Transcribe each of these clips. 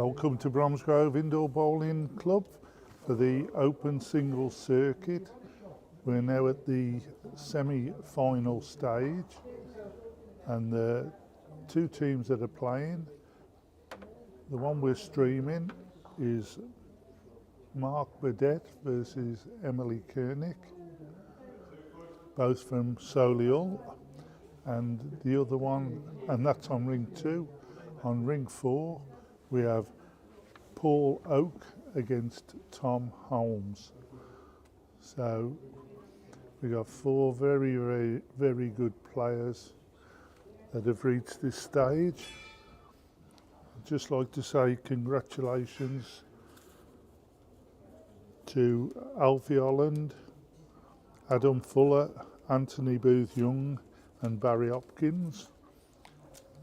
Welcome to Bromsgrove Indoor Bowling Club for the Open Singles Circuit. We're now at the semi-final stage, and the two teams that are playing, the one we're streaming is Mark Burdett versus Emily Kernick, both from Solihull, and the other one, and that's on ring 2. On ring 4 we have Paul Oak against Tom Holmes. So we got 4 very good players that have reached this stage. I'd just like to say congratulations to Alfie Holland, Adam Fuller, Anthony Booth Young and Barry Hopkins.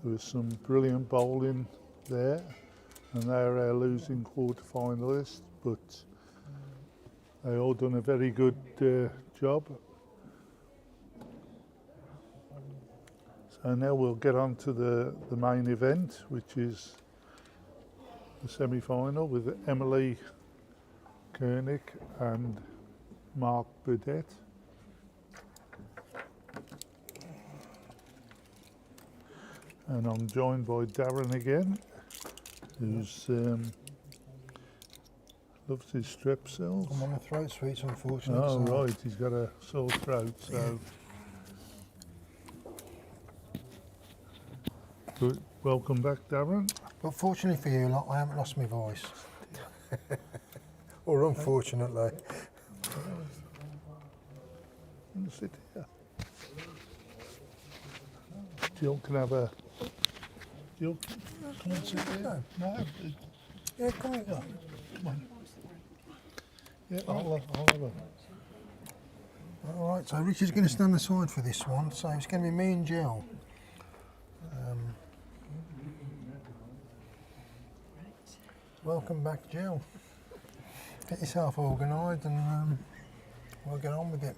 There was some brilliant bowling there, and they're our losing quarter finalists, but they all done a very good job. So now we'll get on to the main event, which is the semi-final with Emily Kernick and Mark Burdett. And I'm joined by Darren again, who's loves his strep cells. I'm on the throat sweets, unfortunately. Oh, so. Right, he's got a sore throat, so. Good. Welcome back, Darren. But fortunately for you lot, I haven't lost my voice. Or unfortunately. Sit here. Jill can have a... Jill, come and sit here. No. Yeah, come here. Come on. Yeah, I'll have a... All right, so Richard's going to stand aside for this one, so it's going to be me and Jill. Welcome back, Jill. Get yourself organised and we'll get on with it.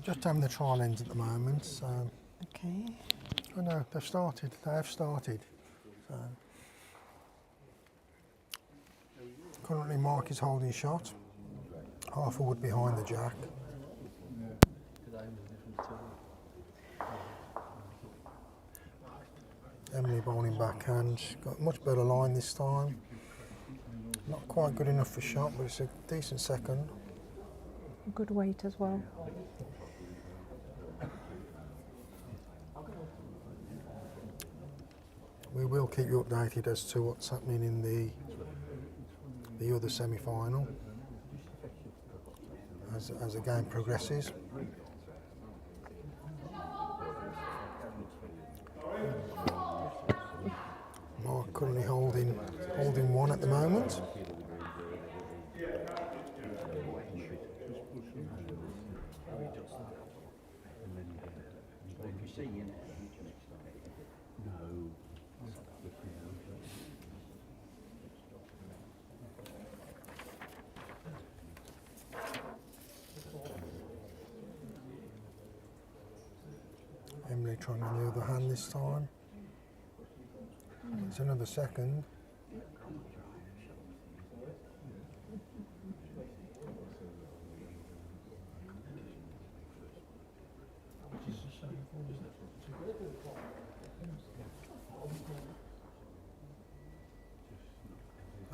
Just having the trial ends at the moment, so... Okay. Oh no, they have started. So. Currently Mark is holding shot, half a wood behind the jack. Emily bowling backhand, got a much better line this time. Not quite good enough for shot, but it's a decent second. Good weight as well. We will keep you updated as to what's happening in the other semi-final as the game progresses. Mark currently holding one at the moment. Emily trying on the other hand this time. It's another second.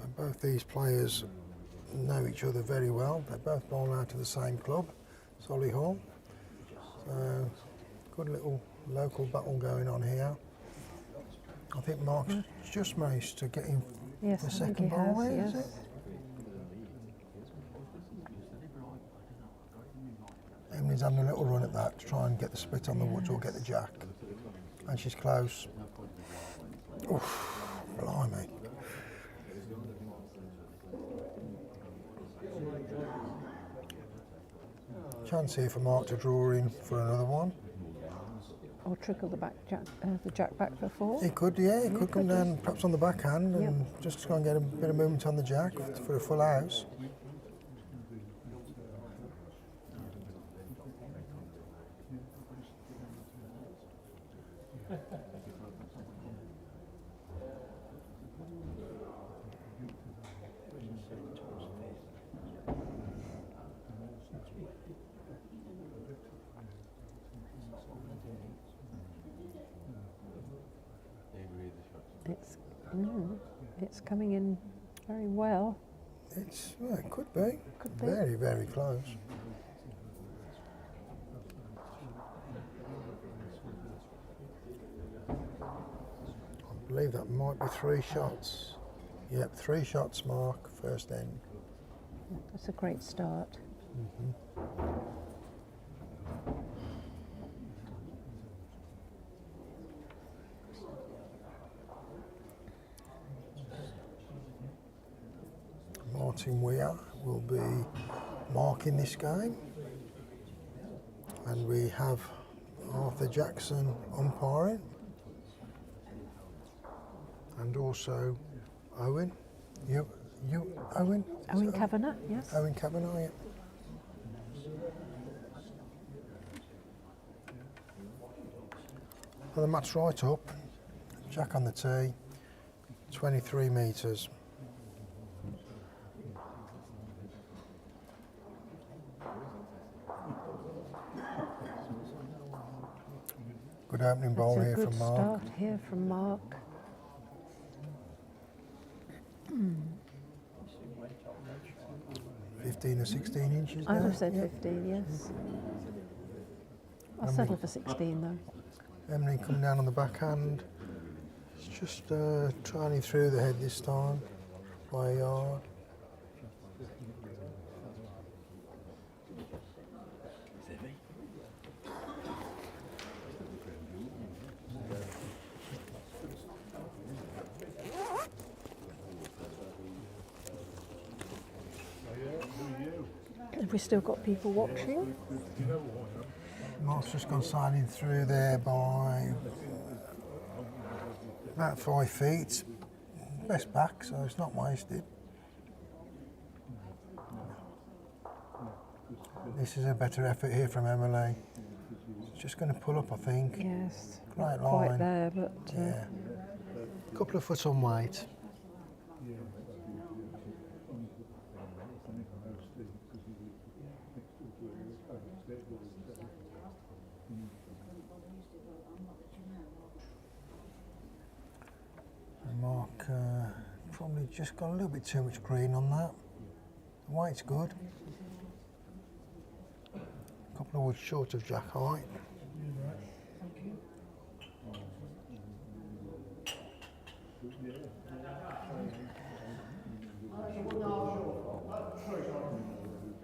And both these players know each other very well. They both bowl out of the same club, Solihull. So good little local battle going on here. I think Mark's just managed to get in the second bowl there, is it? Emily's having a little run at that to try and get the split on the woods or get the jack. And she's close. Oof, blimey. Chance here for Mark to draw in for another one. Or trickle the jack back for 4. He could, yeah, he could come down perhaps on the backhand and just try and get a bit of movement on the jack for a full house. It's coming in very well. Well, it could be. Could be. Very, very close. I believe that might be 3 shots. Yep, 3 shots, Mark, first end. That's a great start. Martin Weir will be marking this game, and we have Arthur Jackson umpiring, and also Owen. You Owen? Owen Kavanagh, yes. Owen Kavanagh, yeah. Well, the mat's right up. Jack on the tee, 23 metres. Good opening ball That's a here good from Mark. start here from Mark. 15 or 16 inches I would there. have said Yep. 15, yes. I'll settle for 16 though. Emily coming down on the backhand. It's just trailing through the head this time. Play yard. Have we still got people watching? Mark's just gone sailing through there by about 5 feet. Best back, so it's not wasted. This is a better effort here from Emily. It's just going to pull up, I think. Yes. Great Not quite line. there, but Yeah. Couple of foot on weight. Mark probably just got a little bit too much green on that. The weight's good. A couple of woods short of jack height.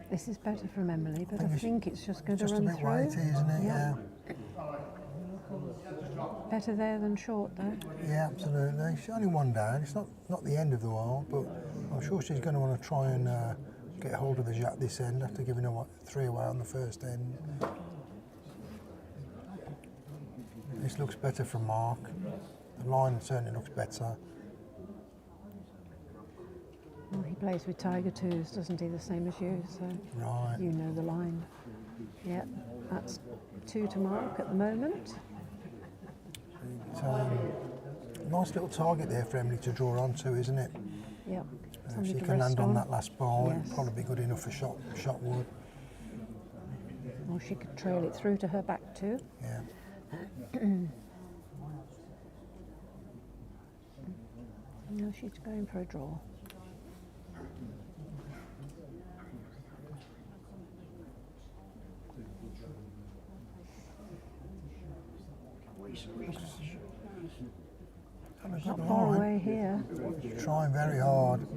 this is better from Emily, but I think it's just going to Just a run bit through. weighty, isn't it? Yeah. Yeah. Better there than short though. Yeah, absolutely. She's only one down. It's not the end of the world, but I'm sure she's going to want to try and get hold of the jack this end after giving her 3 away on the first end. This looks better from Mark. The line certainly looks better. Well, he plays with Tiger twos, doesn't he? The same as you, so Right. you know the line. Yeah, that's 2 to Mark at the moment. Nice little target there for Emily to draw onto, isn't it? Yep. If Something she to can rest land on that last ball, Yes. it'd probably be good enough for shot wood. Or she could trail it through to her back too. Yeah. No, she's going for a draw. Not far away here. Trying very hard.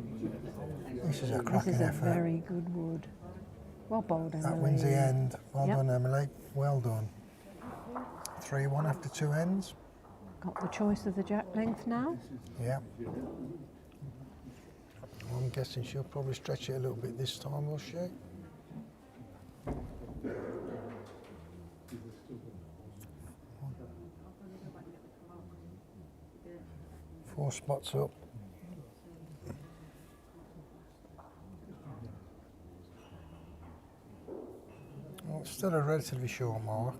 This is a This cracking is a effort. very good wood. Well bowled, Emily. That wins the end. Well Yep. done, Emily. Well done. 3-1 after 2 ends. Got the choice of the jack length now. Yeah. I'm guessing she'll probably stretch it a little bit this time, will she? Four spots up. Well, it's still a relatively short mark.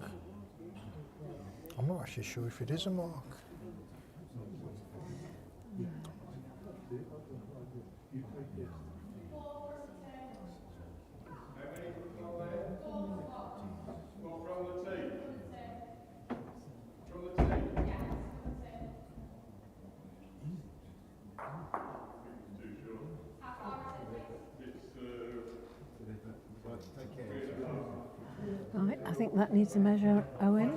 I'm not actually sure if it is a mark. think that needs a measure, Owen.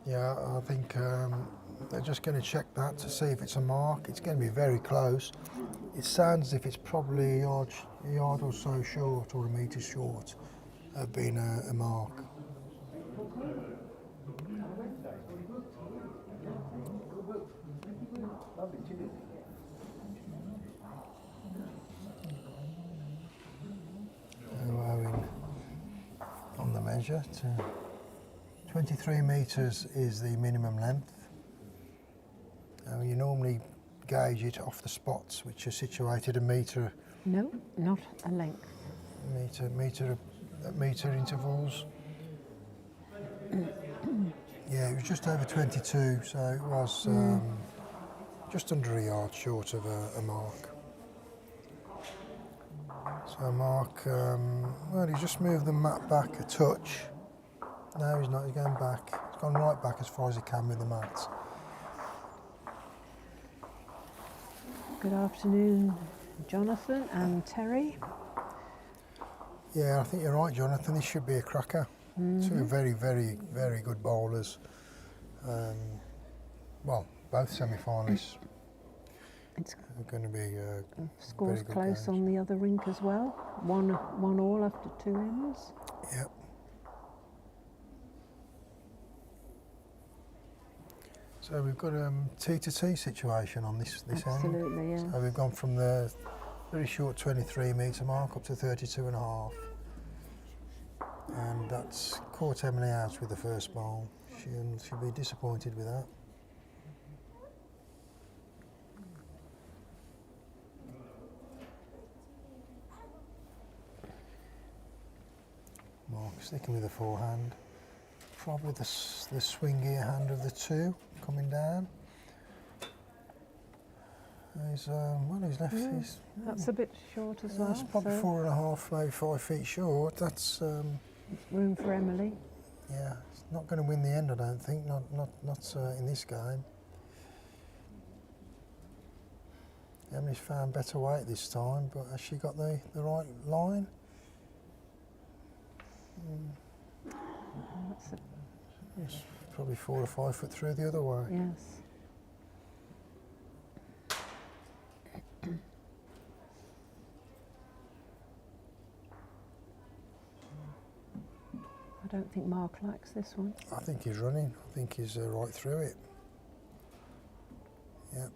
Yeah, I think they're just going to check that to see if it's a mark. It's going to be very close. It sounds as if it's probably a yard or so short, or a metre short of being a mark. Owen on the measure to 23 metres is the minimum length. You normally gauge it off the spots, which are situated a metre. No, not a length. Metre intervals. Yeah, it was just over 22, so it was just under a yard short of a mark. So Mark, well, he's just moved the mat back a touch. No, he's not, he's going back. He's gone right back as far as he can with the mat. Good afternoon, Jonathan and Terry. Yeah, I think you're right, Jonathan. This should be a cracker. Two very, very, very good bowlers. Well, both semi-finalists It's are going to be scores very good close games. on the other rink as well. One all after 2 ends. Yep. So we've got a T-to-T situation on this end. Absolutely, yeah. So we've gone from the very short 23 metre mark up to 32.5. And that's caught Emily out with the first bowl. She'll be disappointed with that. Mark sticking with the forehand. Probably the swingier hand of the two coming down. He's left. That's a bit short as well. That's probably so 4.5, maybe 5 feet short. That's room for Emily. yeah. It's not going to win the end, I don't think. Not in this game. Emily's found better weight this time, but has she got the right line? That's It's probably 4 or 5 foot through the other way. yes. I don't think Mark likes this one. I think he's running. I think he's right through it. Yep.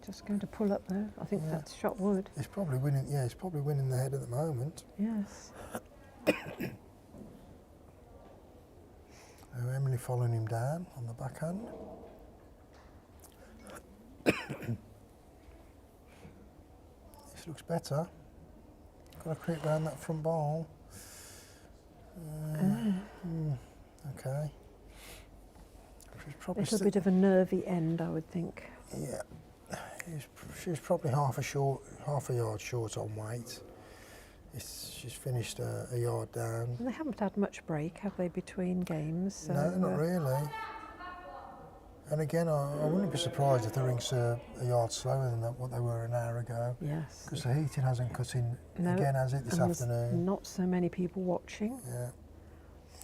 Just going to pull up there. I think Yeah. that's shot wood. He's probably winning. Yeah, he's probably winning the head at the moment. Yes. Emily following him down on the backhand. This looks better. Got to creep round that front ball. Okay. She's probably Little bit of a nervy end, I would think. yeah. She's probably half a yard short on weight. She's finished a yard down. They haven't had much break, have they, between games? So, No, not really. And again, I wouldn't be surprised if the rinks are a yard slower than what they were an hour ago. Yes. Because the heating hasn't cut in No, again, has it, this and there's afternoon? not so many people watching. Yeah.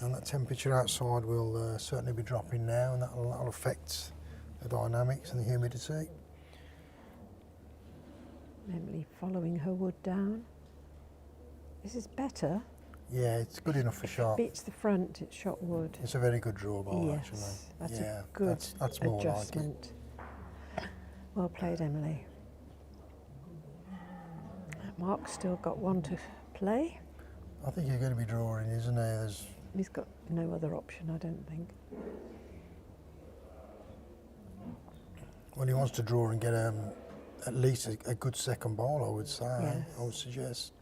And that temperature outside will certainly be dropping now, and that'll affect the dynamics and the humidity. Emily following her wood down. This is better. Yeah, it's good enough for shot. Beats the front, it's shot wood. It's a very good draw ball, Yes, actually. that's yeah, a good that's more adjustment. Well played, Emily. Mark's still got one to play. like it. I think he's going to be drawing, isn't he? He's got no other option, I don't think. Well, he wants to draw and get at least a good second ball, I would say. Yes. I would suggest.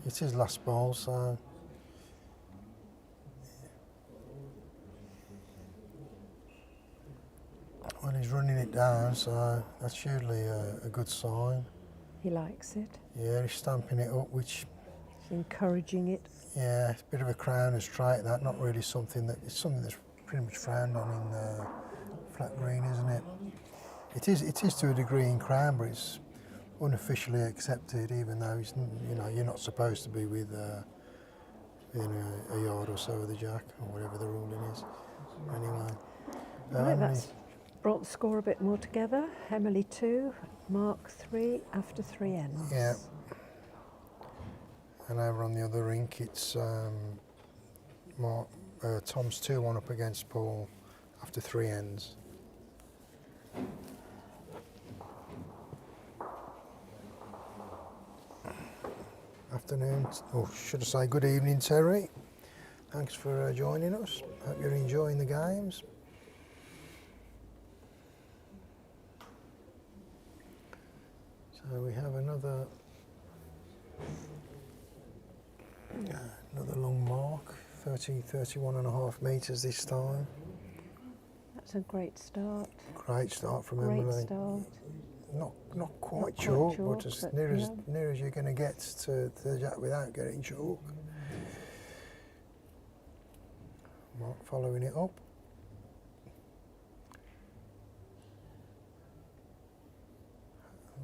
It's his last ball, so. Well, he's running it down, so that's usually a good sign. He likes it. Yeah, he's stamping it up, which, He's encouraging it. yeah, it's a bit of a crown and straight. That not really something it's something that's pretty much frowned on in flat green, isn't it? It is to a degree in crown, but it's unofficially accepted, even though he's, you know, you're not supposed to be with a yard or so of the jack, or whatever the ruling is. Anyway, Right, that's brought the score a bit more together. Emily 2, Mark 3 after 3 ends. yeah. And over on the other rink, it's Tom's 2-1 up against Paul after 3 ends. Afternoon, or should I say good evening, Terry. Thanks for joining us. Hope you're enjoying the games. So we have another long mark, 31.5 metres this time. That's a great start. Great start from Great Emily. start. Not quite quite chalk, chalk, but as but near yeah. as near as you're going to get to the jack without getting chalk. Mark following it up.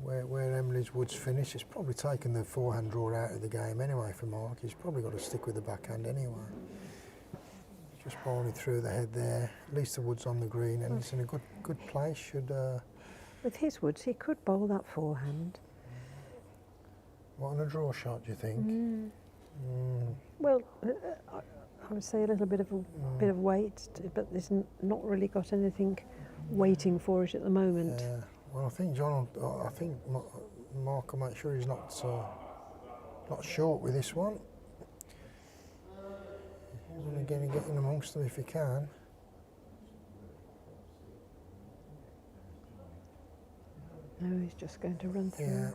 Where Emily's woods finish, it's probably taken the forehand draw out of the game anyway for Mark. He's probably got to stick with the backhand anyway. Just bowling through the head there. At least the wood's on the green and it's in a good place. Should With his woods, he could bowl that forehand. what, on a draw shot, do you think? Well, I would say a little bit of bit of weight, but there's not really got anything waiting for it at the moment. Yeah. Well, I think Mark will make sure he's not short with this one. And again, get in amongst them if he can. No, he's just going to run through. Yeah.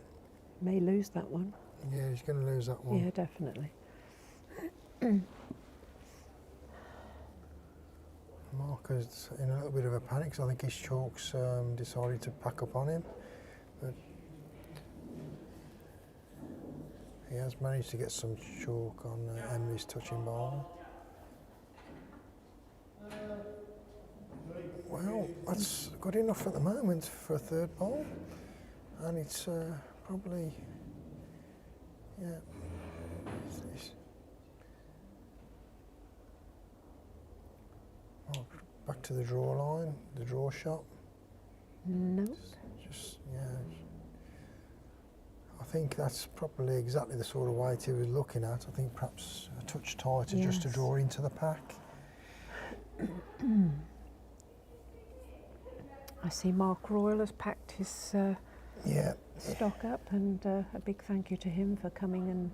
May lose that one. Yeah, he's going to lose that one. Yeah, definitely. Mark is in a little bit of a panic, because I think his chalk's decided to pack up on him. But he has managed to get some chalk on Emily's touching ball. Well, that's good enough at the moment for a third ball. And it's probably, yeah. Oh, back to the draw line, the draw shot. No. Just, yeah. I think that's probably exactly the sort of weight he was looking at. I think perhaps a touch tighter just to Yes. draw into the pack. I see Mark Royal has packed his Yeah, stock up, and a big thank you to him for coming and.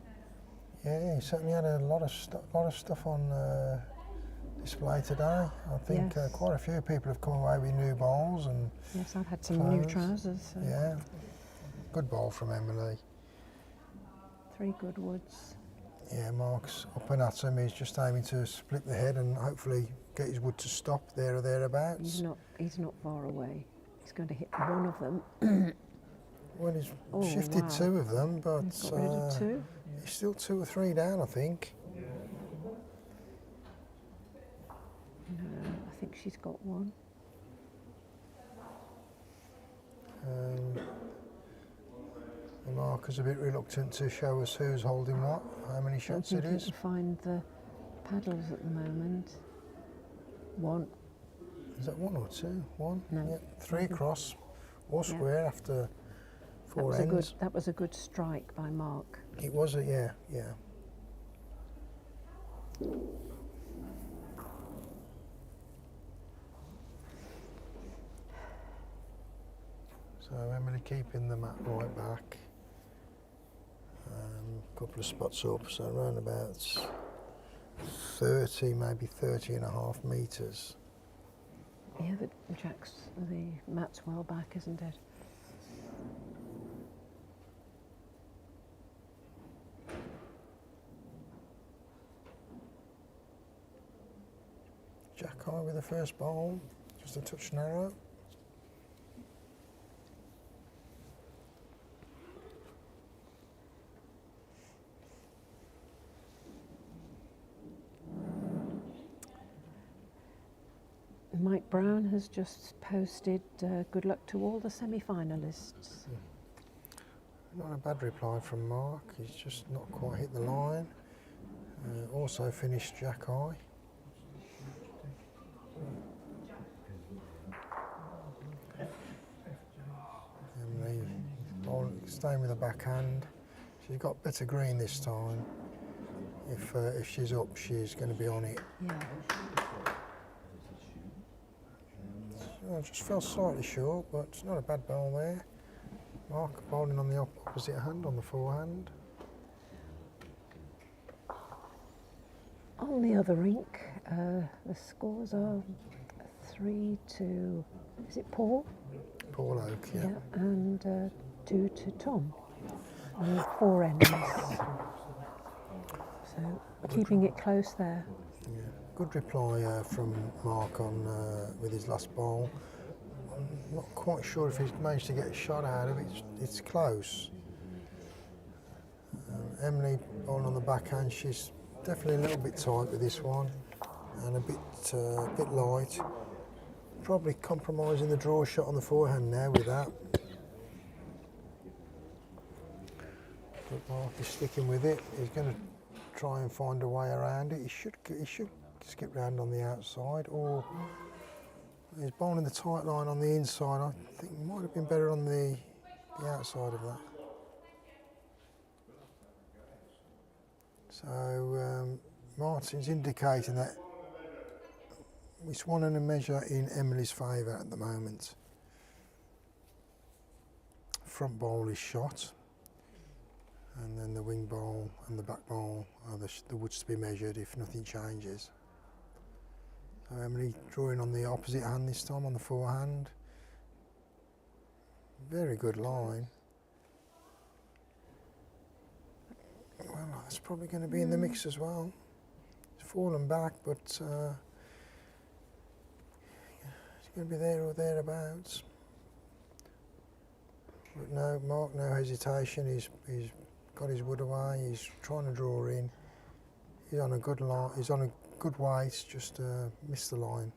yeah, he certainly had a lot of stuff on display today. I think Yes. quite a few people have come away with new bowls and Yes, I've had some new Clothes. trousers. So yeah, good bowl from Emily. 3 good woods. Yeah, Mark's up and at him. He's just aiming to split the head and hopefully get his wood to stop there or thereabouts. He's not far away. He's going to hit one of them. Well, he's Oh, shifted wow. 2 of them, but He's got rid of 2. he's still 2 or 3 down, I think. No, I think she's got 1. The marker's a bit reluctant to show us who's holding what, how many I don't shots think it he is. can find the paddles at the moment. 1. Is that 1 or 2? 1? No. Yeah, 3 across or Yeah. square after 4 That ends. was a good strike by Mark. It was a, yeah. So Emily keeping the mat right back. Couple of spots up, so around about 30, maybe 30 and a half metres. Yeah, the mat's well back, isn't it? Jack high with the first ball, just a touch narrow. Mike Brown has just posted good luck to all the semi-finalists. Not a bad reply from Mark. He's just not quite hit the line. Also finished Jack High. Emily staying with the backhand. She's got better green this time. If she's up, she's going to be on it. Yeah. So just fell slightly short, but it's not a bad ball there. Mark bowling on the opposite hand, on the forehand. On the other rink, the scores are 3-2. Is it Paul? Paul Oak, yeah. And 2-2 Tom. And 4 ends. So keeping it close there. Yeah. Good reply from Mark on with his last ball. I'm not quite sure if he's managed to get a shot out of it. It's close. Emily bowling on the backhand. She's definitely a little bit tight with this one, and a bit light. Probably compromising the draw shot on the forehand now with that. But Mark is sticking with it. He's going to try and find a way around it. He should skip round on the outside, or he's bowling the tight line on the inside. I think it might have been better on the outside of that. So Martin's indicating that it's one and a measure in Emily's favour at the moment. Front bowl is shot, and then the wing bowl and the back bowl are the woods to be measured if nothing changes. So Emily drawing on the opposite hand this time, on the forehand. Very good line. Well, that's probably going to be in the mix as well. It's fallen back, but it's going to be there or thereabouts. But no, Mark, no hesitation. He's got his wood away. He's trying to draw in. He's on a good line. He's on a good weight. Just missed the line.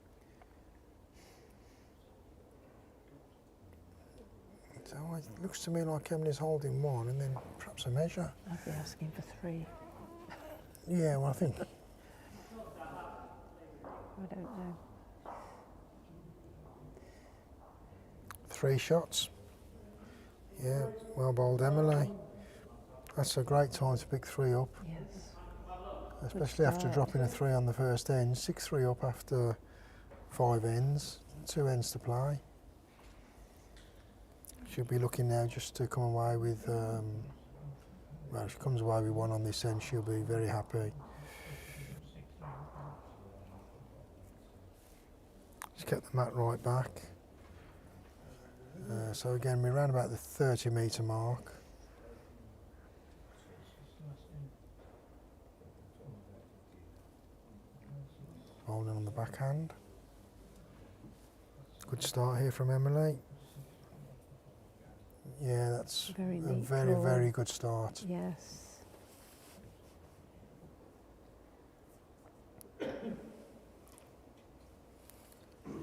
So it looks to me like Emily's holding one, and then perhaps a measure. I'd be asking for 3. Yeah, well, I think. I don't know. 3 shots. Yeah, well bowled, Emily. That's a great time to pick 3 up. Yes. Especially after dropping a 3 on the first end. 6-3 up after 5 ends. 2 ends to play. She'll be looking now just to come away with, well, if she comes away with 1 on this end, she'll be very happy. She's kept the mat right back. So again, we're around about the 30-metre mark. Bowling on the backhand. Good start here from Emily. Yeah, that's a very good start. Yes.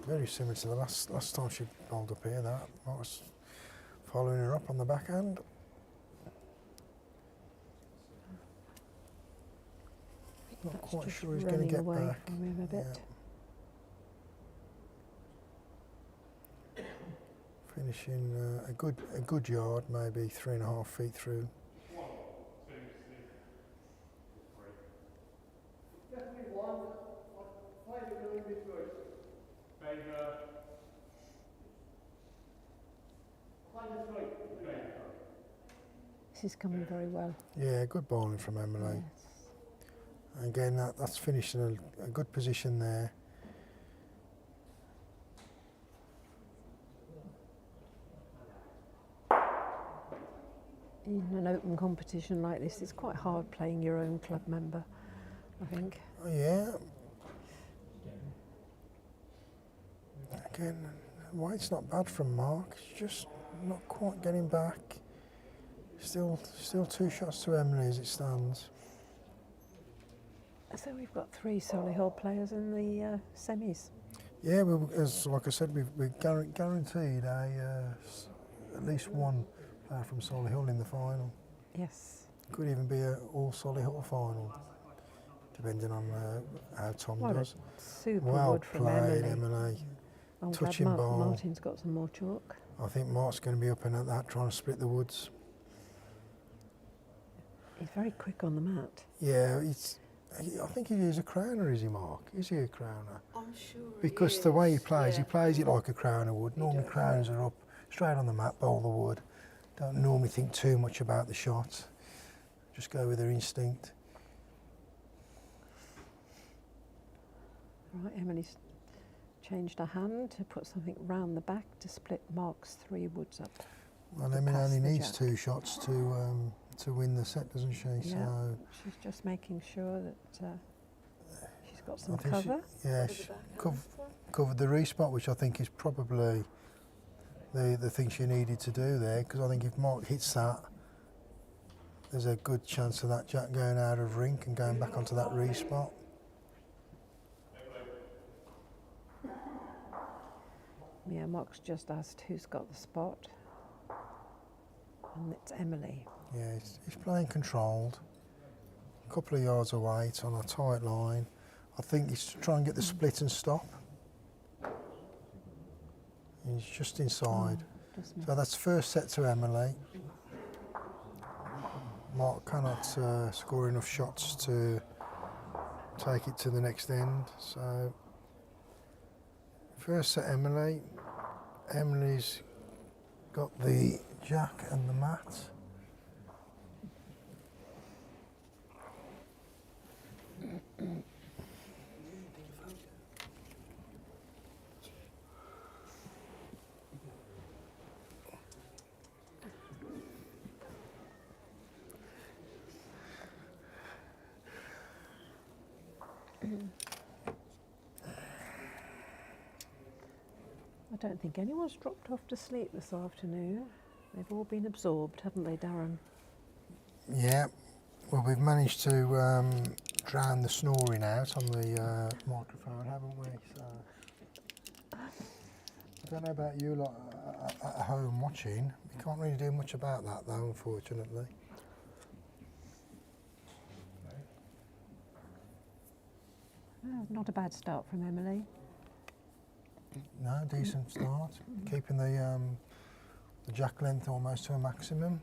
Very similar to the last time she bowled up here. That I was following her up on the backhand. Not That's quite just sure he's going to get away back. From him a bit. Yeah. Finishing a good yard, maybe 3.5 feet through. This is coming very well. Yeah, good bowling from Emily. Yes. Again, that's finished in a good position there. In an open competition like this, it's quite hard playing your own club member, I think. Oh, yeah. Again, weight's not bad from Mark. He's just not quite getting back. Still 2 shots to Emily as it stands. So we've got 3 Solihull players in the semis. Yeah, like I said, we're guaranteed at least one player from Solihull in the final. Yes. Could even be a all Solihull final, depending on how Tom What does. a super Well wood from played, Emily. Emily. I'm Touching glad ball. Martin's got some more chalk. I think Mark's going to be up and at that, trying to split the woods. He's very quick on the mat. Yeah, I think he is a crowner, is he, Mark? Is he a crowner? I'm sure. Because the way he plays it like a crowner would. Normally crowners are up straight on the mat, bowl the wood. Don't normally think too much about the shot. Just go with their instinct. Right, Emily's changed her hand to put something round the back to split Mark's 3 woods up. Well, to Emily pass only the needs jack. 2 shots to win the set, doesn't she? Yeah. So She's just making sure that she's got I some think cover. she covered the respot, which I think is probably the thing she needed to do there, because I think if Mark hits that, there's a good chance of that jack going out of rink and going back onto that respot. Yeah, Mark's just asked who's got the spot. And it's Emily. Yeah, he's playing controlled. A couple of yards away, it's on a tight line. I think he's trying to get the split and stop. He's just inside. Just So that's first set to Emily. Mark cannot score enough shots to take it to the next end. So first set Emily. Emily's got the jack and the mat. I don't think anyone's dropped off to sleep this afternoon. They've all been absorbed, haven't they, Darren? Yeah, well, we've managed to drown the snoring out on the microphone, haven't we? So I don't know about you lot at home watching. We can't really do much about that, though, unfortunately. Oh, not a bad start from Emily. No, decent start. Keeping the jack length almost to a maximum,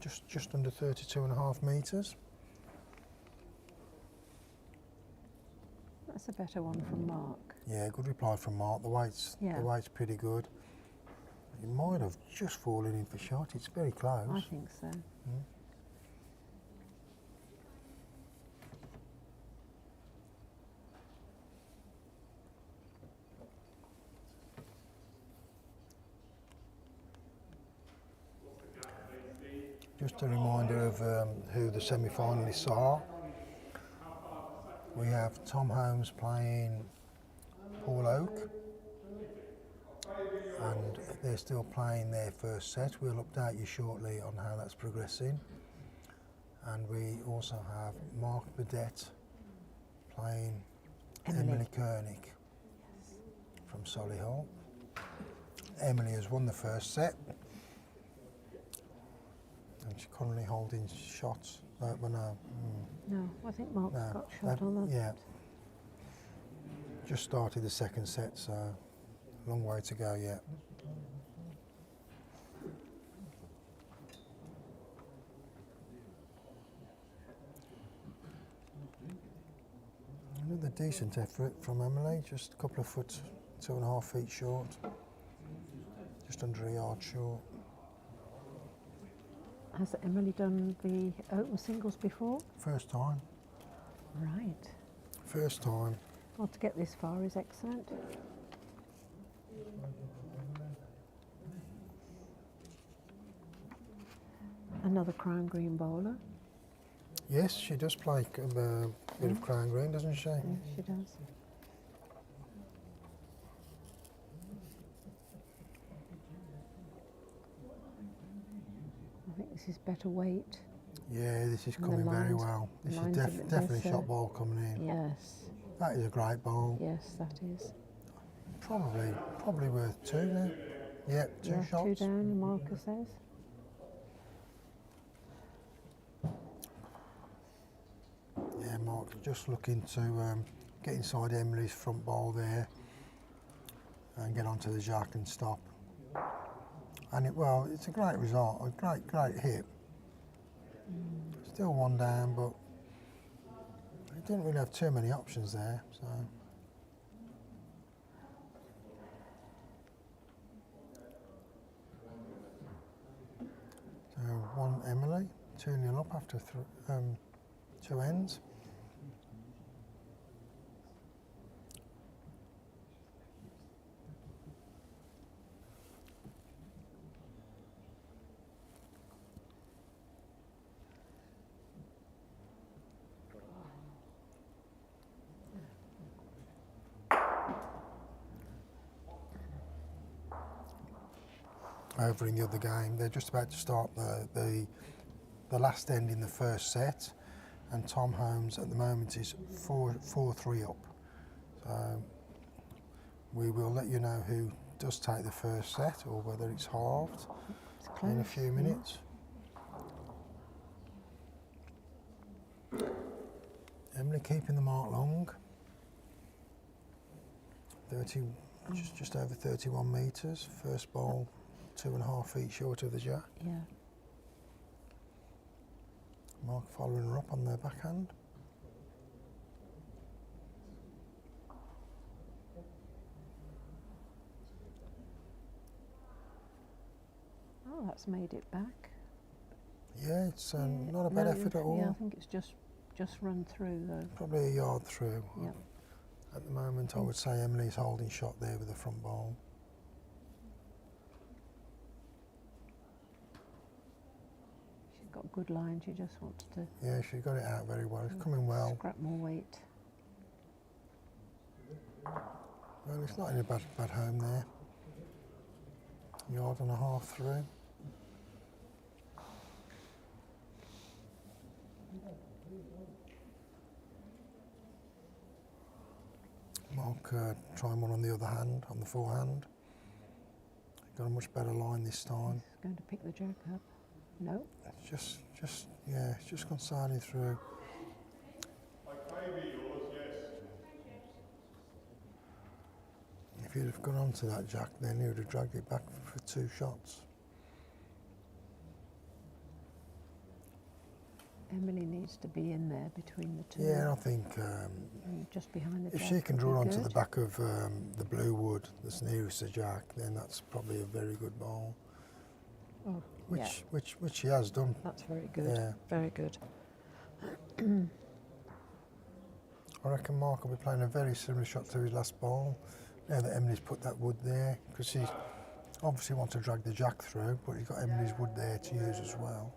just under 32.5 metres. That's a better one from Mark. Yeah, good reply from Mark. The weight's pretty good. He might have just fallen in for shot. It's very close. I think so. Just a reminder of who the semi-finalists are. We have Tom Holmes playing Paul Oak, and they're still playing their first set. We'll update you shortly on how that's progressing. And we also have Mark Burdett playing Emily Kernick from Solihull. Emily has won the first set. And she's currently holding shots. No. No, I think Mark's got shot on that. Yeah. Just started the second set, so long way to go yet. Another decent effort from Emily, just a couple of foot, 2.5 feet short. Just under a yard short. Has Emily done the open singles before? First time. Right. First time. Well, to get this far is excellent. Another crown green bowler. Yes, she does play a bit of crown green, doesn't she? Yes, she does. I think this is better weight. Yeah, this is And the coming very lines- well. This is lines a bit definitely better. shot ball coming in. Yes, That is a great bowl. yes, that is. Probably worth 2 now. Yep, 2 Yeah, shots. 2 down, Marcus says. Mark just looking to get inside Emily's front ball there and get onto the jack and stop. And it's a great result, a great hit. Still one down, but he didn't really have too many options there. So one Emily, 2-0 up after 2 ends. Over in the other game, they're just about to start the last end in the first set, and Tom Holmes at the moment is 4-3 up. So we will let you know who does take the first set or whether it's halved in a few minutes. Emily keeping the mark long. 30, just over 31 metres. First ball 2.5 feet short of the jack. Yeah. Mark following her up on their backhand. Oh, that's made it back. Yeah, it's not a bad effort at all. Yeah, I think it's just run through though. Probably a yard through. Yeah. At the moment, I would say Emily's holding shot there with the front ball. She's got good line. She just wants to. Yeah, she got it out very well. It's coming well. Scrap more weight. Well, it's not in a bad home there. Yard and a half through. Mark trying one on the other hand, on the forehand. Got a much better line this time. He's going to pick the jack up. No. It's just gone sailing through. If he'd have gone onto that jack, then he would have dragged it back for 2 shots. Emily needs to be in there between the two. Yeah, I think just behind the if jack she can would draw be onto the good. back of the blue wood that's nearest the jack, then that's probably a very good ball. Oh, Which she has done. that's very good. Yeah. Very good. I reckon Mark will be playing a very similar shot to his last ball. Now that Emily's put that wood there, because she obviously wants to drag the jack through, but he's got Emily's wood there to use as well.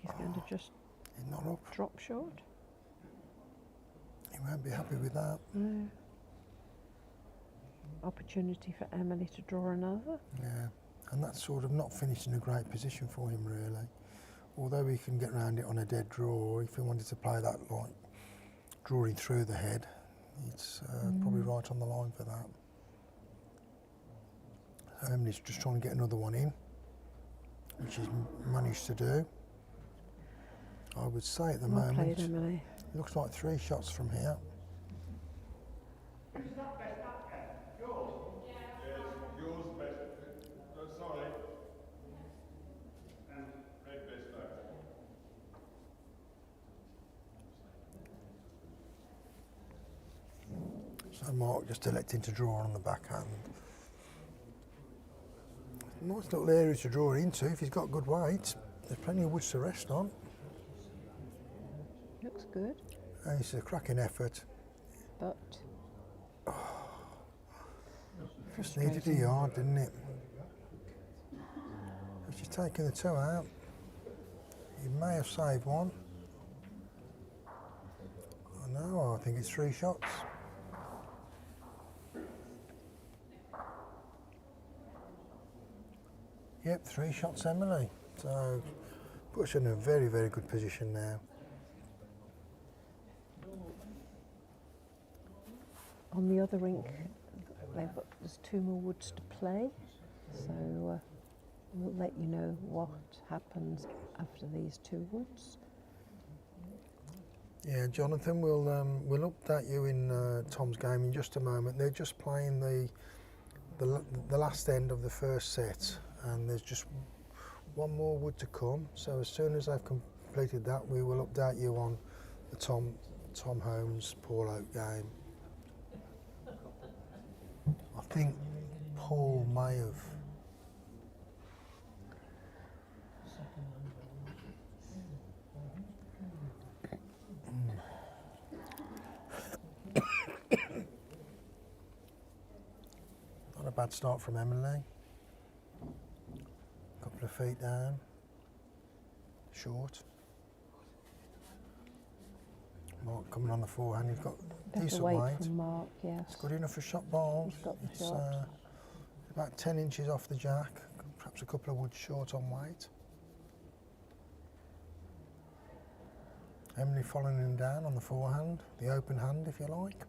He's going to just He's not up. drop short. He won't be happy with that. No. Opportunity for Emily to draw another. Yeah, and that's sort of not finished in a great position for him really. Although he can get around it on a dead draw, if he wanted to play that like drawing through the head, it's probably right on the line for that. So Emily's just trying to get another one in, which he's managed to do. I would say at the Well moment, played, Emily. looks like 3 shots from here. So Mark just electing to draw on the backhand. Nice little area to draw into if he's got good weight. There's plenty of woods to rest on. Looks good, And it's a cracking effort. but Just needed a yard, didn't it? If she's taken the 2 out, he may have saved one. Oh no, I think it's 3 shots. Yep, 3 shots, Emily. So puts her in a very, very good position now. on the other rink, there's 2 more woods to play. So we'll let you know what happens after these 2 woods. Yeah, Jonathan, we'll update you in Tom's game in just a moment. They're just playing the last end of the first set, and there's just one more wood to come. So as soon as they've completed that, we will update you on the Tom Holmes Paul Oak game. I think Paul may have. Not a bad start from Emily. Couple of feet down. Short. Mark coming on the forehand, he's got Better decent weight weight. from Mark, yes. It's good enough for shot balls. He's got the It's shot. about 10 inches off the jack, perhaps a couple of woods short on weight. Emily following him down on the forehand, the open hand if you like.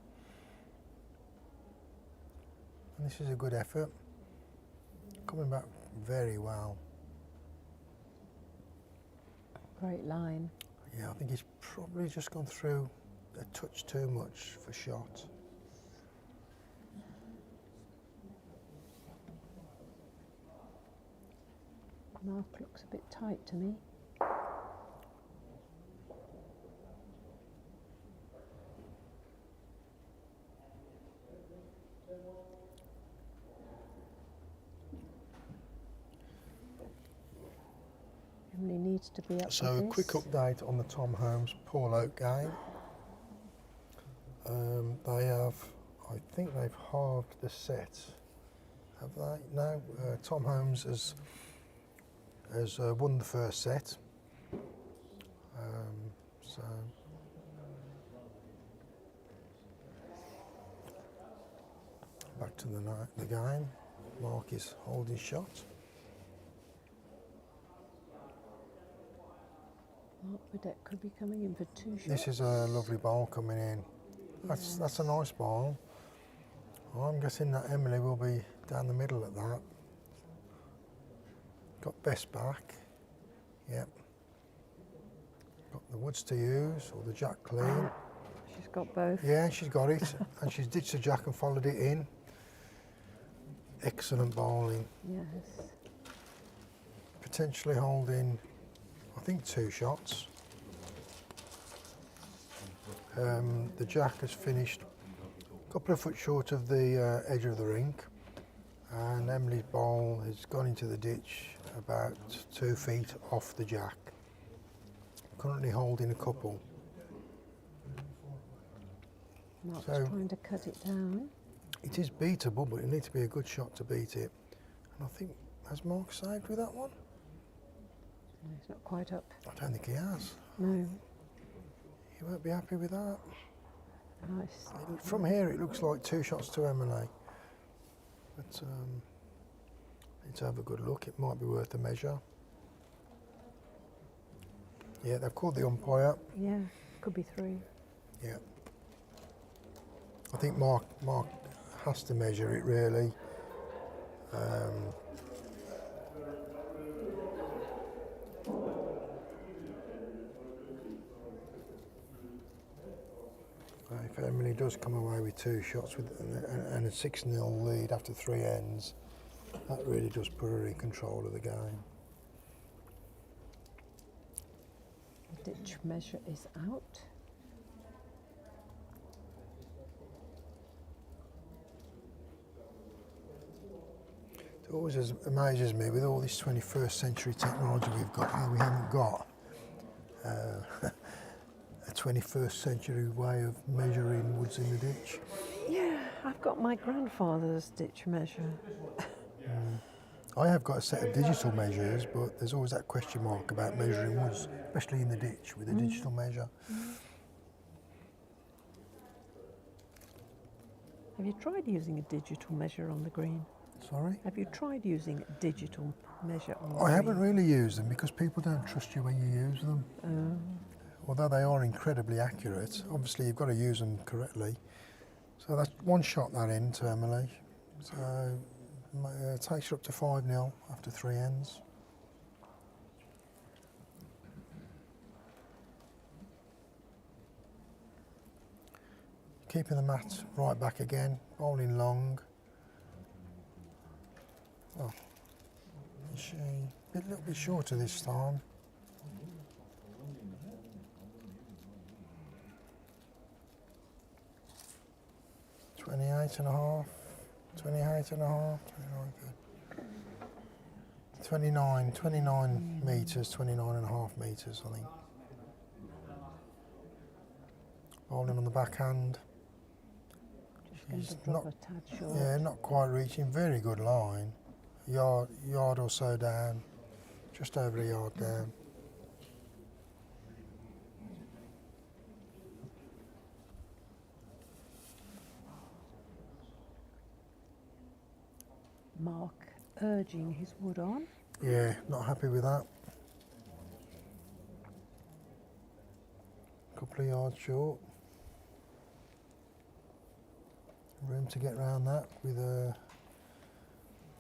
And this is a good effort. Coming back very well. Great line. Yeah, I think he's probably just gone through a touch too much for shot. Mark looks a bit tight to me. Emily needs to be up So with a this. quick update on the Tom Holmes Paul Oak game. They have, I think they've halved the set. Have they? No. Tom Holmes has won the first set. So back to the game. Mark is holding shot. Mark Burdett could be coming in for 2 shots. This is a lovely ball coming in. That's a nice ball. I'm guessing that Emily will be down the middle at that. Got best back. Yep. Got the woods to use, or the jack clean. She's got both. Yeah, she's got it. And she's ditched the jack and followed it in. Excellent bowling. Yes. Potentially holding, I think, 2 shots. The jack has finished a couple of foot short of the edge of the rink, and Emily's bowl has gone into the ditch about 2 feet off the jack. Currently holding a couple. Mark's So- trying to cut it down. It is beatable, but it needs to be a good shot to beat it. And I think, has Mark saved with that one? No, it's not quite up. I don't think he has. No. He won't be happy with that. Nice. From here, it looks like 2 shots to Emily. But need to have a good look. It might be worth a measure. Yeah, they've called the umpire. Yeah, could be 3. Yeah. I think Mark has to measure it really. If Emily does come away with 2 shots and a 6-0 lead after 3 ends, that really does put her in control of the game. The ditch measure is out. It always amazes me with all this 21st century technology we've got, how we haven't got a 21st century way of measuring woods in the ditch. Yeah, I've got my grandfather's ditch measure. I have got a set of digital measures, but there's always that question mark about measuring woods, especially in the ditch with a digital measure. Have you tried using a digital measure on the green? Sorry? Have you tried using a digital measure on the I green? haven't really used them because people don't trust you when you use them. Although they are incredibly accurate, obviously you've got to use them correctly. So that's 1 shot that in to Emily. So takes her up to 5-0 after 3 ends. keeping the mat right back again, bowling long. Oh, is she a little bit shorter this time? £28.5, £28.5, 29 metres, 29.5 metres, I think. Bowling on the backhand. Just going to She's drop not, a tad short. yeah, not quite reaching. Very good line. Yard or so down, just over a yard down. Mark urging his wood on. Yeah, not happy with that. Couple of yards short. Room to get round that with a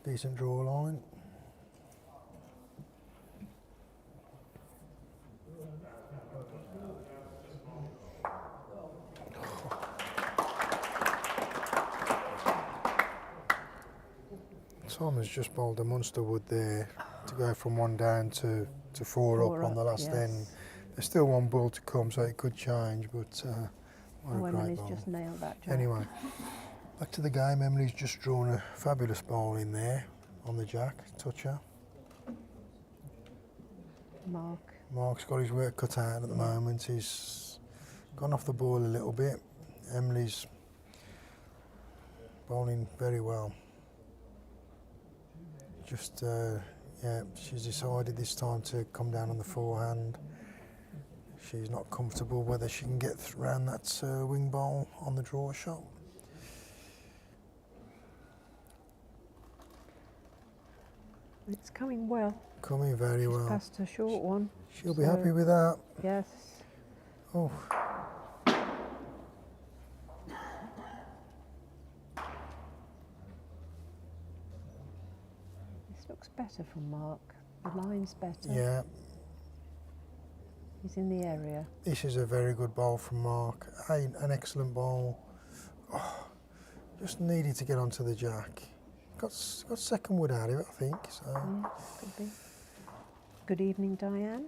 decent draw line. Tom has just bowled a monster wood there to go from one down to four up on the last yes. end. There's still one ball to come, so it could change, but what a great Emily's bowl. just nailed that jack. Anyway, back to the game. Emily's just drawn a fabulous bowl in there on the jack, toucher. Mark's got his work cut out at the moment. He's gone off the ball a little bit. Emily's bowling very well. Just, yeah, she's decided this time to come down on the forehand. She's not comfortable whether she can get around that wing bowl on the draw shot. It's coming well. Coming very well. Past a short one. She'll be happy with that. Yes. Oh. This looks better from Mark. The line's better. Yeah. He's in the area. This is a very good bowl from Mark. An excellent bowl. Oh, just needed to get onto the jack. Got second wood out of it, I think. So. Yeah, could be. Good evening, Diane.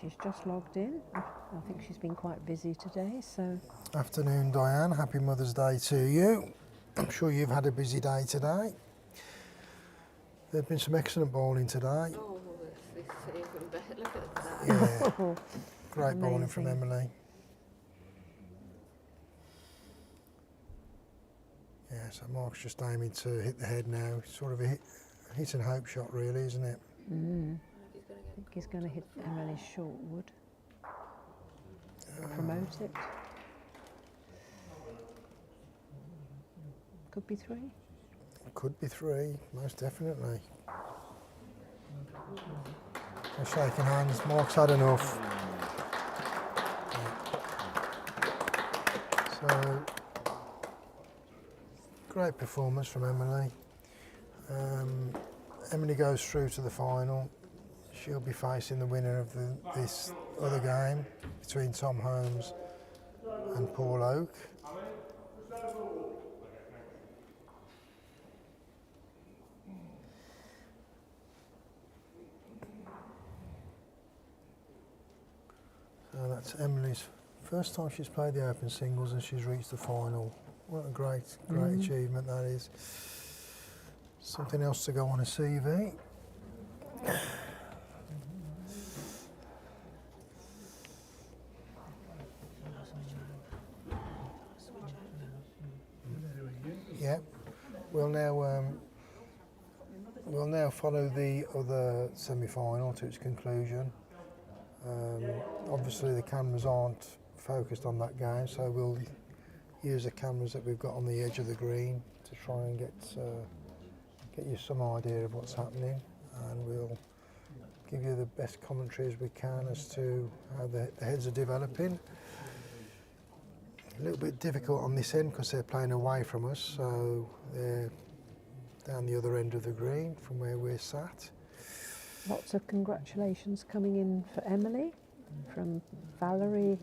She's just logged in. I think she's been quite busy today, so. Afternoon, Diane. Happy Mother's Day to you. I'm sure you've had a busy day today. There's been some excellent bowling today. Oh, this is even better. Look at that. Yeah, great bowling from Amazing. Emily. Yeah, so Mark's just aiming to hit the head now. Sort of a hit and hope shot, really, isn't it? I think he's going to hit Emily's short wood. Promote it. Could be three. Could be three, most definitely. They're shaking hands. Mark's had enough. So, great performance from Emily. Emily goes through to the final. She'll be facing the winner of this other game between Tom Holmes and Paul Oak. So that's Emily's first time she's played the Open Singles and she's reached the final. What a great achievement that is. Something else to go on a CV. Yeah, we'll now follow the other semi-final to its conclusion. Obviously the cameras aren't focused on that game, so we'll use the cameras that we've got on the edge of the green to try and get you some idea of what's happening, and we'll give you the best commentary as we can as to how the heads are developing. A little bit difficult on this end because they're playing away from us, so they're down the other end of the green from where we're sat. Lots of congratulations coming in for Emily from Valerie,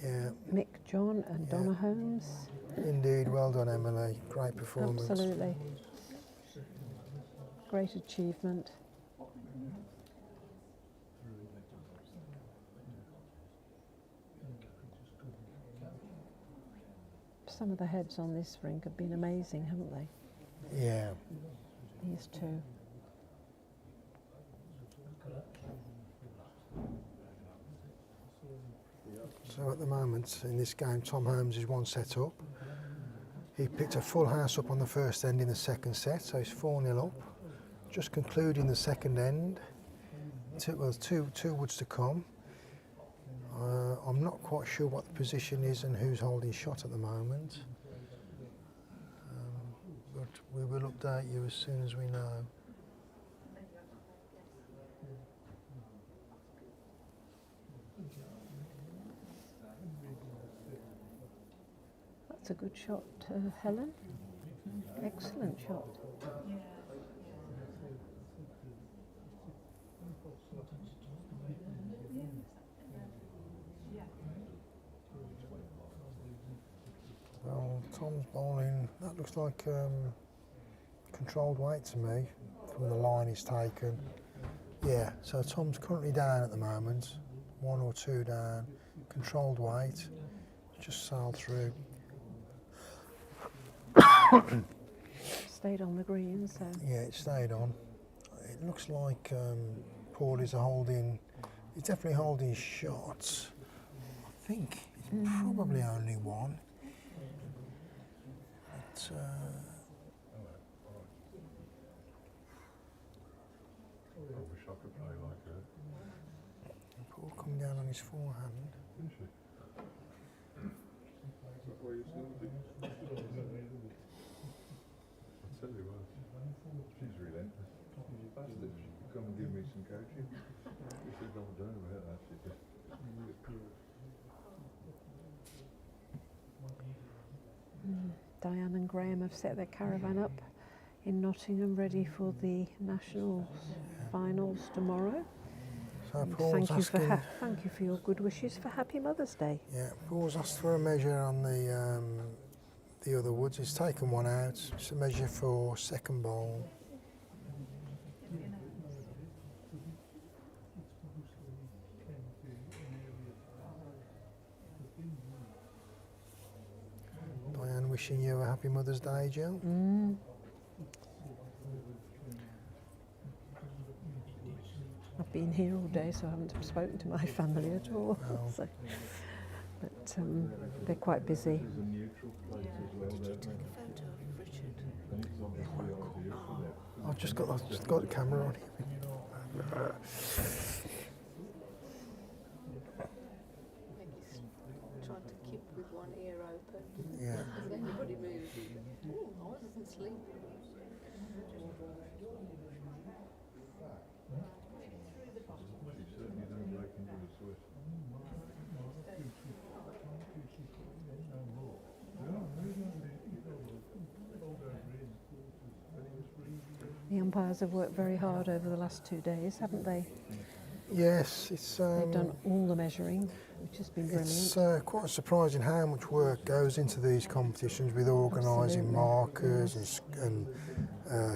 Yeah, Mick, John and Donna Holmes. indeed. Well done, Emily. Great performance. Absolutely. Great achievement. Some of the heads on this rink have been amazing, haven't they? Yeah. These two. So at the moment in this game, Tom Holmes is 1 set up. He picked a full house up on the first end in the second set, so he's 4-0 up. Just concluding the second end. Two woods to come. I'm not quite sure what the position is and who's holding shot at the moment. But we will update you as soon as we know. That's a good shot, Helen. Excellent shot. Well, Tom's bowling, that looks like controlled weight to me from the line he's taken. Yeah, so Tom's currently down at the moment, 1 or 2 down, controlled weight, just sailed through. Stayed on the green, so. Yeah, it stayed on. It looks like Paul is he's definitely holding shots. I think it's probably only one. But, I wish I could play like her. Paul coming down on his forehand. Isn't she? That's why you snooty. I tell you what, she's relentless. She's asked if she could come and give me some coaching. She said, "I'll do about that." She said, Diane and Graham have set their caravan up in Nottingham, ready for the national finals tomorrow. So And Paul's thank asking. thank you for your good wishes for Happy Mother's Day. Yeah, Paul's asked for a measure on the other woods. He's taken one out. It's a measure for second bowl. Diane wishing you a happy Mother's Day, Jill. I've been here all day, so I haven't spoken to my family at all. Oh. So, but they're quite busy. "There's a neutral place as well." Did you take a photo of Richard? And it's obviously ideal for them. I've just got the camera on. He's trying to keep with one ear open. Yeah. If anybody moves, oh, I wasn't sleeping. She certainly don't break into the sweat. The umpires have worked very hard over the last 2 days, haven't they? Yes, it's They've done all the measuring, which has been brilliant. it's quite surprising how much work goes into these competitions with organising Absolutely. markers and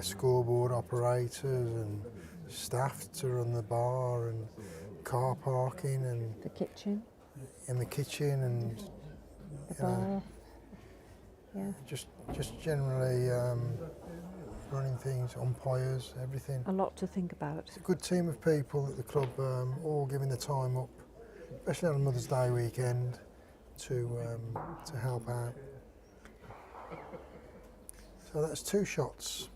scoreboard operators and staff to run the bar and car parking and The kitchen, in the kitchen and the you know, bar. Yeah, just generally running things, umpires, everything. a lot to think about. It's a good team of people at the club, all giving the time up, especially on Mother's Day weekend, to help out. So that's 2 shots.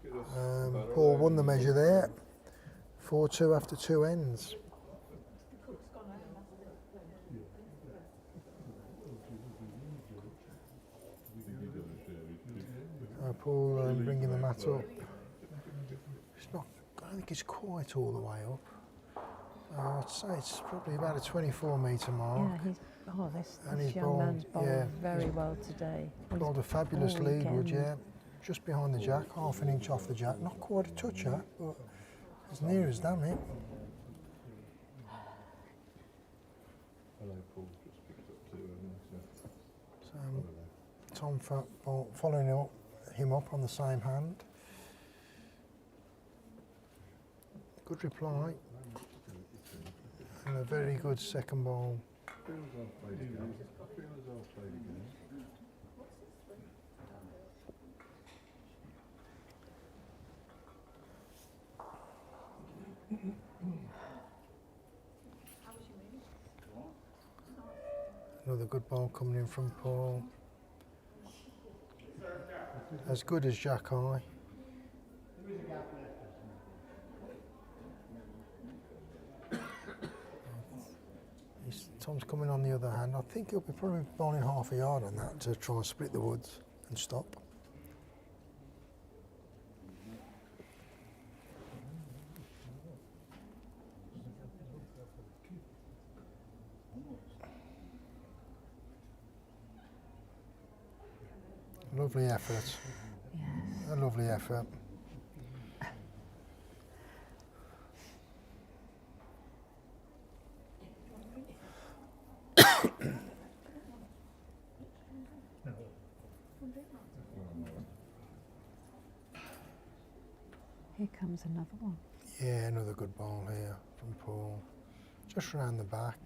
Paul won the measure there, 4-2 after 2 ends. Paul bringing the mat up. It's not. I don't think it's quite all the way up. I'd say it's probably about a 24-metre mark. Yeah, And this he's young bowled, man's bowled yeah, very well today. Bowled a fabulous all lead wood, weekend. yeah. Just behind the jack, half an inch off the jack. Not quite a toucher, but as near as damn it. Hello, Paul. Just picked up 2 of them. Tom following him up on the same hand. Good reply. And a very good second ball. Another good ball coming in from Paul. As good as Jack Eye. Tom's coming on the other hand. I think he'll be probably bowling half a yard on that to try and split the woods and stop. Lovely effort. Yes. A lovely effort. Here comes another one. Yeah, another good ball here from Paul. Just round the back.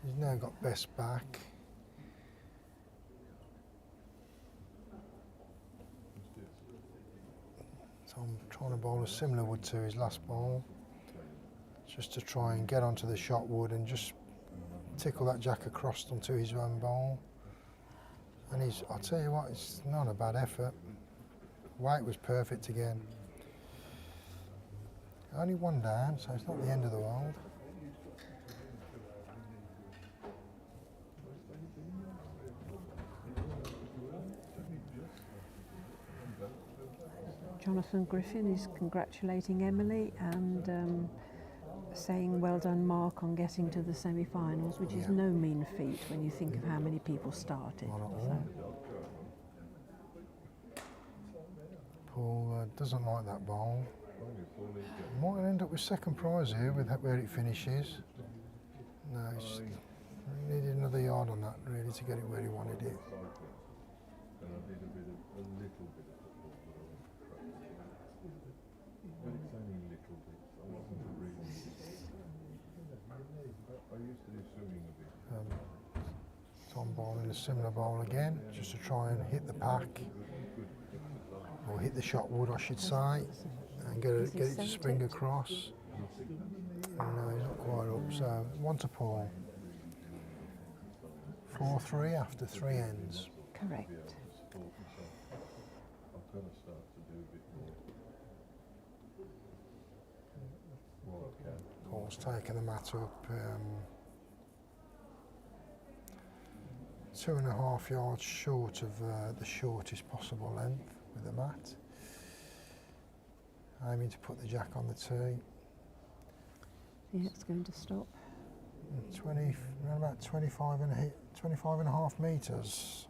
He's now got best back. Tom trying to bowl a similar wood to his last ball, just to try and get onto the shot wood and just tickle that jack across onto his own ball. And I'll tell you what, it's not a bad effort. Weight was perfect again. Only one down, so it's not the end of the world. Jonathan Griffin is congratulating Emily and saying well done Mark on getting to the semi-finals, which is no mean feat when you think of how many people started. Not at all. Paul doesn't like that ball. Might end up with second prize here with where it finishes. No, it's needed another yard on that really to get it where he wanted it. Tom bowling a similar bowl again, just to try and hit the pack, or hit the shot wood I should say, and get it to spring across. No, he's not quite up, so 1 to Paul. 4-3 after 3 ends. Correct. Paul's taken the mat up 2.5 yards short of the shortest possible length with the mat. Aiming to put the jack on the tee. Yeah, it's going to stop. 20, around about 25 and a half metres.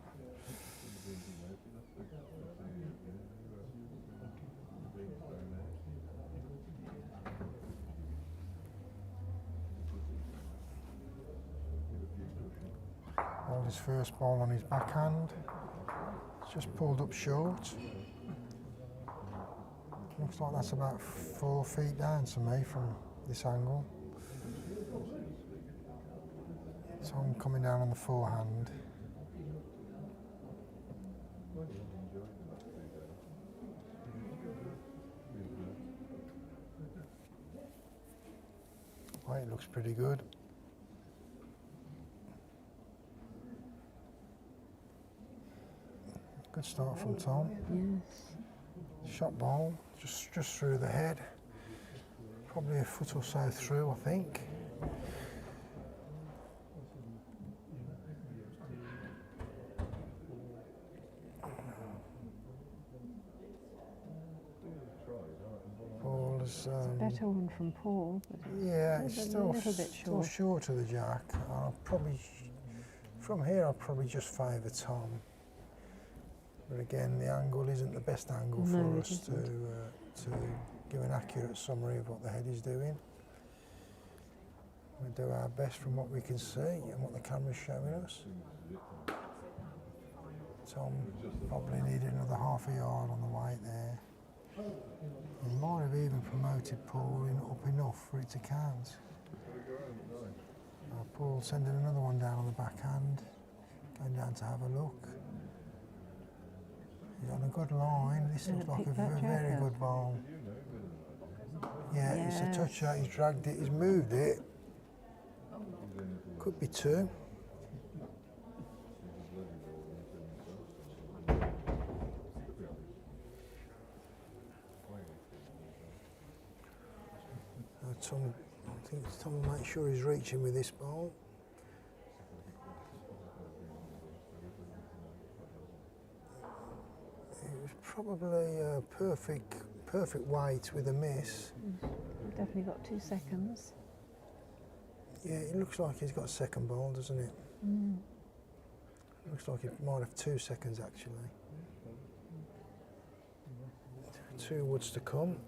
Bowled his first ball on his backhand. It's just pulled up short. Looks like that's about 4 feet down to me from this angle. Tom coming down on the forehand. Right, it looks pretty good. Good start from Tom. Yes. Shot ball, just through the head. Probably a foot or so through, I think. Ball is, Better one from Paul, but yeah, it's a still little bit still short. short of the jack. From here, I'd probably just favour Tom. But again, the angle isn't the best angle No, for it us to give an accurate summary of what the head is doing. We do our best from what we can see and what the camera's showing us. Tom probably needed another half a yard on the weight there. He might have even promoted Paul up enough for it to count. Paul sending another one down on the backhand, going down to have a look. He's on a good line. This looks like a very good ball. Yeah, it's a touch out. He's dragged it. He's moved it. Could be two. Tom, I think Tom will make sure he's reaching with this ball. It was probably a perfect weight with a miss. Definitely got 2 seconds. Yeah, it looks like he's got a second ball, doesn't it? Mm. Looks like he might have 2 seconds actually. 2 woods to come.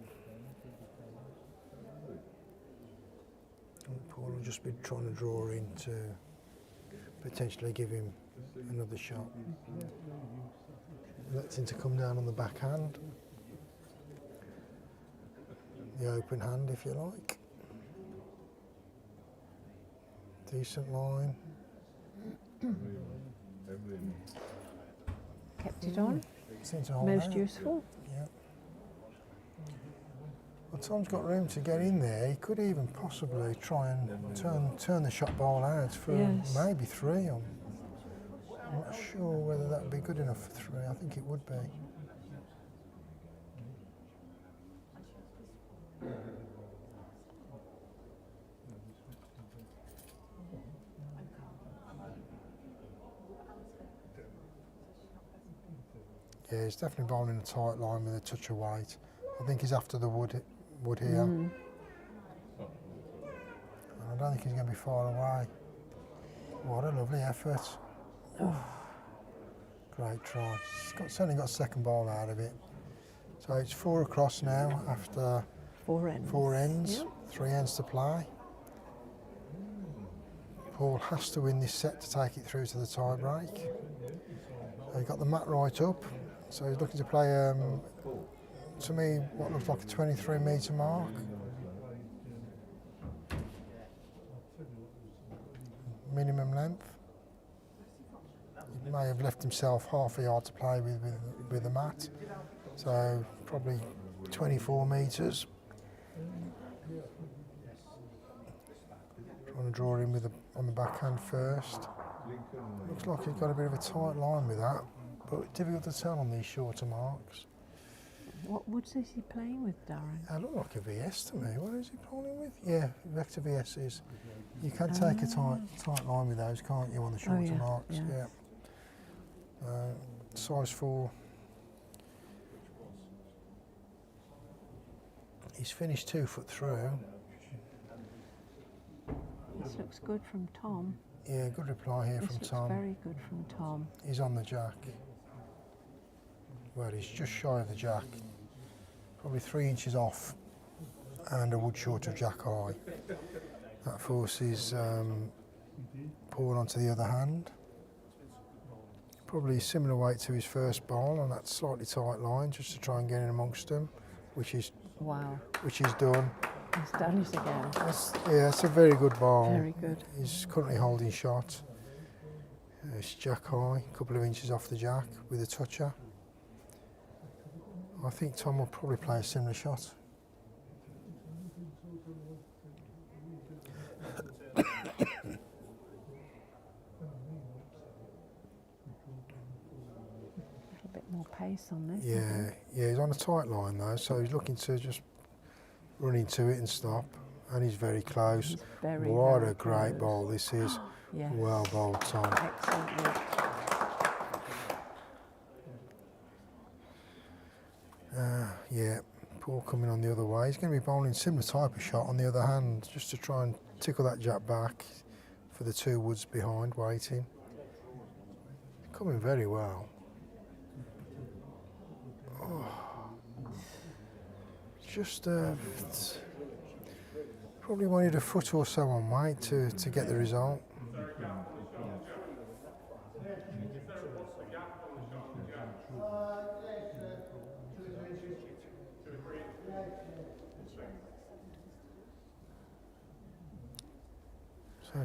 And Paul will just be trying to draw in to potentially give him another shot. Lets him to come down on the backhand. The open hand, if you like. Decent line. Kept it on. Seems to hold Most out. useful. Yeah. Well, Tom's got room to get in there. He could even possibly try and turn the shot ball out for maybe 3. I'm not sure whether that would be good enough for 3. I think it would be. Yeah, he's definitely bowling a tight line with a touch of weight. I think he's after the wood here. And I don't think he's going to be far away. What a lovely effort. Oh. Great try. He's certainly got a second ball out of it. So it's 4 across now after 4 ends. 4 ends, Yep. 3 ends to play. Paul has to win this set to take it through to the tie break. He got the mat right up, so he's looking to play, to me, what looks like a 23-metre mark. Minimum length. He may have left himself half a yard to play with the mat, so probably 24 metres. Trying to draw in on the backhand first. Looks like he's got a bit of a tight line with that, but difficult to tell on these shorter marks. What woods is he playing with, Darren? They look like a VS to me. What is he playing with? Yeah, Vector VSs. You can take a tight line with those, can't you, on the shorter marks? Yeah. Size 4. He's finished 2 foot through. This looks good from Tom. Yeah, good reply here from Tom. Very good from Tom. He's on the jack. Well, he's just shy of the jack. Probably 3 inches off and a wood short of jack high. That forces Paul onto the other hand. Probably similar weight to his first ball on that slightly tight line, just to try and get in amongst them, which is done. He's done it again. That's a very good ball. Very good. He's currently holding shot. It's jack high, a couple of inches off the jack with a toucher. I think Tom will probably play a similar shot. A bit more pace on this. Yeah, he's on a tight line though, so he's looking to just run into it and stop, and he's very close. What a great ball this is. Yes. Well bowled, Tom. Excellent. Yeah, Paul coming on the other way. He's going to be bowling similar type of shot on the other hand, just to try and tickle that jab back for the 2 woods behind waiting. Coming very well. Just probably wanted a foot or so on weight to get the result.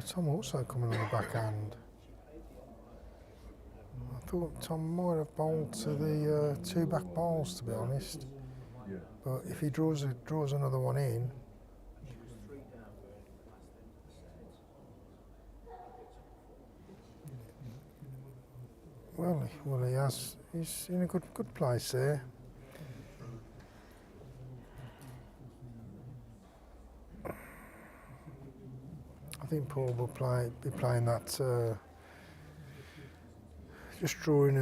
So Tom also coming on the backhand. I thought Tom might have bowled to the two back bowls, to be honest. But if he draws another one in, well, he has. He's in a good place there. I think Paul will be playing that, just drawing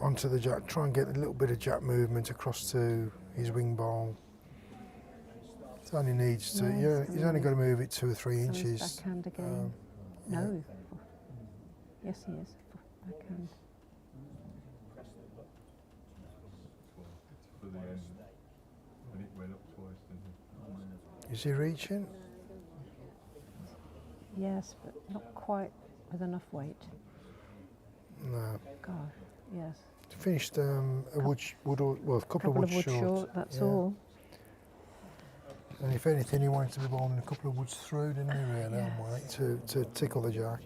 onto the jack, try and get a little bit of jack movement across to his wing bowl. It only needs to, he's only got to move it 2 or 3 So he's inches. backhand again. No. Yes, he is. Backhand. For the end, and it went up twice, didn't it? Is he reaching? Yes, but not quite with enough weight. No. God, yes. Finished a couple of woods short. That's Yeah. all. And if anything, he wanted to be bowling a couple of woods through, didn't he, really, Yes. on weight, to tickle the jack.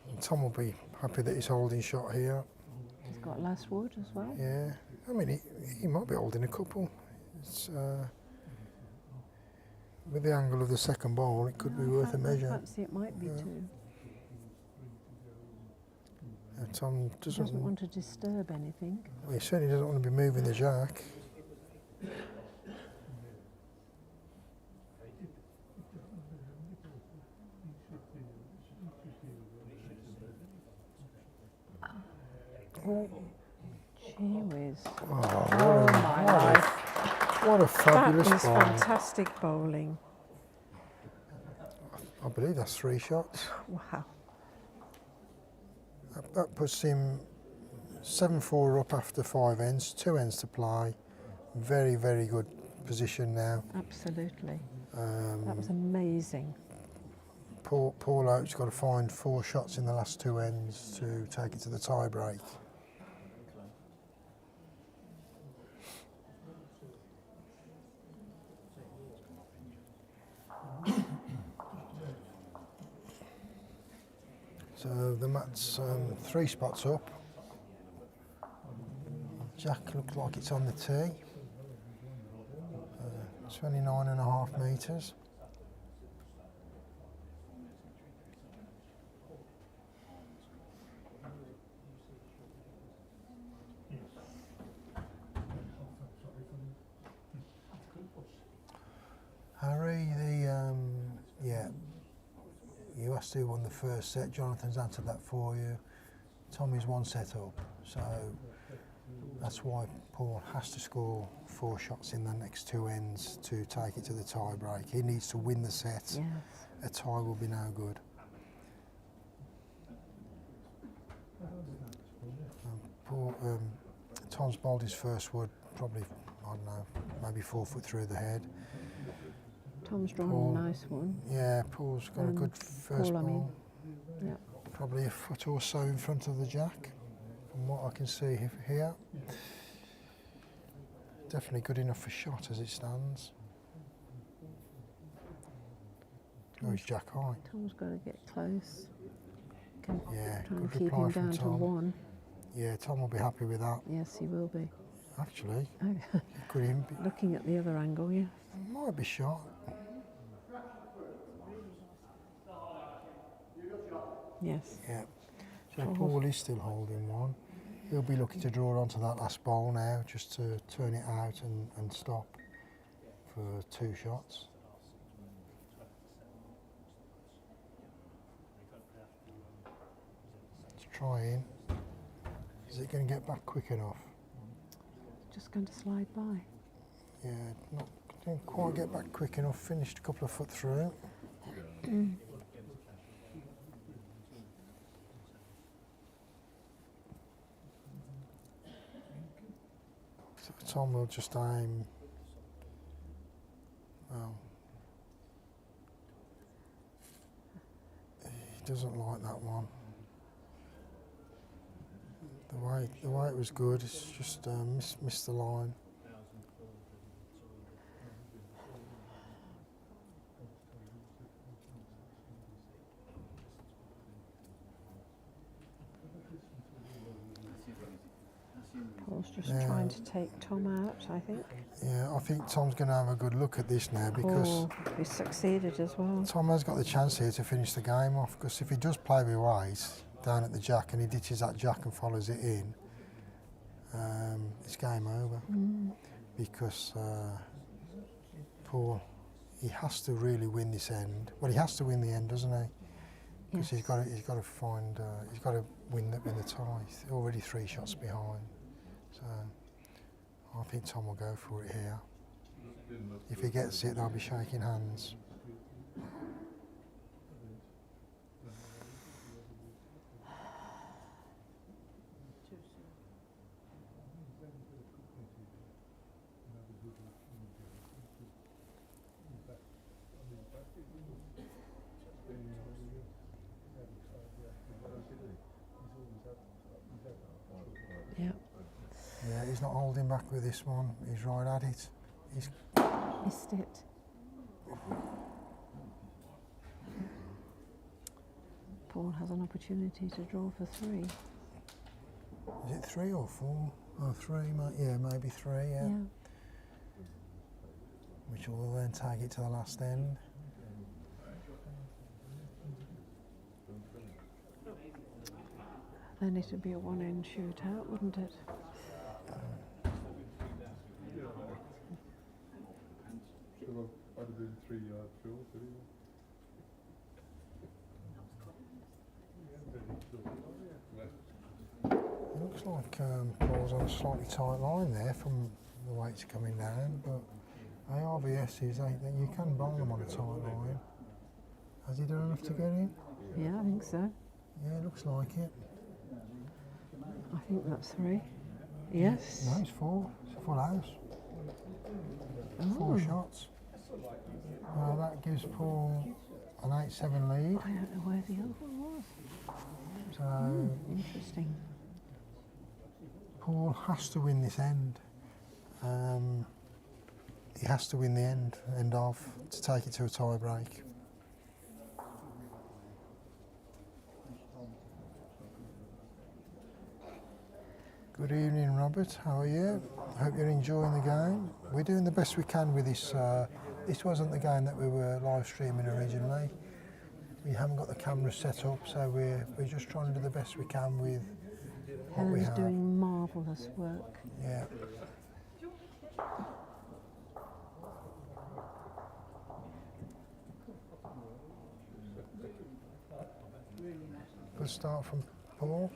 And Tom will be happy that he's holding shot here. He's got last wood as well. Yeah. I mean, he might be holding a couple. It's, with the angle of the second bowl, it could be worth a I measure. fancy it might be Yeah. too. Tom Doesn't want to disturb anything. well, he certainly doesn't want to be moving the jack. Gee whiz. Oh, My life. what a fabulous That is ball. fantastic bowling. I believe that's 3 shots. Wow. That puts him 7-4 up after 5 ends, 2 ends to play. Very, very good position now. Absolutely. That was amazing. Paul Oates got to find 4 shots in the last 2 ends to take it to the tie break. So the mat's 3 spots up. Jack looks like it's on the tee. 29.5 metres. Harry, you asked who won the first set. Jonathan's answered that for you. Tommy's 1 set up, so that's why Paul has to score 4 shots in the next 2 ends to take it to the tie break. He needs to win the set. Yes. A tie will be no good. Tom's bowled his first wood, probably, I don't know, maybe 4 foot through the head. Tom's drawn Paul- a nice one. Yeah, Paul's got a good first Paul, I ball. mean. Yeah. Probably a foot or so in front of the jack, from what I can see here. Definitely good enough for shot as it stands. Oh, he's jack high. Tom's got to get close. Can Yeah, try and good keep reply him from down to Tom. 1. Yeah, Tom will be happy with that. Yes, he will be. Actually, could even be, Looking at the other angle, yeah. might be shot. Yes. Yeah. So Paul is still holding 1. He'll be looking to draw onto that last ball now, just to turn it out and stop for 2 shots. Let's try in. Is it going to get back quick enough? Just going to slide by. Yeah, didn't quite get back quick enough. Finished a couple of foot through. So Tom will just aim. Well, he doesn't like that one. The way it was good, it's just missed the line. Paul's just Yeah. trying to take Tom out, I think. Yeah, I think Tom's going to have a good look at this now because Paul, he succeeded as well. Tom has got the chance here to finish the game off. Because if he does play with white down at the jack and he ditches that jack and follows it in, it's game over. Because Paul, he has to really win this end. Well, he has to win the end, doesn't he? Because Yes. he's got to win the tie. He's already 3 shots behind. So I think Tom will go for it here. If he gets it, they'll be shaking hands. Yeah, Yeah, he's not holding back with this one. He's right at it. He's missed it. Paul has an opportunity to draw for 3. Is it 3 or 4? Oh, 3, yeah, maybe 3, yeah. Yeah. Which will then take it to the last end. Then it would be a one-end shootout, wouldn't it? I'd have been 3 yards short anyway. It looks like Paul's on a slightly tight line there from the weights coming down, but ARVS is that you can bowl them on a tight line. Has he done enough to get in? Yeah, I think so. Yeah, it looks like it. I think that's 3. Yes. No, it's 4. It's a full house. 4 shots. That gives Paul an 8-7 lead. I don't know where the other one was. So Interesting. Paul has to win this end. He has to win the end off to take it to a tie break. Good evening, Robert. How are you? Hope you're enjoying the game. We're doing the best we can with this. This wasn't the game that we were live streaming originally. We haven't got the cameras set up, so we're just trying to do the best we can with what we Helen's have. doing marvellous work. Yeah. Good start from Paul.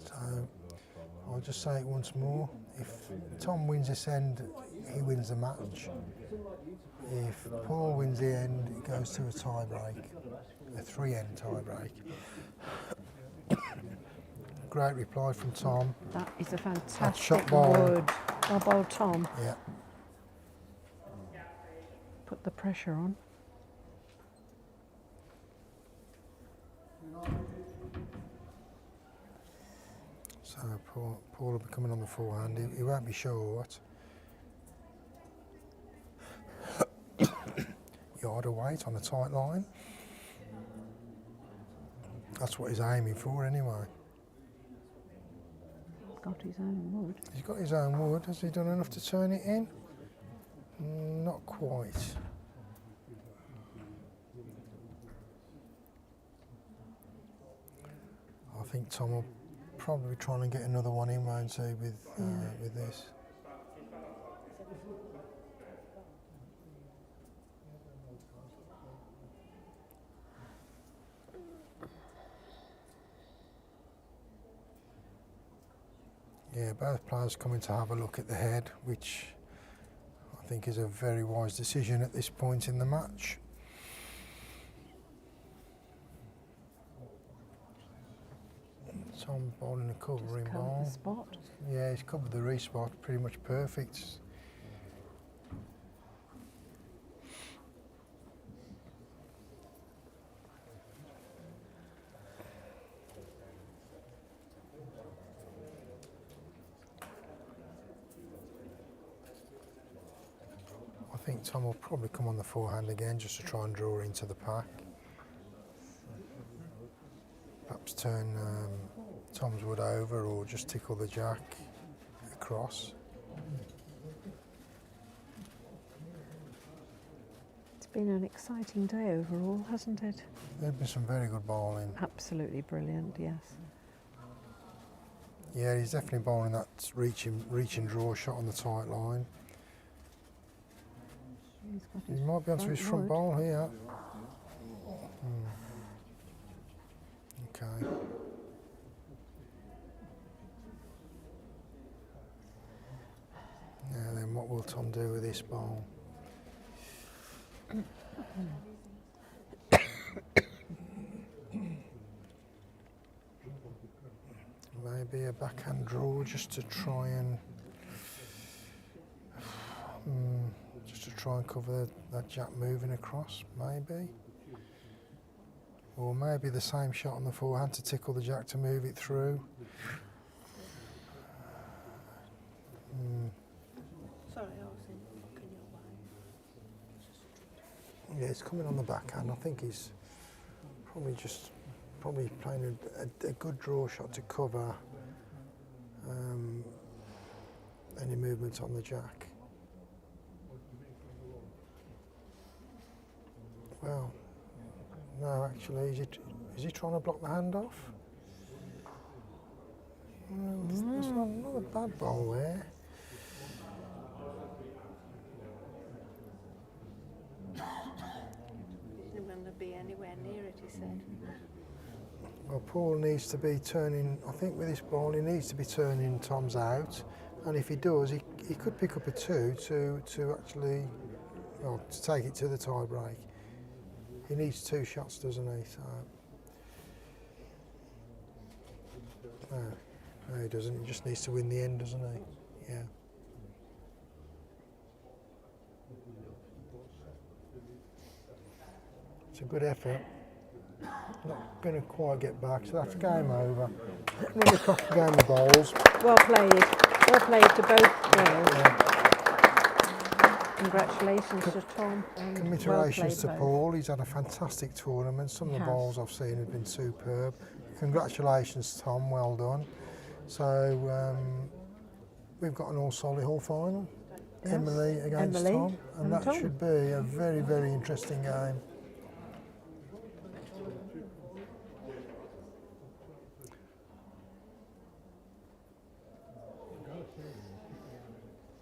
So I'll just say it once more. If Tom wins this end, he wins the match. If Paul wins the end, it goes to a tie break, a 3-end tie break. Great reply from Tom. That is a shot fantastic ball. wood. Well bowled, Tom. Yeah. Put the pressure on. So Paul will be coming on the forehand. He won't be short. Yard of weight on the tight line. That's what he's aiming for anyway. Got his own wood. He's got his own wood. Has he done enough to turn it in? Not quite. I think Tom will probably be trying to get another one in, won't he, with this. Yeah, both players coming to have a look at the head, which I think is a very wise decision at this point in the match. Tom bowling a covering Just covered ball. the spot. Yeah, he's covered the respot pretty much perfect. I think Tom will probably come on the forehand again just to try and draw into the pack. perhaps turn Tom's wood over or just tickle the jack across. It's been an exciting day overall, hasn't it? There's been some very good bowling. Absolutely brilliant, yes. Yeah, he's definitely bowling that reach and draw shot on the tight line. He's got He his might be onto his front wood. bowl here. Okay. Now then, what will Tom do with this bowl? Maybe a backhand draw just to try and cover that jack moving across, maybe. Or maybe the same shot on the forehand to tickle the jack to move it through. Sorry, I was in blocking your way. Yeah, it's coming on the backhand. I think he's probably playing a good draw shot to cover any movement on the jack. Well, no, actually, is he trying to block the hand off? It's not a bad ball there. He didn't want to be anywhere near it, he said. Well, Paul needs to be turning, I think with this ball, he needs to be turning Tom's out. And if he does, he could pick up a 2 to actually, well, to take it to the tie break. He needs 2 shots, doesn't he? So, no, he doesn't. He just needs to win the end, doesn't he? Yeah. It's a good effort. Not going to quite get back, so that's game over. Another cracking game of bowls. Well played. Well played to both players. Congratulations to Tom. And Commiserations to well played Paul. He's had a fantastic tournament. Some of He the has. bowls I've seen have been superb. Congratulations, Tom. Well done. So we've got an all Solihull final. Yes. Emily against Emily Tom, and and that Tom. should be a very, very interesting game.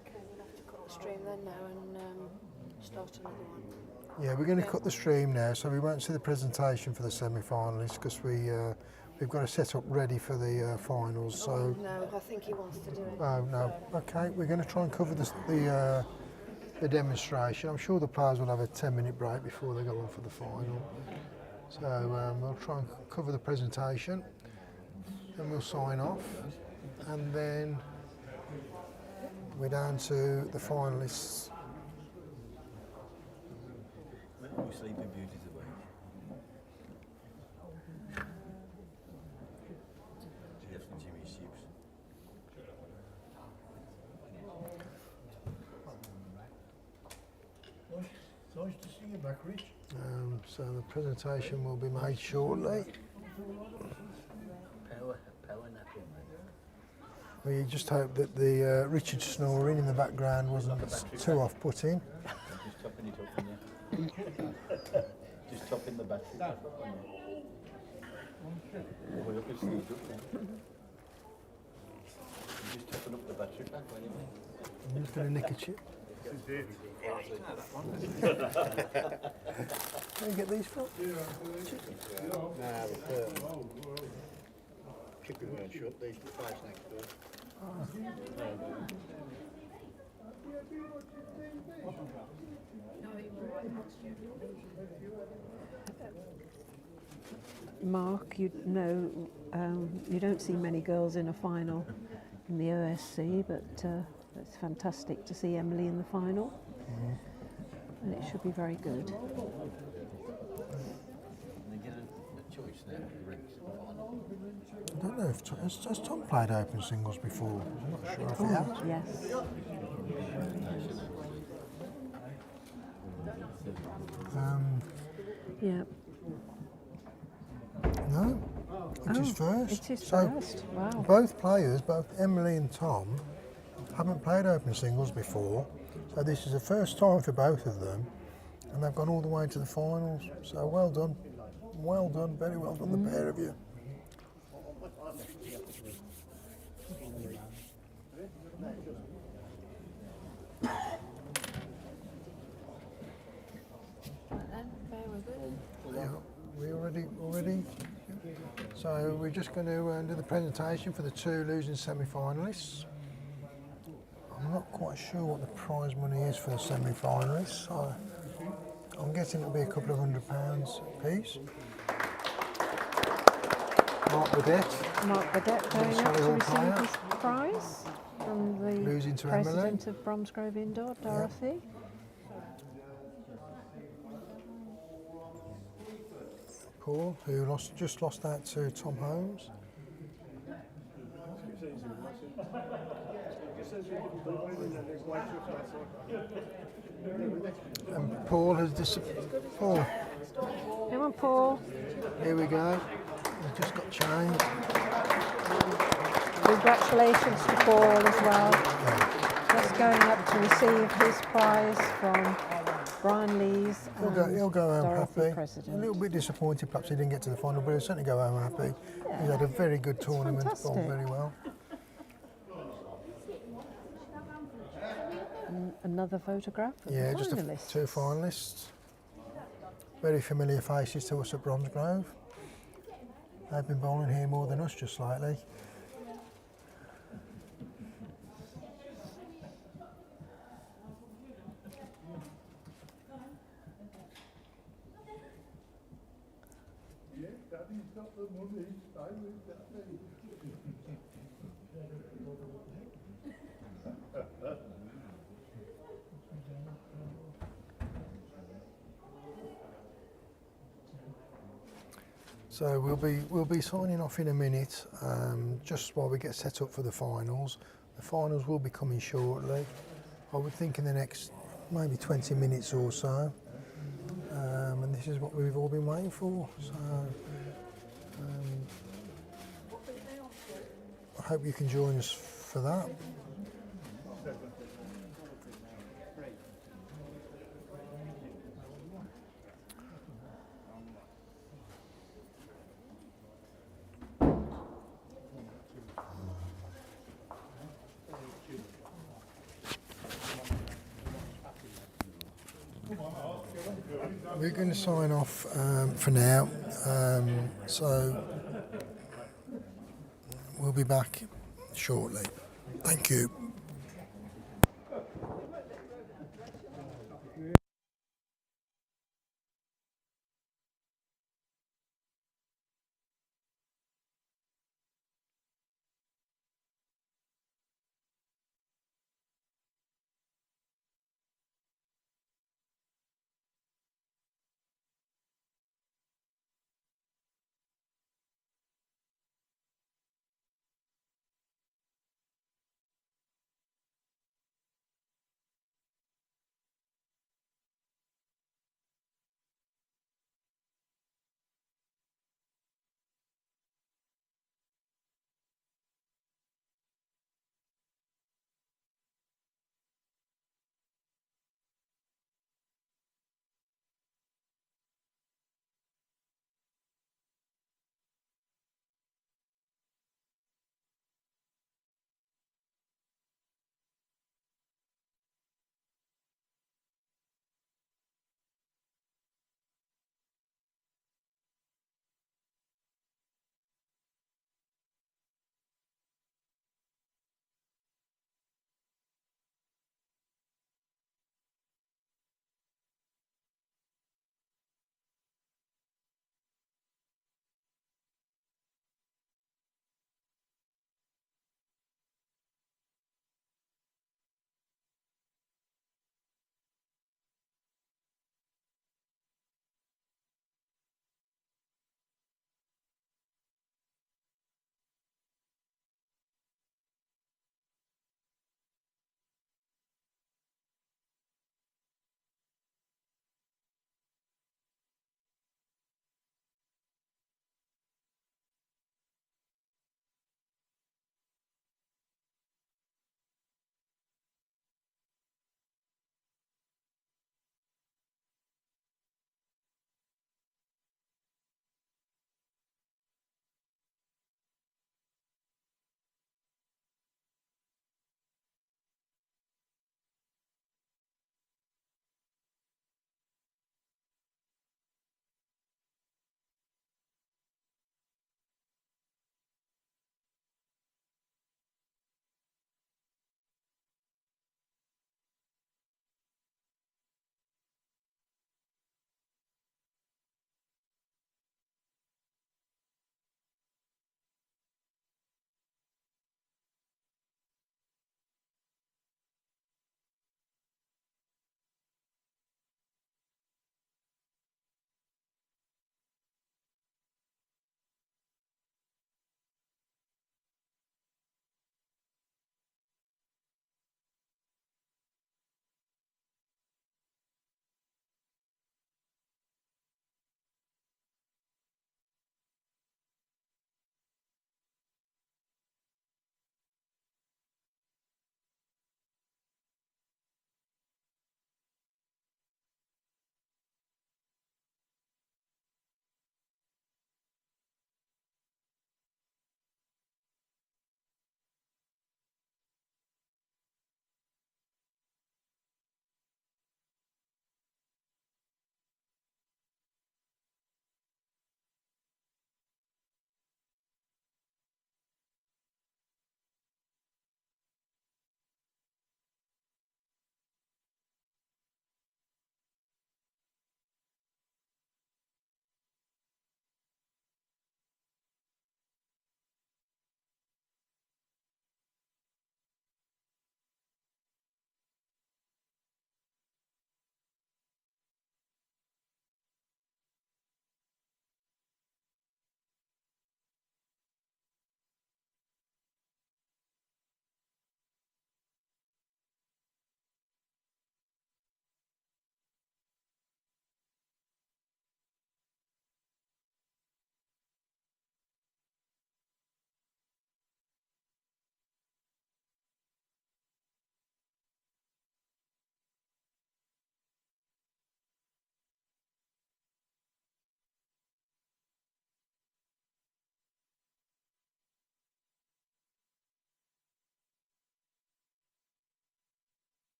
Okay, we'll have to cut the stream then now and start another one. Yeah, we're going to cut the stream now, so we won't see the presentation for the semi-finalists because we've got a set up ready for the finals. So. No, I think he wants to do it. Oh, no. Okay, we're going to try and cover the demonstration. I'm sure the players will have a 10-minute break before they go on for the final. So we'll try and cover the presentation, and we'll sign off, and then we're down to the finalists. Sleeping Beauty's away. Jeff and Jimmy's ships. Nice to see you back, Rich. So the presentation will be made shortly. Power napping, mate. We just hope that the Richard snoring in the background wasn't too off-putting. Just topping it up, yeah. Just topping the battery. Oh, look, it's still good now. Just topping up the battery pack, anyway. I'm just going to nick a chip. Where you get these from? Chippy weren't shut, they used to place next door. Mark, you know, you don't see many girls in a final in the OSC, but it's fantastic to see Emily in the final. And it should be very good. They get a choice now with the rings in the final. I don't know if has Tom played open singles before. I'm not sure if he has. Yes. Um, Yeah. no, It is first. It is So first. Wow. both players, both Emily and Tom, haven't played open singles before. So this is the first time for both of them, and they've gone all the way to the finals. So well done. Well done. Very well done, the pair of you. Right then, bear with it. Yeah, we already. So we're just going to do the presentation for the two losing semi-finalists. I'm not quite sure what the prize money is for the semi-finalists. So I'm guessing it'll be a couple of £100 apiece. Mark Burdett, Mark Burdett going up to Solihull receive player. his prize from the Losing to Emily. president of Bromsgrove Indoor, Dorothy. Paul, who just lost out to Tom Holmes. And Paul has Paul, Come on, Paul. here we go. He's just got changed. Congratulations to Paul as well. Just going up to receive his prize from Brian Lees and He'll go home Dorothy happy. President. A little bit disappointed, perhaps he didn't get to the final, but he'll certainly go home happy. He's had a very good tournament, fantastic. gone very well. Another photograph of Yeah, the just finalists. two finalists. Very familiar faces to us at Bromsgrove. They've been bowling here more than us just lately. Yeah, Daddy's got the money. Stay with Daddy. So we'll be signing off in a minute, just while we get set up for the finals. The finals will be coming shortly. I would think in the next maybe 20 minutes or so. And this is what we've all been waiting for. So I hope you can join us for that. We're going to sign off for now, so we'll be back shortly. Thank you.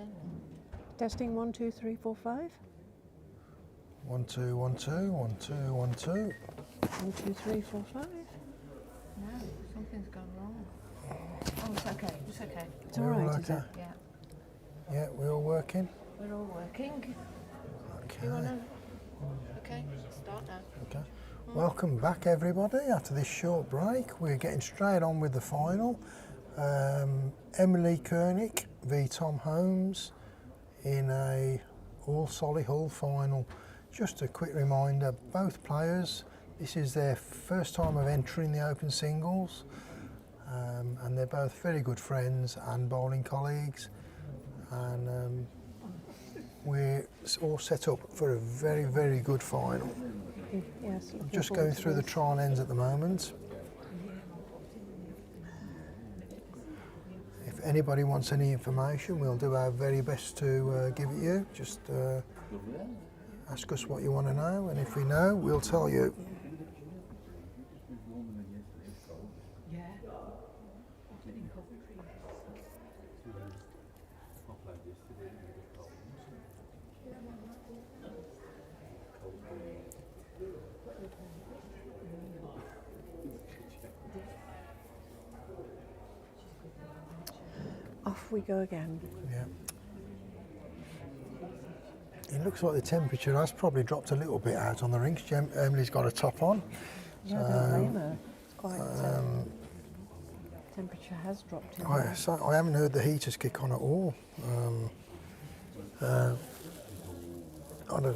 then. Testing 1, 2, 3, 4, 5. 1, 2, 1, 2, 1, 2, 1, 2. 1, 2, 3, 4, 5. No, something's gone wrong. Oh, it's okay. It's okay. It's all We're all right, is it? okay? Yeah, Yeah, we're all working. we're all working. Okay. You wanna? Okay, start now. Okay. Welcome back, everybody. After this short break, we're getting straight on with the final. Emily Kernick v Tom Holmes in a all Solihull final. Just a quick reminder, both players, this is their first time of entering the open singles, and they're both very good friends and bowling colleagues, and we're all set up for a very, very good final. Yes. looking Just forward going to through the this. trial ends at the moment. If anybody wants any information, we'll do our very best to give it you. Just ask us what you want to know, and if we know, we'll tell you. Off we go again. Yeah. It looks like the temperature has probably dropped a little bit out on the rink. Emily's got a top on. Yeah, I don't blame her. It's quite. Temperature has dropped. In there. I haven't heard the heaters kick on at all. I'd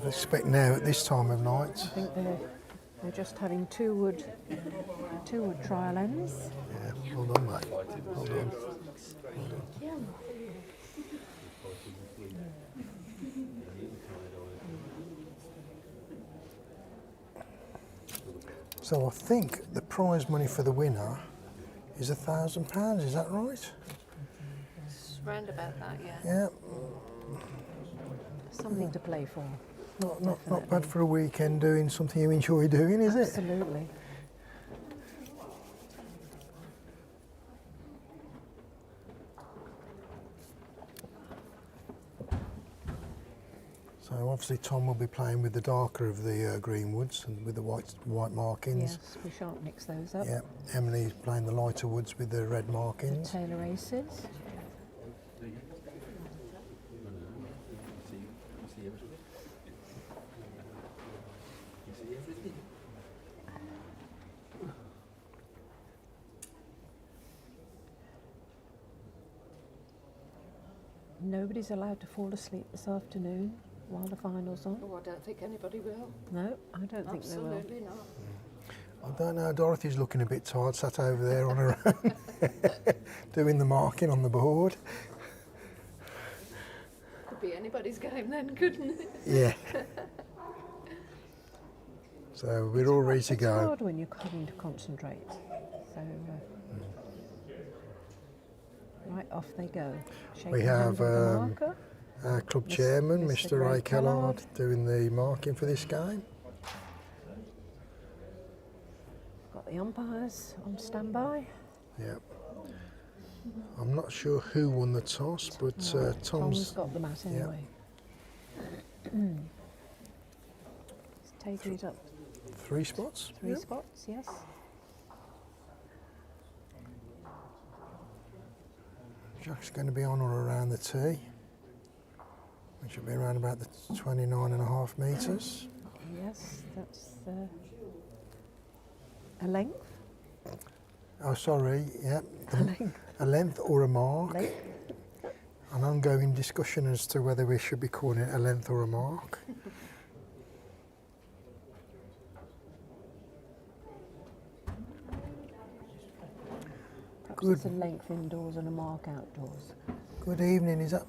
expect now at this time of night. I think they're just having two wood trial ends. Yeah, well done, mate. Well done. So I think the prize money for the winner is £1,000. Is that right? It's round about that, yeah. Yeah. Something to play for. Not bad for a weekend doing something you enjoy doing, is it? Absolutely. So obviously Tom will be playing with the darker of the green woods and with the white markings. Yes, we shan't mix those up. Yeah, Emily's playing the lighter woods with the red markings. Taylor aces. Nobody's allowed to fall asleep this afternoon while the final's on. Oh, I don't think anybody will. No, I don't think they will. Absolutely not. I don't know, Dorothy's looking a bit tired, sat over there on her own, doing the marking on the board. Could be anybody's game then, couldn't it? Yeah. So we're all ready to It's go. hard when you're having to concentrate. So, right, off they go. Shake We the hand have of the marker. our club Mr. chairman, Mr. Mr. Ray Ray Kellard, Kellard. doing the marking for this game. Got the umpires on standby. Yeah. I'm not sure who won the toss, but Right, Tom's got the mat yeah. anyway. He's taking it up 3 spots. 3 Yep. spots, yes. Jack's going to be on or around the tee, which will be around about the 29.5 metres. Yes, that's a length. Oh, sorry, yeah. A length. A length or a mark. Length. An ongoing discussion as to whether we should be calling it a length or a mark. Perhaps Good. it's a length indoors and a mark outdoors. Good evening, is that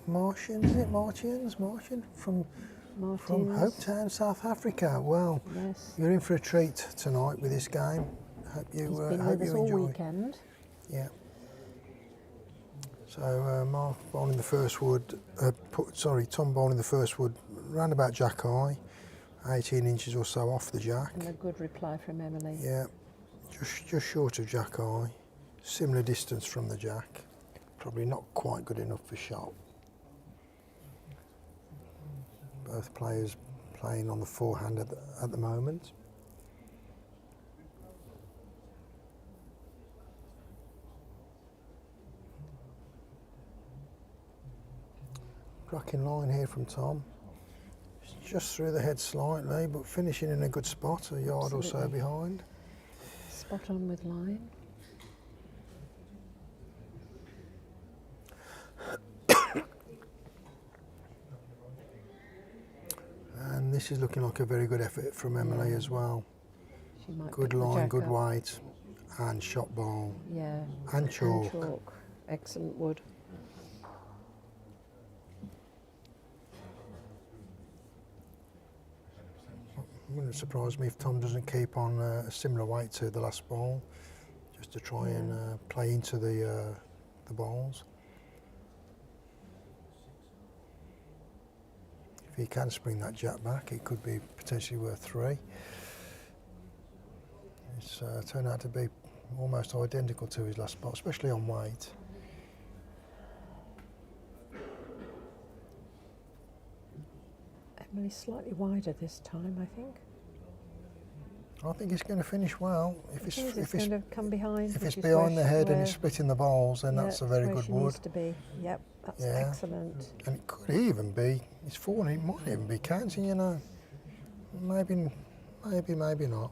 Martian? Is it Martians? Martian? From Martins. Hopetown, South Africa. Well, Yes. you're in for a treat tonight with this game. Hope you, He's been hope with us you all enjoy. weekend. Yeah. So Mark bowling the first wood, Tom bowling the first wood round about jack high, 18 inches or so off the jack. And a good reply from Emily. Yeah, just short of jack high, similar distance from the jack. Probably not quite good enough for shot. Both players playing on the forehand at the moment. Cracking line here from Tom. Just through the head slightly, but finishing in a good spot, a yard or so Absolutely. behind. Spot on with line. And this is looking like a very good effort from Emily as well. She might Good pick the line, jack good up. weight, and shot ball, Yeah. and chalk. chalk. Excellent wood. Wouldn't surprise me if Tom doesn't keep on a similar weight to the last ball, just to try and play into the balls. If he can spring that jack back, it could be potentially worth 3. It's turned out to be almost identical to his last spot, especially on weight. Emily's slightly wider this time, I think. I think he's going to finish well. If It's going to come behind. if which it's is behind the where head she- and he's splitting the balls, then yeah, that's a very where good she wood. needs to be. Yep, that's Yeah. excellent. And it could even be, it's 4 and it might even be counting, you know. Maybe not.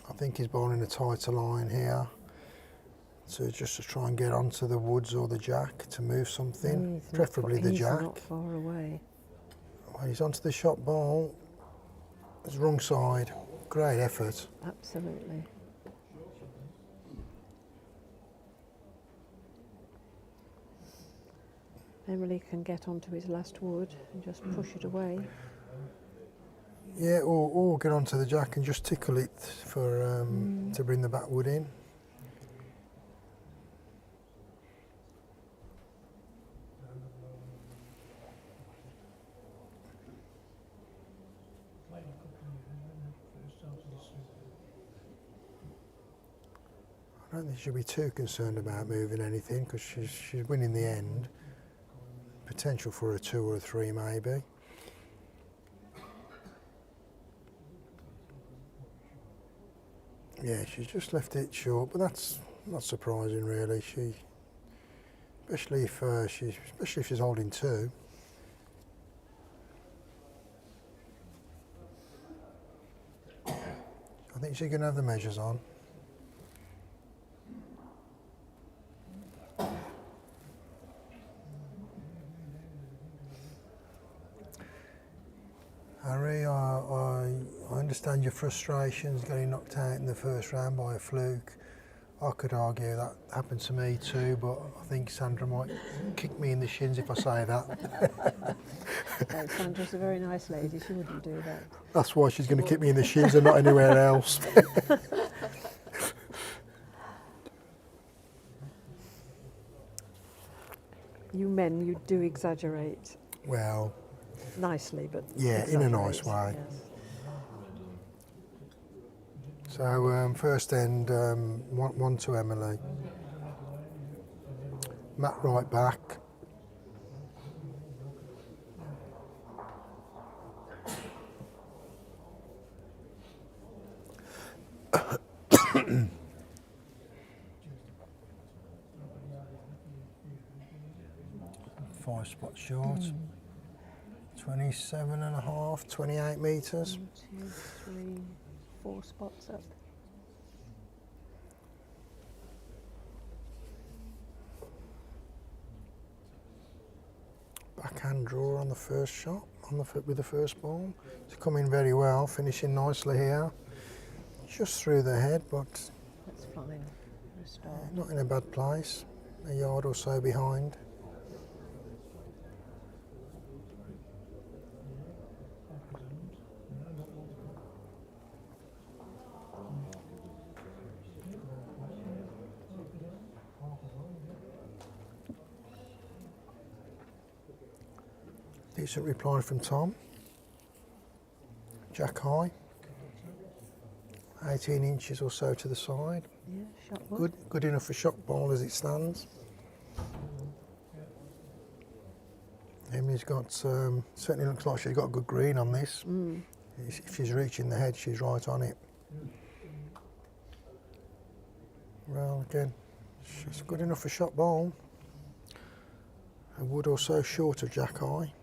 I think he's bowling a tighter line here, so just to try and get onto the woods or the jack to move something, He's not preferably fa- the he's jack. not far away. When he's onto the shot ball, it's wrong side. Great effort. Absolutely. Emily can get onto his last wood and just push it away. Yeah, or get onto the jack and just tickle it for to bring the back wood in. I don't think she should be too concerned about moving anything because she's winning the end. Potential for a 2 or a 3 maybe. Yeah, she's just left it short, but that's not surprising really. Especially if she's holding 2. I think she's going to have the measures on. Harry, I understand your frustrations getting knocked out in the first round by a fluke. I could argue that happened to me too, but I think Sandra might kick me in the shins if I say that. Sandra's a very nice lady, she wouldn't do that. That's why she's going to kick me in the shins and not anywhere else. You men, you do exaggerate. Well, Nicely, but yeah, in a nice exaggerate, way. yes. So first end, 1 to Emily. Matt right back. Five spots short. 27 and a half, 28 metres. 1, 2, 3, 4 spots up. Backhand draw on the first shot, with the first ball. It's coming very well, finishing nicely here. Just through the head, but That's fine for a start. not in a bad place. A yard or so behind. Decent reply from Tom. Jack high. 18 inches or so to the side. Yeah, shot wood. Good enough for shot ball as it stands. Emily's got, certainly looks like she's got a good green on this. If she's reaching the head, she's right on it. Well, again, she's good enough for shot ball. A wood or so short of Jack high.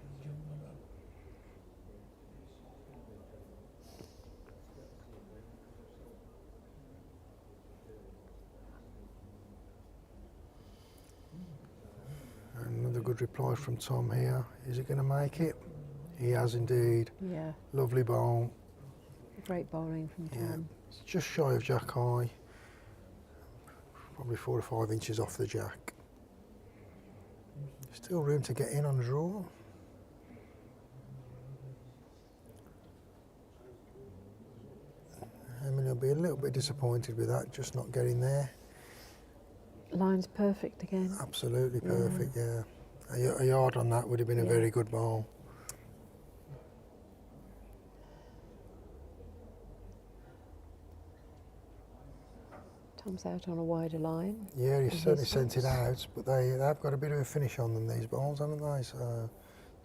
Another good reply from Tom here. Is he going to make it? He has indeed. Yeah, Lovely bowl. great bowling from Yeah. Tom. It's just shy of Jack high. Probably 4 or 5 inches off the Jack. Still room to get in on draw. Emily will be a little bit disappointed with that, just not getting there. Line's perfect again. Absolutely perfect, yeah. A yard on that would have been a Yeah. very good bowl. Tom's out on a wider line. Yeah, he's And certainly his sent it shots. out, but they've got a bit of a finish on them, these bowls, haven't they? So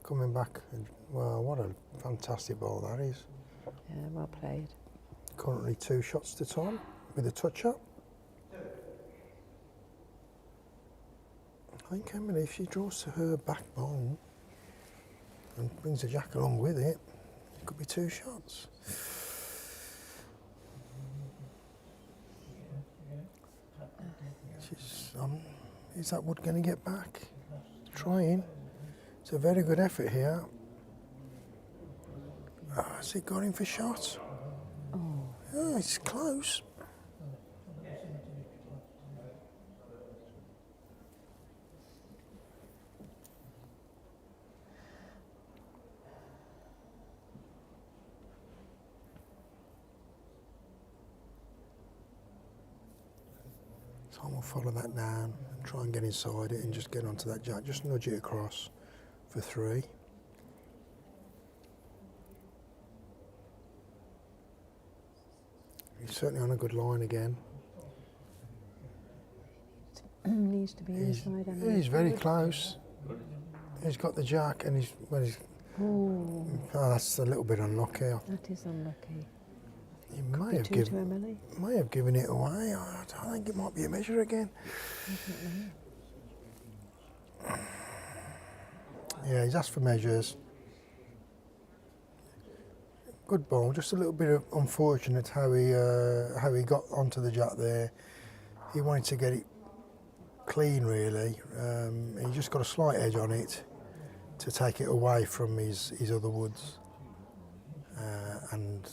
coming back, well, what a fantastic ball that is. Yeah, well played. Currently 2 shots to Tom with a touch-up. I think Emily, if she draws to her back bowl and brings the Jack along with it, it could be 2 shots. Is that wood going to get back? Trying. It's a very good effort here. Has it got him for shot? Oh, it's close. Tom will follow that down and try and get inside it and just get onto that Jack. Just nudge it across for 3. He's certainly on a good line again. Needs to be inside. Emily. He's very close. He's got the Jack and Oh, that's a little bit unlucky. that is unlucky. He may Be have, 2 to Emily. may have given it away. I think it might be a measure again. Yeah, he's asked for measures. Good ball, just a little bit of unfortunate how he got onto the Jack there. He wanted to get it clean really. He just got a slight edge on it to take it away from his other woods and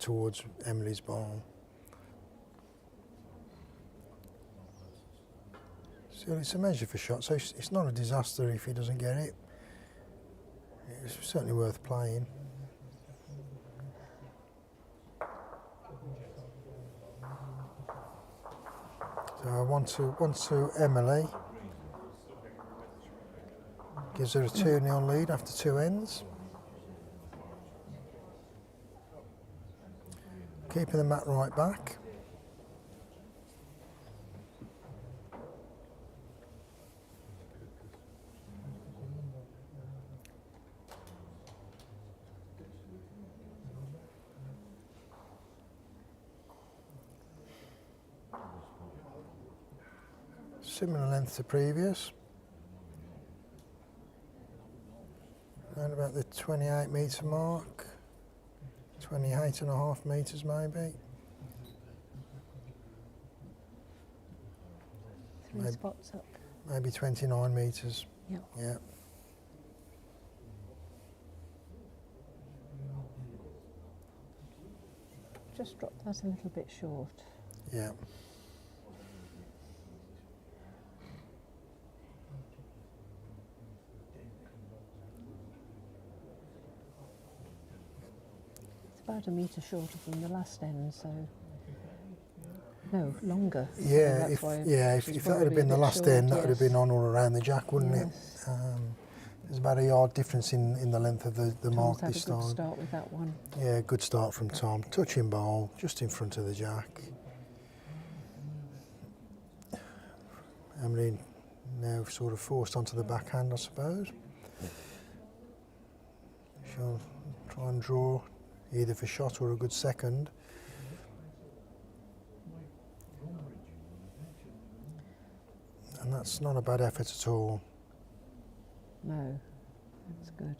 towards Emily's ball. So it's a measure for shot, so it's not a disaster if he doesn't get it. It's certainly worth playing. So 1 to Emily. Gives her a 2-0 lead after 2 ends. Keeping the mat right back. Similar length to previous. Around about the 28 metre mark. 28.5 metres maybe. 3 Maybe- spots up. Maybe 29 metres. Yep. Yeah. Just drop that a little bit short. Yeah. It's about a metre shorter than the last end, so no, longer. So Yeah, that's if why yeah, if she's that had probably been a the bit last short, end, that would have yes. been on or around the Jack, wouldn't Yes. it? There's about a yard difference in the length of the mark Tom's had this a good time. start with that one. Yeah, good start from Tom. Touching ball, just in front of the jack. Emily now sort of forced onto the backhand, I suppose. She'll try and draw either for shot or a good second. And that's not a bad effort at all. No, that's good.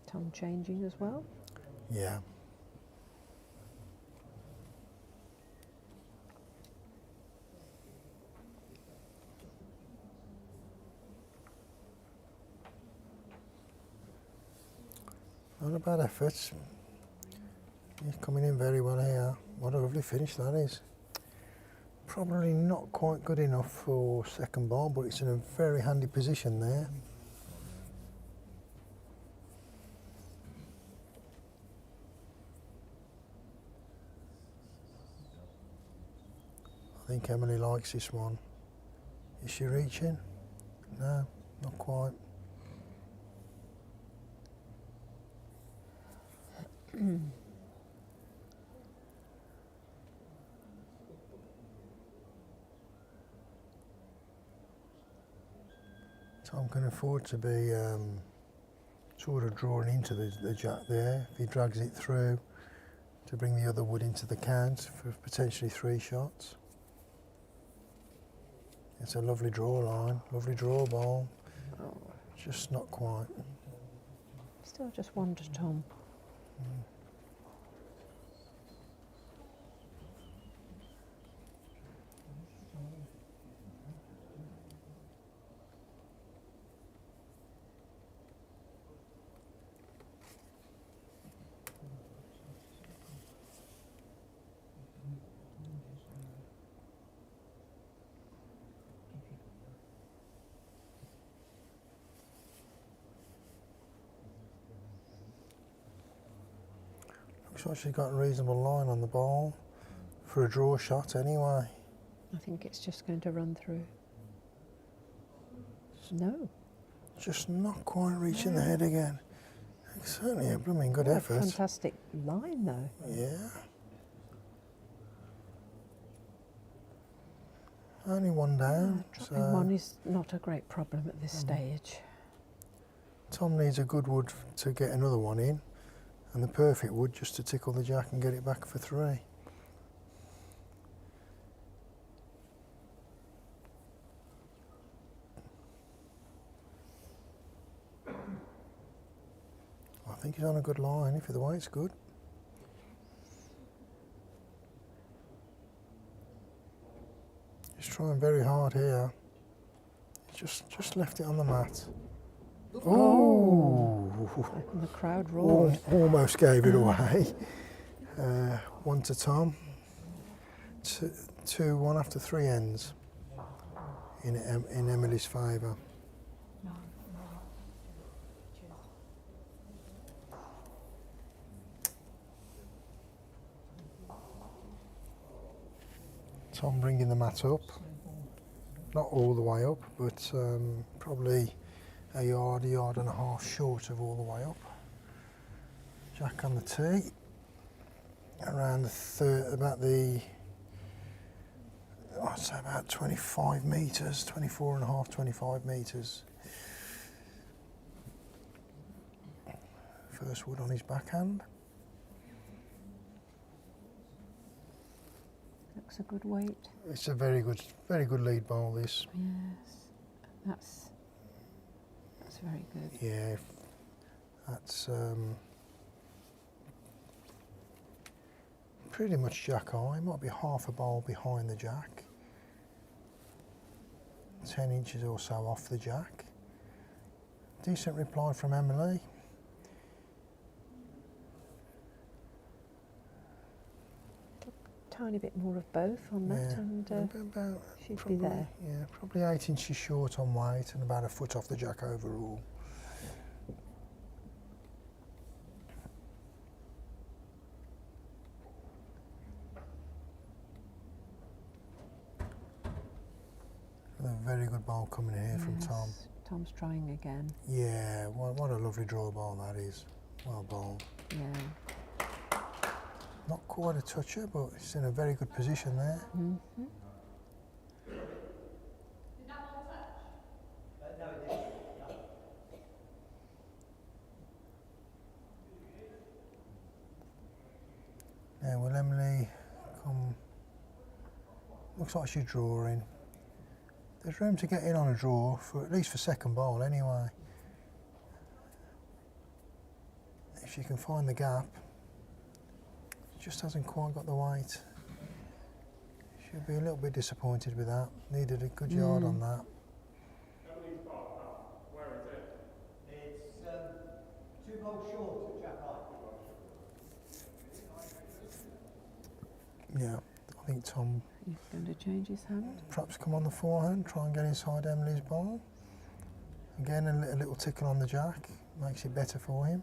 Tom changing as well. Yeah. Not a bad effort. He's coming in very well here. What a lovely finish that is. Probably not quite good enough for second ball, but it's in a very handy position there. I think Emily likes this one. Is she reaching? No, not quite. Tom can afford to be sort of drawing into the jack there. If he drags it through to bring the other wood into the count for potentially 3 shots. It's a lovely draw line, lovely draw ball. Just not quite. Still just one to Tom. Looks like she's got a reasonable line on the ball for a draw shot anyway. I think it's just going to run through. No. Just not quite reaching the head again. It's certainly a blooming good What a effort. fantastic line though. Yeah. Only one down. Dropping one is not a great problem at this stage. Tom needs a good wood to get another one in, and the perfect wood just to tickle the jack and get it back for 3. I think he's on a good line. If the weight's good. He's trying very hard here. He's just left it on the mat. Oh! And the crowd roared. Almost gave it away. 1 to Tom. 2-1 after 3 ends in Emily's favour. Tom bringing the mat up, not all the way up, but probably a yard and a half short of all the way up. Jack on the tee, around I'd say about 25 metres, 24 and a half, 25 metres. First wood on his backhand. Looks a good weight. It's a very good lead ball, this. Yes, that's very good. Yeah, that's pretty much jack high. Might be half a ball behind the jack. 10 inches or so off the jack. Decent reply from Emily. Tiny bit more of both on that, and about she'd probably, be there. Yeah, probably 8 inches short on weight and about a foot off the jack overall. very good ball coming in here from Tom. Yes, Tom's trying again. Yeah, what a lovely draw ball that is. Well bowled. Yeah. Not quite a toucher, but it's in a very good position there. Mm-hmm. Now will Emily come? Looks like she's drawing. There's room to get in on a draw, for at least for second ball anyway. If she can find the gap. Just hasn't quite got the weight. She'll be a little bit disappointed with that. Needed a good yard on that. Where is it? It's 2 balls short of Jack High. Yeah, I think Tom He's going to change his hand. perhaps come on the forehand, try and get inside Emily's ball. Again, a little tickle on the jack, makes it better for him.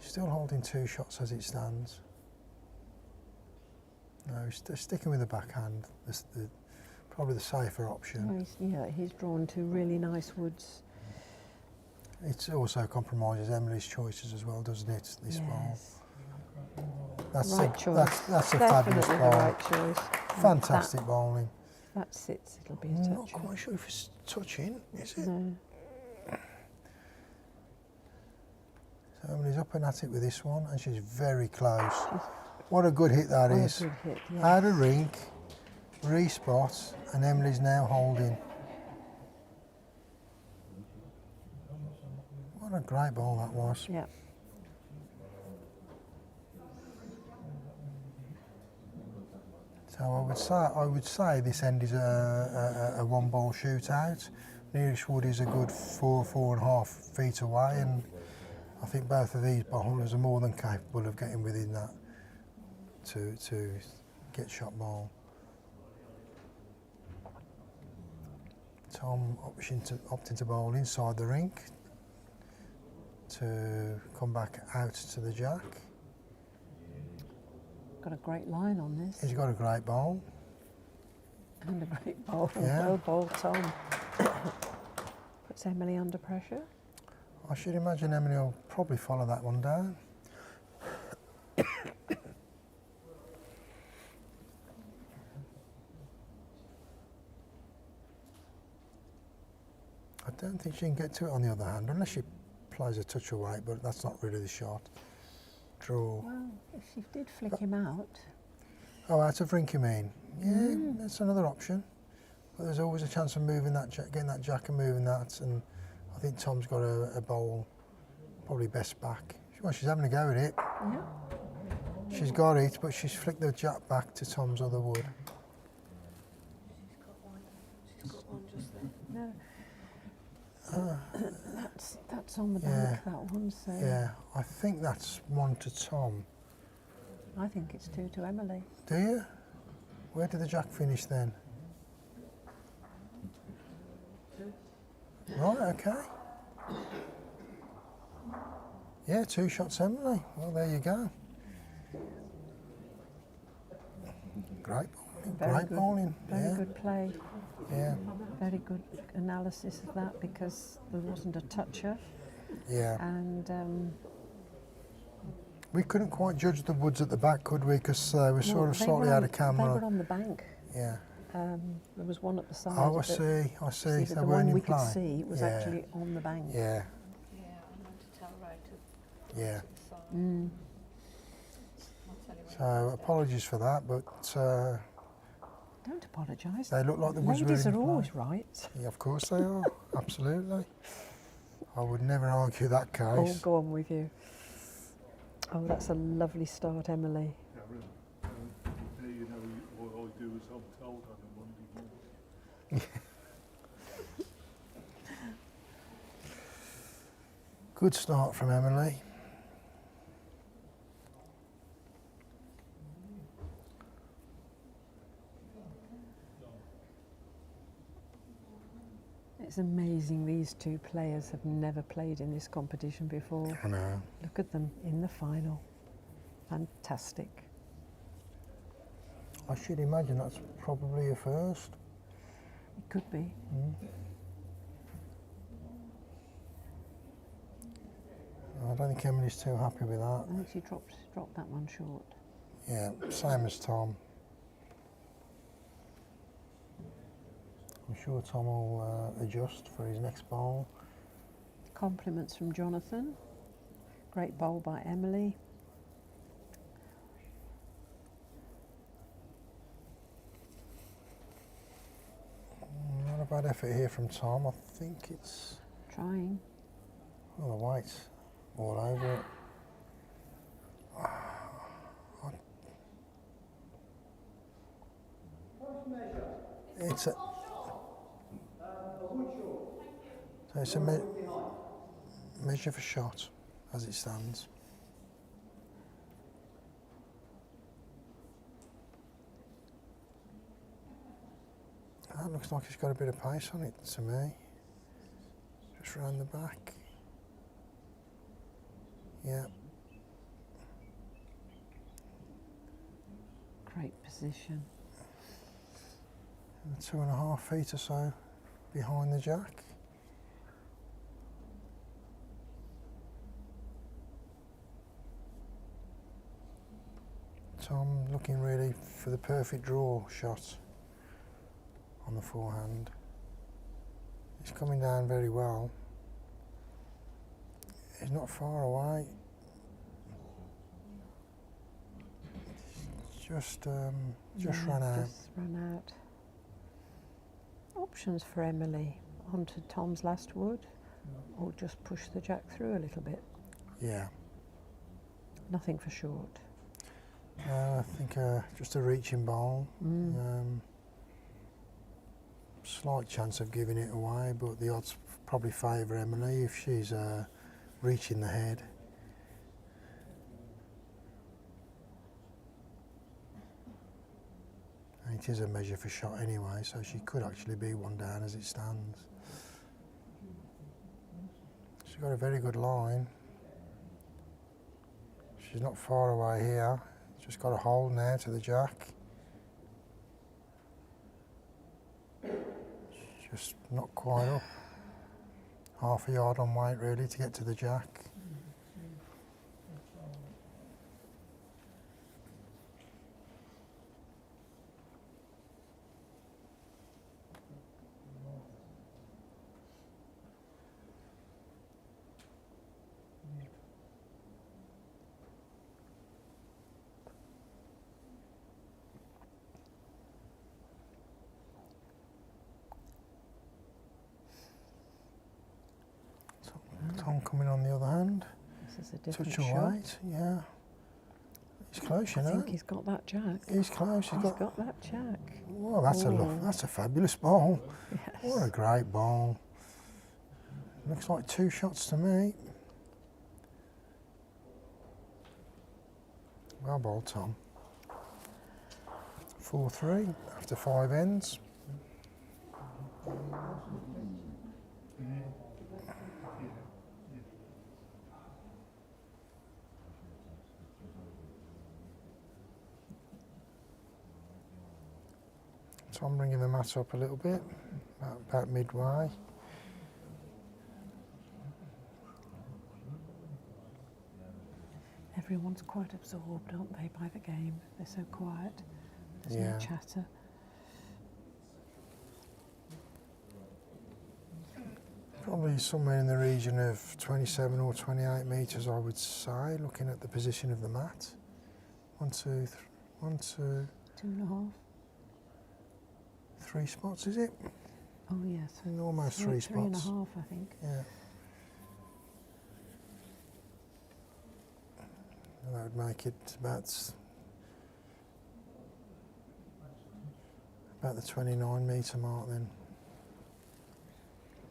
Still holding 2 shots as it stands. No, he's sticking with the backhand. Probably the safer option. He's drawn 2 really nice woods. It also compromises Emily's choices as well, doesn't it? This ball. That's Right choice. That's a fabulous Definitely ball. the right choice. Fantastic bowling. That sits, it'll be a Not touch. quite sure if it's touching, is it? No. So Emily's up and at it with this one, and she's very close. What a good hit that What a is. good hit, yes. Out of rink, re-spot, and Emily's now holding. What a great ball that was. Yeah. So I would say this end is a 1-ball shootout. Nearest wood is a good 4.5 feet away, and I think both of these bowlers are more than capable of getting within that to get shot ball. Tom opting to bowl inside the rink to come back out to the jack. Got a great line on this. He's got a great bowl. And a great bowl. Yeah. Well bowled, Tom. Puts Emily under pressure. I should imagine Emily will probably follow that one down. I don't think she can get to it on the other hand, unless she plays a touch away, but that's not really the shot. Draw. Well, if she did flick him out. Oh, out of rink, you mean? Yeah, that's another option. But there's always a chance of moving that, getting that jack and moving that, and I think Tom's got a bowl probably best back. Well, she's having a go at it. Yeah. She's got it, but she's flicked the jack back to Tom's other wood. She's got one just there. No. That's on the bank, that one, so Yeah, I think that's 1 to Tom. I think it's 2 to Emily. Do you? Where did the jack finish then? Right, okay. Yeah, 2 shots Emily. Well, there you go. Great bowling. Very Great good, bowling. Very Yeah, good play. yeah, Very good analysis of that because there wasn't a toucher. yeah. And We couldn't quite judge the woods at the back, could we? Because they were sort of they slightly were out on- of They camera. were on the bank. Yeah. There was one at the side. Oh, I but see. I see. but They the weren't one in we play. could see was Yeah. actually on the bank. Yeah, Yeah, I meant to tell Ray to yeah. to the side. Mm. I'll tell you when. So apologies for that, but Don't apologise. they look like the woods were Ladies in are play. always right. Yeah, of course they are. Absolutely. I would never argue that Oh, case. go on with you. Oh, that's a lovely start, Emily. Yeah, really. There you know, all I do is I'm told on a Monday morning. Good start from Emily. It's amazing these 2 players have never played in this competition before. I know. Look at them in the final. Fantastic. I should imagine that's probably a first. Could be. I don't think Emily's too happy with that. I think she dropped that one short. Yeah, same as Tom. I'm sure Tom will adjust for his next bowl. Compliments from Jonathan. Great bowl by Emily. Not a bad effort here from Tom. I think it's... Trying. Oh, the white's all over it. It's a... So it's a measure for shot, as it stands. That looks like it's got a bit of pace on it to me. Just round the back. Yeah. Great position. 2.5 feet or so behind the jack. Tom looking really for the perfect draw shot on the forehand. He's coming down very well. He's not far away. Just ran out. Just run out. Options for Emily. Onto Tom's last wood, or just push the jack through a little bit. Yeah. Nothing for short. I think just a reaching bowl. Slight chance of giving it away, but the odds probably favour Emily if she's reaching the head. And it is a measure for shot anyway, so she could actually be one down as it stands. She's got a very good line. She's not far away here. Just got a hold now to the jack. Just not quite up. Half a yard on weight really to get to the jack. Tom coming on the other hand. This is a different Touch of shot. weight, yeah. He's close, you I know. think he's got that jack. He's close. He's got that jack. Well, that's Ooh. that's a fabulous ball. Yes. What a great ball. Looks like 2 shots to me. Well bowled, Tom. 4-3 after 5 ends. So I'm bringing the mat up a little bit, about midway. Everyone's quite absorbed, aren't they, by the game? They're so quiet. There's Yeah. no chatter. Probably somewhere in the region of 27 or 28 metres, I would say, looking at the position of the mat. 1, 2, 2.5. 3 spots, is it? Oh yes. Almost 3 spots. 3.5, I think. Yeah. And that would make it about the 29 metre mark then.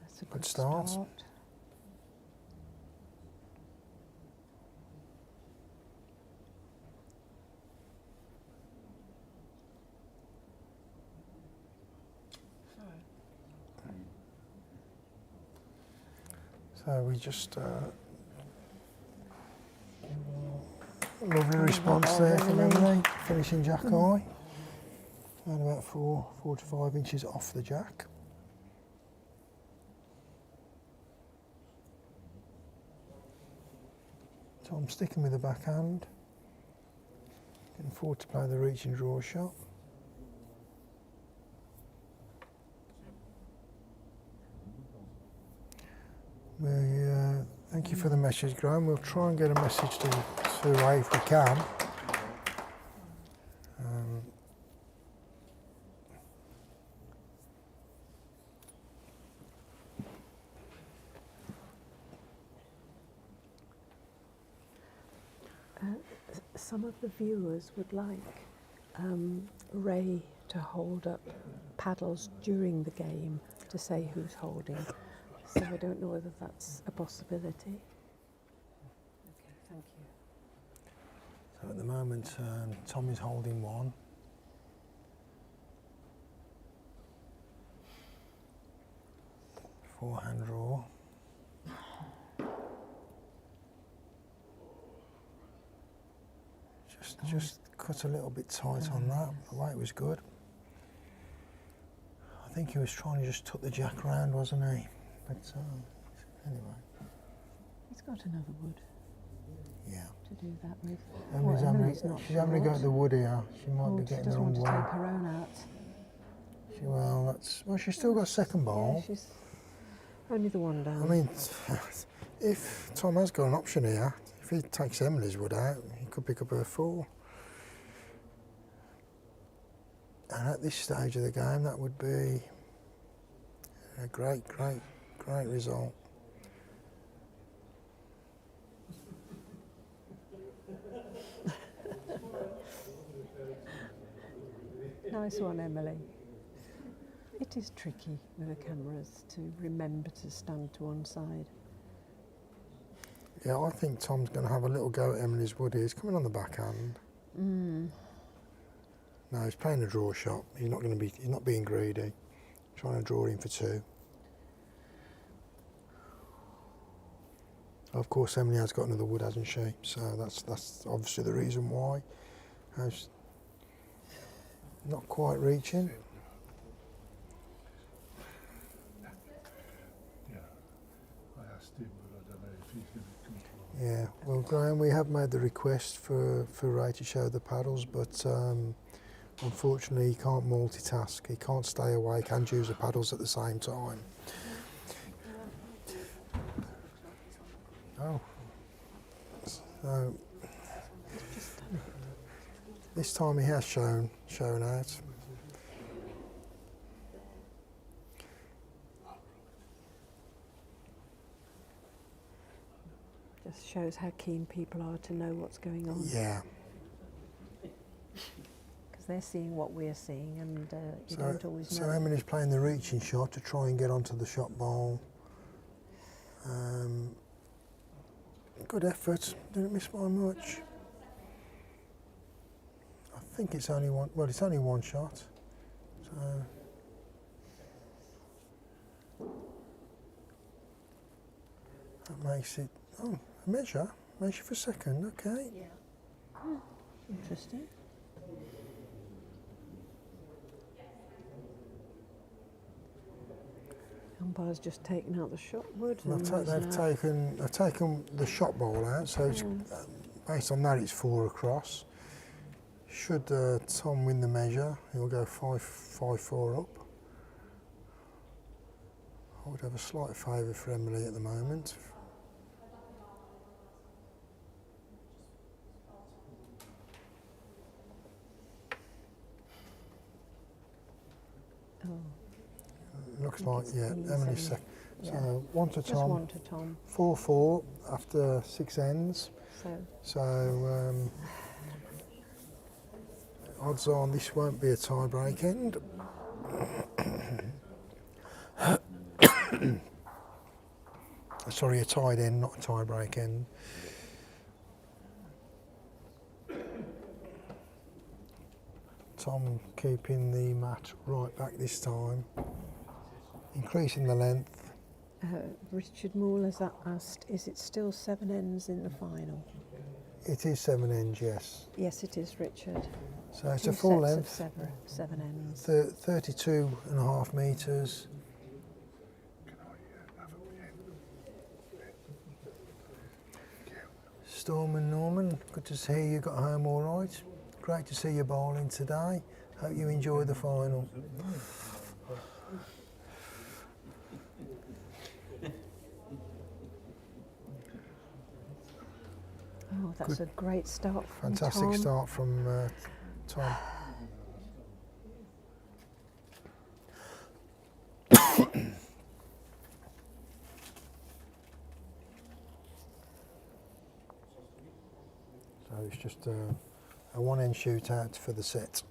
That's a Good good start. So we just lovely response there from Emily, finishing jack high, and about 4 to 5 inches off the jack. Tom sticking with the backhand. Getting forward to play the reach and draw shot. Thank you for the message, Graham. We'll try and get a message to Ray if we can. Some of the viewers would like Ray to hold up paddles during the game to say who's holding. So I don't know whether that's a possibility. Okay, thank you. So at the moment, Tom is holding one. Forehand draw. Just cut a little bit tight on that. The weight was good. I think he was trying to just tuck the jack round, wasn't he? But anyway. He's got another wood Yeah. to do that with. Emily's she's having to go at the wood here. She might be She getting the doesn't wrong want to way. take her own out. Well, she's still got second ball. Yeah, she's only the one down. I mean, if Tom has got an option here, if he takes Emily's wood out, he could pick up her 4. And at this stage of the game, that would be a great result. Nice one, Emily. It is tricky with the cameras to remember to stand to one side. Yeah, I think Tom's going to have a little go at Emily's wood here. He's coming on the backhand. No, he's playing a draw shot. He's not being greedy. Trying to draw in for 2. Of course, Emily has got another wood, hasn't she? So that's obviously the reason why. She's not quite reaching. Yeah, I asked him, but I don't know if he's going to come to. Yeah, well, Graham, we have made the request for Ray to show the paddles, but unfortunately he can't multitask. He can't stay awake and use the paddles at the same time. Oh. So, this time he has shown out. Just shows how keen people are to know what's going on. Yeah. Because they're seeing what we're seeing, and you don't always know. So Emily's playing the reaching shot to try and get onto the shot ball. Good effort. Didn't miss by much. I think it's only one. Well, it's only one shot. So. That makes it. Oh, a measure. Measure for second. Okay. Yeah. Interesting. Umpire's just taken out the shot wood. Well, and they've taken the shot ball out, so it's, based on that it's 4 across. Should Tom win the measure, he'll go 5-4 up. I would have a slight favour for Emily at the moment. Oh, Looks like, it's yeah, easy. Emily's second. yeah. So 1 to Just Tom, one to Tom. 4-4 after 6 ends. So So odds on this won't be a tie-break end. Sorry, a tied end, not a tie-break end. Tom keeping the mat right back this time, increasing the length. Richard Moore has asked, is it still 7 ends in the final? It is 7 ends, yes. Yes, it is, Richard. So it's 2 a full sets length, of 7 ends. 32.5 metres. Storm and Norman. Good to see you got home all right. Great to see you bowling today. Hope you enjoy the final. Oh, that's a great start from Fantastic Tom. start from Tom. So it's just a one-end shootout for the set.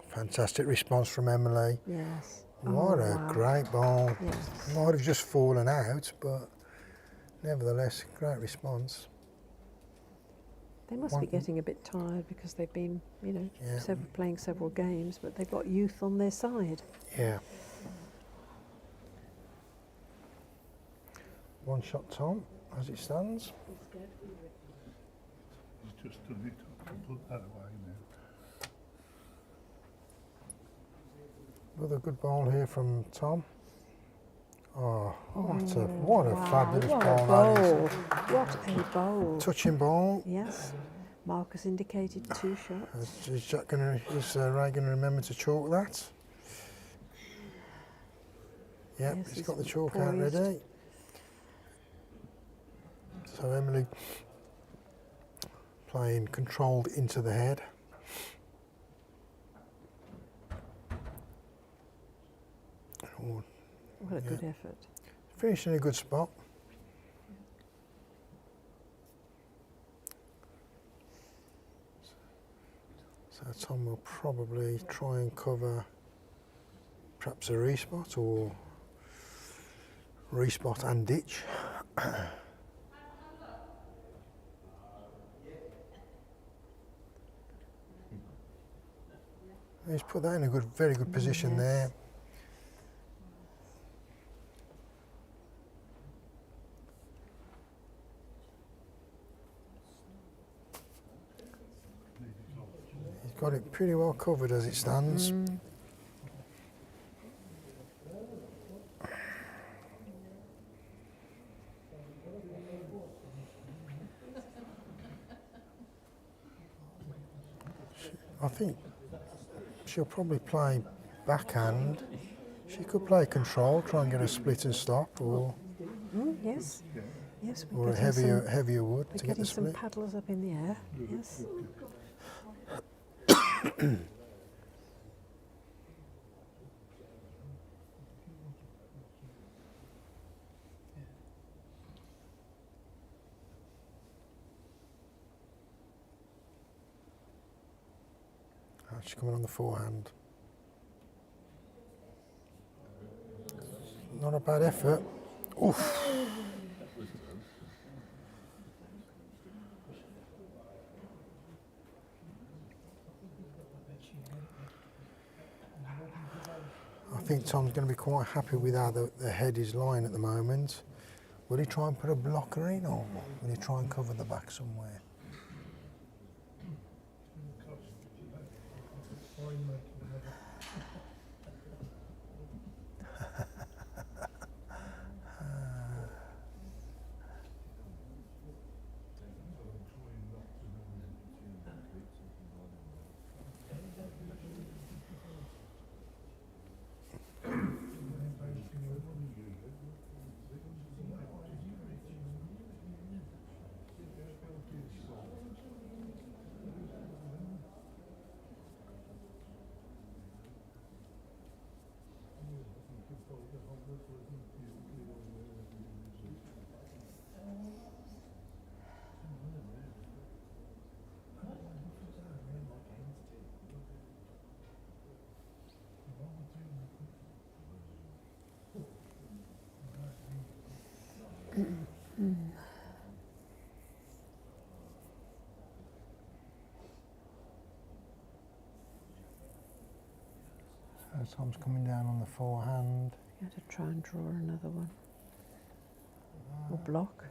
Fantastic response from Emily. Yes. What Oh, a wow. great ball. Yes. Might have just fallen out, but nevertheless, great response. They must be getting a bit tired because they've been, you know, Yeah. playing several games, but they've got youth on their side. Yeah. One shot Tom, as it stands. He's just done it. I can put that away now. Another good ball here from Tom. Oh, what a Wow, fabulous what ball a that bowl. is. What a bowl. Touching ball. Yes. Marcus indicated 2 shots. Is Ray going to remember to chalk that? Yep, Yes, he's got the chalk poised. out ready. So Emily playing controlled into the head. Oh, What a good effort. finished in a good spot. So Tom will probably try and cover perhaps a respot or respot and ditch. He's put that in a very good position there. He's got it pretty well covered as it stands. I think she'll probably play backhand. She could play control, try and get a split and stop, or Yes. Yes. or a heavier wood We're to get getting the some split. paddles up in the air. Yes. She's coming on the forehand. Not a bad effort. Oof. I think Tom's going to be quite happy with how the head is lying at the moment. Will he try and put a blocker in, or will he try and cover the back somewhere? So Tom's coming down on the forehand. You have to try and draw another one. Or block.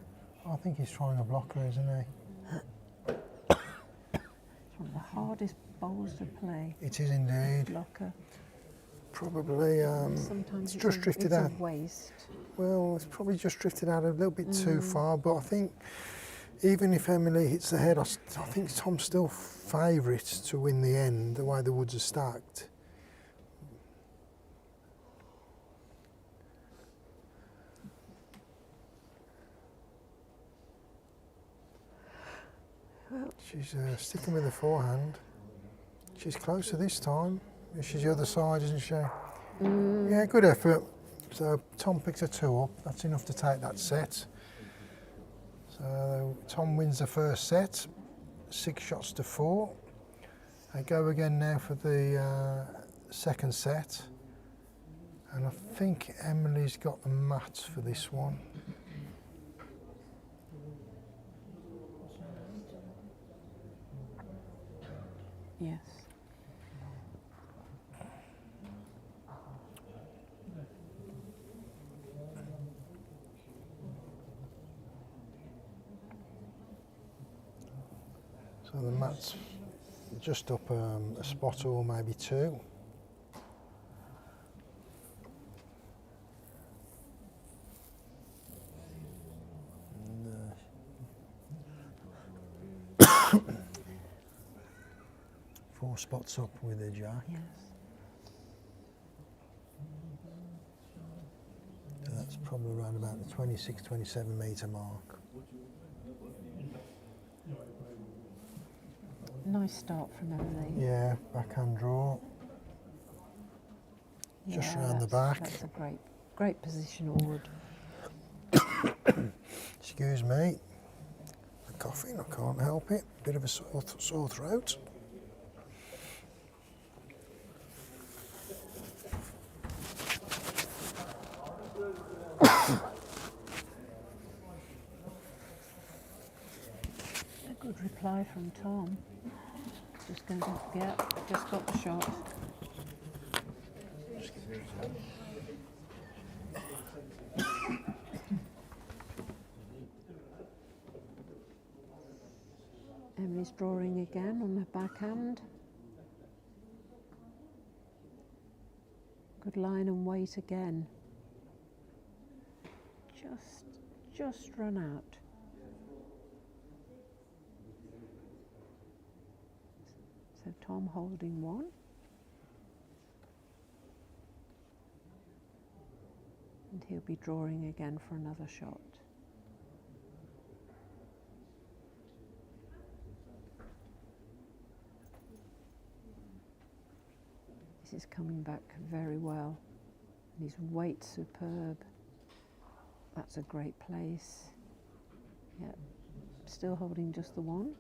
I think he's trying a blocker, isn't he? It's one of the hardest bowls to play. It is indeed. Blocker. Probably, Sometimes it's just drifted it's out. a waste. Well, it's probably just drifted out a little bit too far, but I think even if Emily hits the head, I think Tom's still favourite to win the end, the way the woods are stacked. She's sticking with the forehand. She's closer this time. She's the other side, isn't she? Yeah, good effort. So Tom picks a 2 up. That's enough to take that set. So Tom wins the first set, 6 shots to 4. They go again now for the second set. And I think Emily's got the mats for this one. Yes. So the mat's just up a spot or maybe 2. And, 4 spots up with a jack. Yes. So that's probably around about the 26, 27 metre mark. Nice start from Emily. Yeah, backhand draw. Just Yeah, round the that's- back. That's a great positional wood. Excuse me. The coughing, I can't help it. Bit of a sore throat. A good reply from Tom. Just going to just got the shot. Emily's drawing again on her backhand. Good line and weight again. Just run out. So Tom holding 1. And he'll be drawing again for another shot. This is coming back very well. And his weight superb. That's a great place. Yep. Still holding just the 1.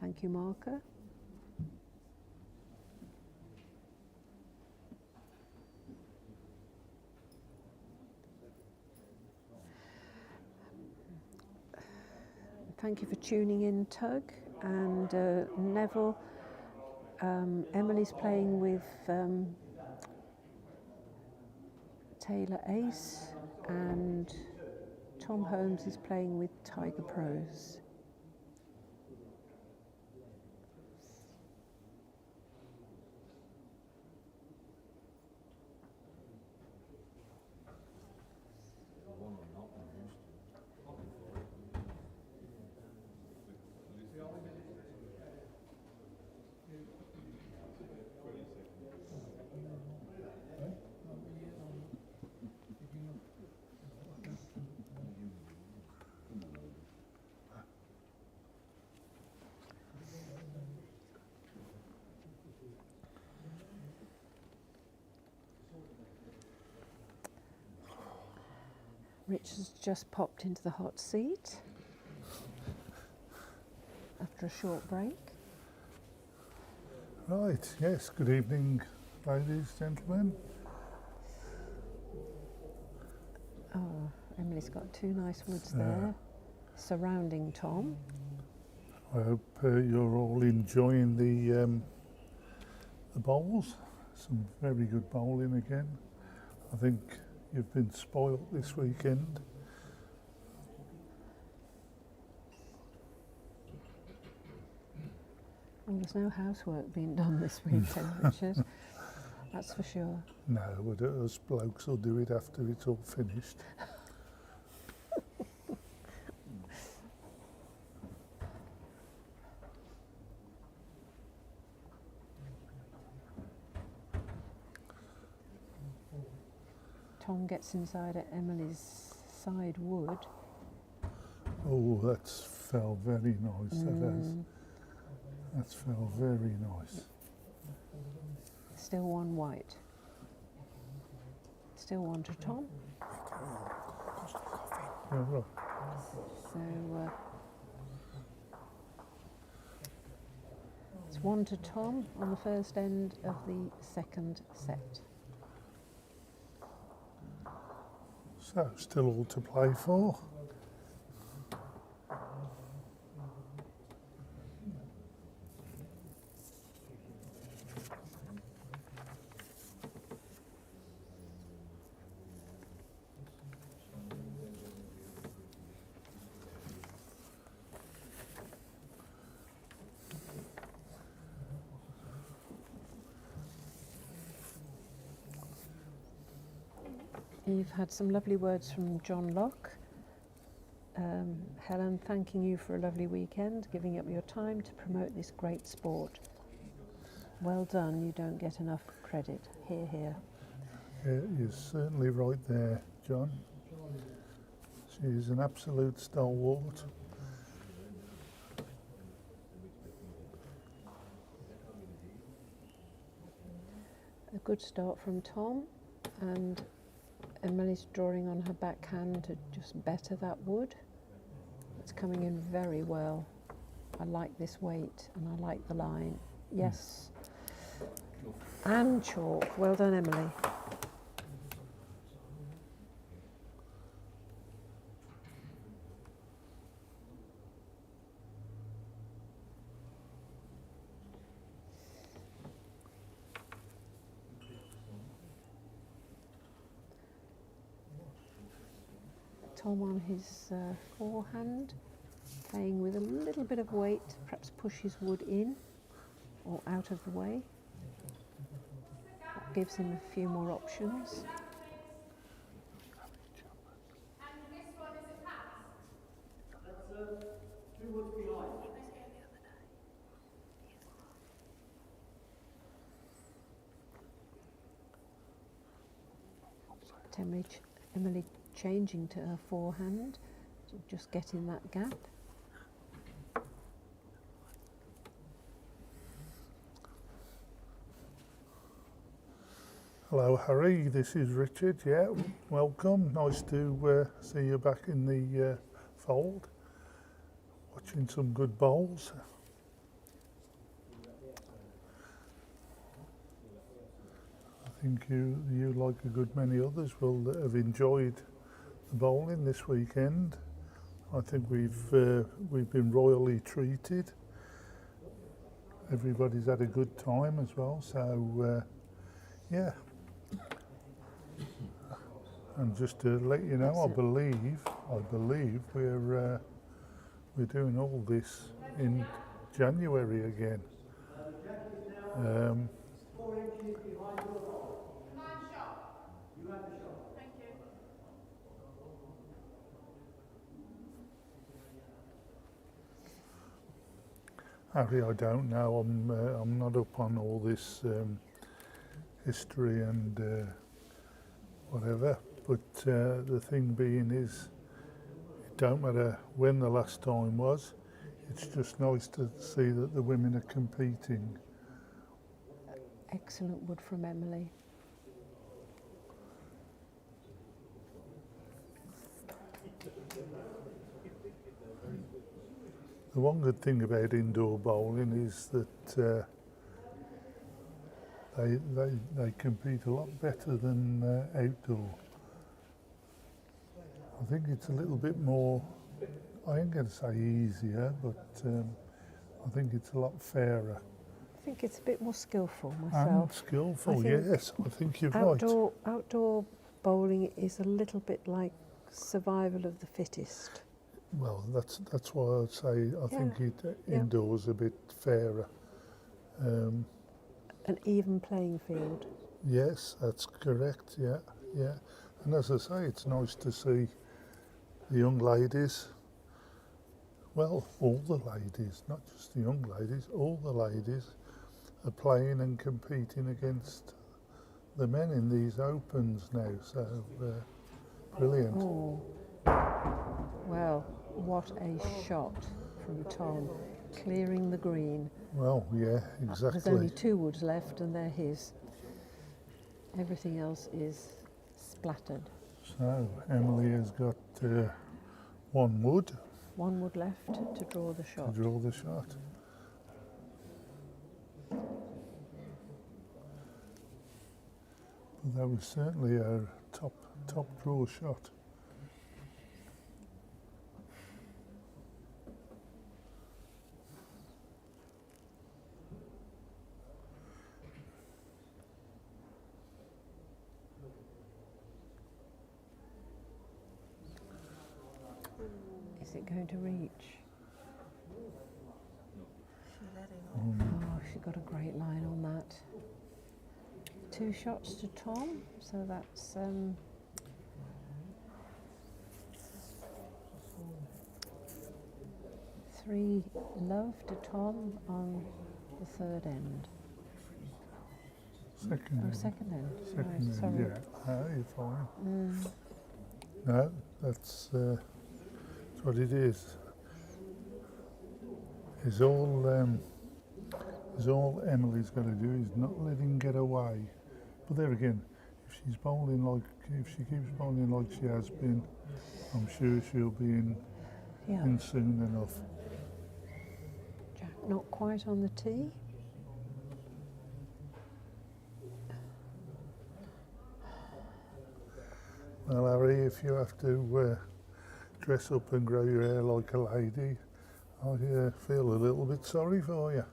Thank you, marker. Thank you for tuning in, Tug and Neville. Emily's playing with Taylor Ace, and Tom Holmes is playing with Tiger Pros. Richard's just popped into the hot seat after a short break. Right, yes, good evening, ladies, gentlemen. Oh, Emily's got 2 nice woods there, surrounding Tom. I hope you're all enjoying the bowls. Some very good bowling again. I think you've been spoilt this weekend. Well, there's no housework being done this weekend, Richard. That's for sure. No, but us blokes will do it after it's all finished. Tom gets inside at Emily's side wood. Oh, that's fell very nice. That has. That's fell very nice. Still one white. Still one to Tom. Yeah, right. So it's one to Tom on the first end of the second set. So, still all to play for. You've had some lovely words from John Locke. Helen, thanking you for a lovely weekend, giving up your time to promote this great sport. Well done, you don't get enough credit. Hear, hear. Yeah, you're certainly right there, John. She's an absolute stalwart. A good start from Tom, and Emily's drawing on her backhand to just better that wood. It's coming in very well. I like this weight and I like the line. Yes. And chalk. Well done, Emily. Tom on his forehand, playing with a little bit of weight, perhaps push his wood in or out of the way. That gives him a few more options. Emily changing to her forehand, just getting that gap. Hello, Harry. This is Richard. Yeah, welcome. Nice to see you back in the fold. Watching some good bowls. I think you like a good many others will have enjoyed the bowling this weekend. I think we've been royally treated. Everybody's had a good time as well. So yeah. And just to let you know, I believe we're doing all this in January again. 4 inches behind your goal. Nice shot. You have the shot. Thank you. Harry, I don't know. I'm not up on all this history and whatever. But the thing being is, it don't matter when the last time was. It's just nice to see that the women are competing. Excellent wood from Emily. The one good thing about indoor bowling is that they compete a lot better than outdoor. I think it's a little bit more, I ain't going to say easier, but I think it's a lot fairer. I think it's a bit more skillful And myself. skillful, I think yes, I think you're right. Outdoor bowling is a little bit like survival of the fittest. Well, that's why I'd say I think Yeah. indoors a bit fairer. An even playing field. Yes, that's correct, yeah. And as I say, it's nice to see the young ladies, well, all the ladies, not just the young ladies, all the ladies are playing and competing against the men in these opens now, so brilliant. Oh, well, what a shot from Tom, clearing the green. Well, yeah, There's exactly. only 2 woods left and they're his. Everything else is splattered. So Emily has got 1 wood 1 wood left to draw the to shot. draw the shot. But that was certainly her top draw shot. Is it going to reach? She let it off. Oh, she got a great line on that. 2 shots to Tom, so that's 3 love to Tom on the 3rd end. Second Oh, end. 2nd end. Second Right, end, sorry. yeah. No, you're fine. Mm. No, that's what it is. Is all Emily's got to do is not let him get away. But there again, if she keeps bowling like she has been, I'm sure she'll be in Yeah, soon enough. Jack not quite on the tee. Well, Harry, if you have to dress up and grow your hair like a lady, I feel a little bit sorry for you.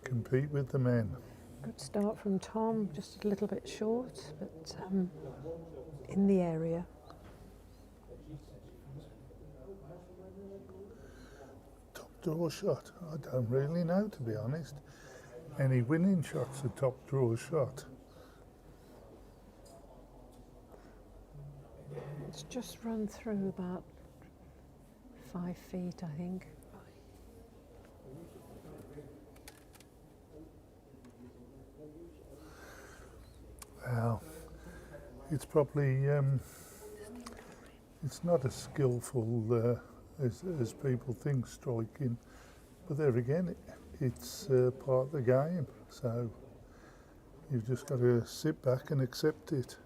Compete with the men. Good start from Tom, just a little bit short, but in the area. Top draw shot? I don't really know, to be honest. Any winning shot's a top draw shot. It's just run through about 5 feet, I think. Well, it's probably it's not as skillful as people think striking, but there again, it's part of the game. So you've just got to sit back and accept it.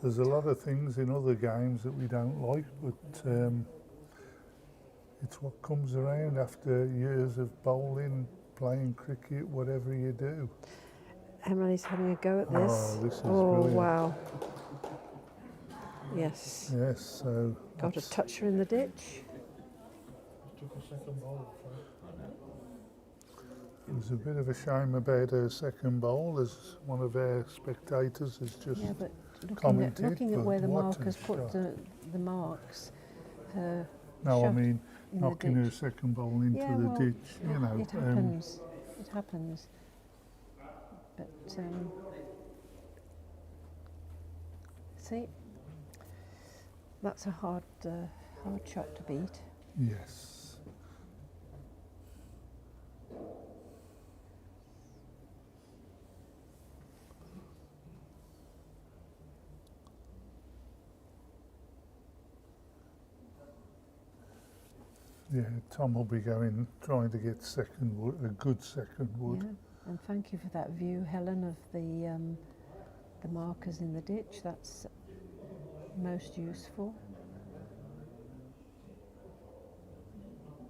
There's a lot of things in other games that we don't like, but it's what comes around after years of bowling, playing cricket, whatever you do. Emily's having a go at this. Oh, this is oh brilliant. wow. Yes. Yes, so Got a toucher in the ditch. it was a bit of a shame about her second bowl, as one of our spectators has just Yeah, but commented. looking at but where the what a markers put shot. the marks, her No, I shot mean in the knocking her ditch. second bowl into Yeah, the well, ditch. You know, It happens. It happens. But see, that's a hard shot to beat. yes. Yeah, Tom will be trying to get second wood, a good second wood. Yeah. And thank you for that view, Helen, of the markers in the ditch. That's most useful.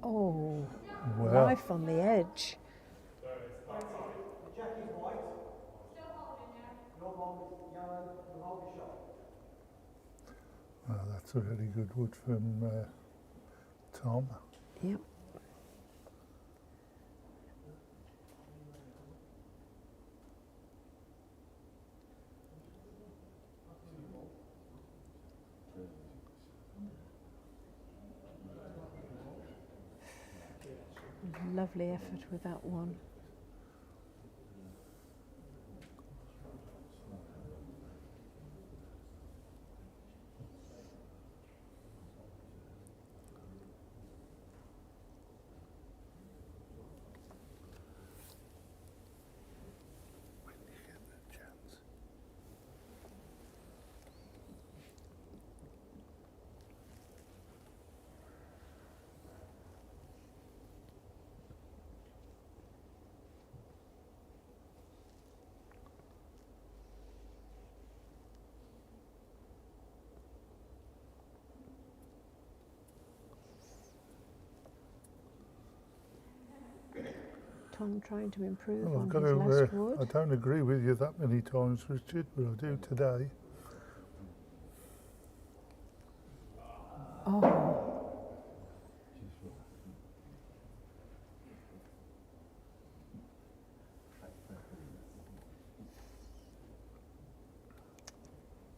Oh, Well, life on the edge. The jack is white. Still holding there. Your ball is yellow. You hold the shot. well, that's a very good wood from Tom. Yep. Lovely effort with that one. Tom trying to improve Well, I've on got his last to. wood. I don't agree with you that many times, Richard, but I do today. Oh,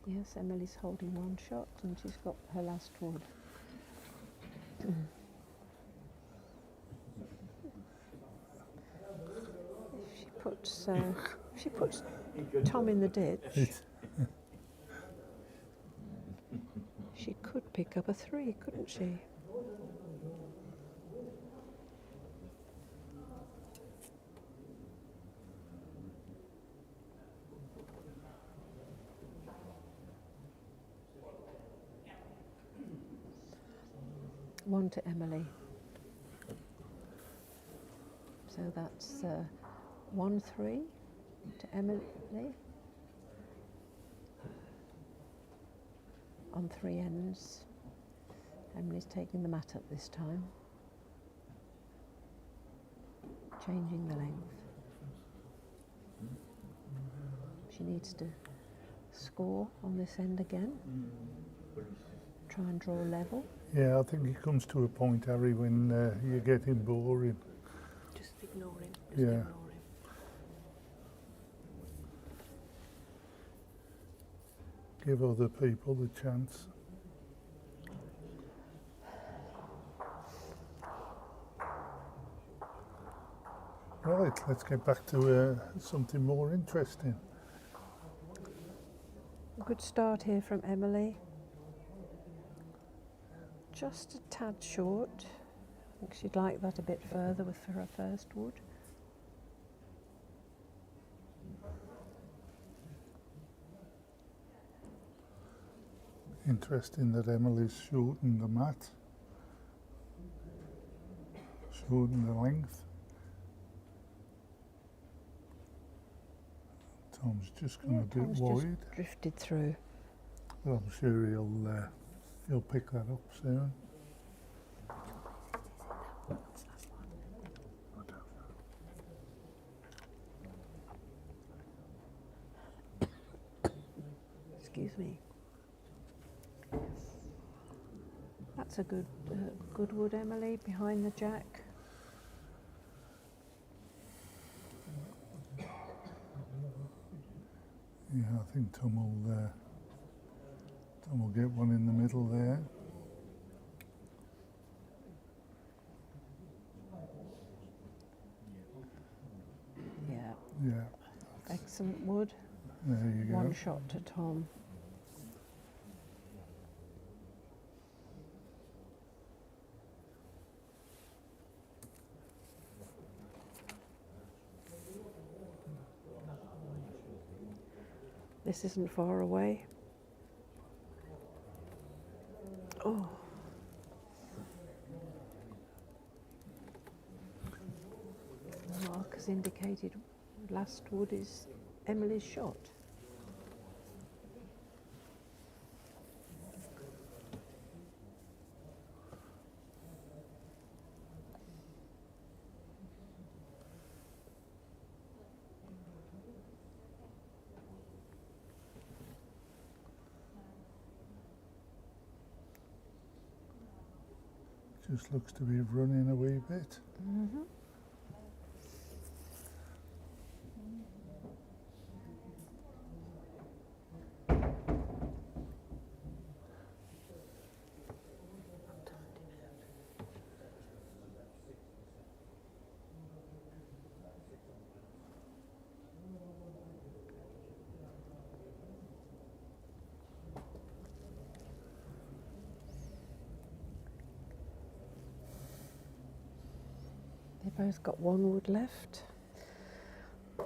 yes, Emily's holding one shot and she's got her last wood. If she puts Tom in the ditch, she could pick up a 3, couldn't she? One to Emily. So that's 1-3 to Emily. On 3 ends. Emily's taking the mat up this time. Changing the length. She needs to score on this end again. Try and draw level. Yeah, I think it comes to a point, Harry, when you're getting boring. Just ignore him. Yeah. Ignore him. Give other people the chance. Right, let's get back to something more interesting. A good start here from Emily. Just a tad short. I think she'd like that a bit further with her first wood. Interesting that Emily's shortened the mat, shortened the length. Tom's just gone a bit Tom's wide, just drifted through. but I'm sure he'll pick that up soon. Excuse me. That's a good wood, Emily, behind the jack. Yeah, I think Tom will get one in the middle there. Yeah, Yeah, excellent wood. there you go. One shot to Tom. This isn't far away. Oh. The mark has indicated last wood is Emily's shot. Just looks to be running a wee bit. Mm-hmm. They both got one wood left. I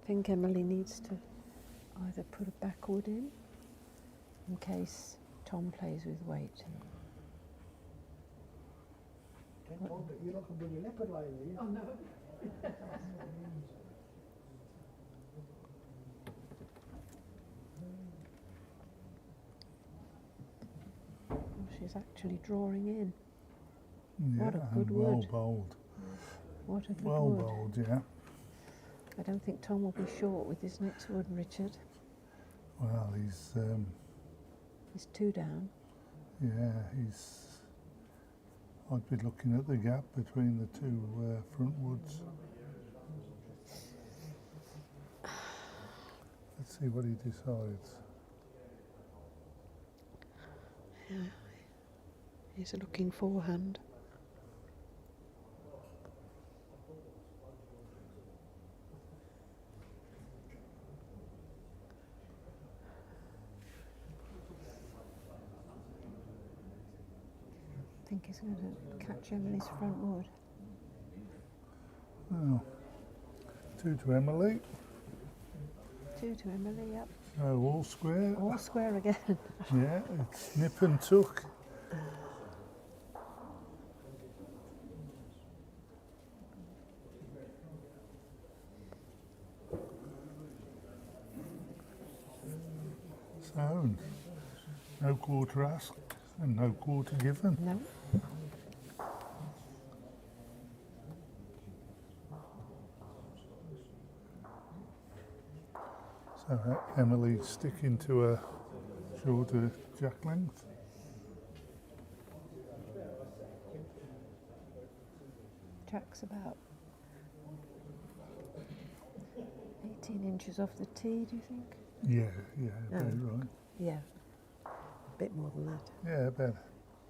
think Emily needs to either put a back wood in case Tom plays with weight. You're not going to bring your leopard line, are you? Oh, no. Oh, she's actually drawing in. Yeah, What a and good well wood. bowled. What a good Well wood. bowled, yeah. I don't think Tom will be short with his next wood, Richard. Well, he's, He's 2 down. yeah, he's. I'd be looking at the gap between the two front woods. Let's see what he decides. Yeah. He's a looking forehand. I think he's going to catch Emily's front wood. Oh, 2 to Emily. 2 to Emily, yep. Oh, all square. All square again. Yeah, it's nip and tuck. So, no quarter asked and no quarter given. No. So Emily sticking to a shorter jack length. Jack's about 18 inches off the tee, do you think? Yeah, yeah, very right. Yeah. A bit more than that. Yeah, about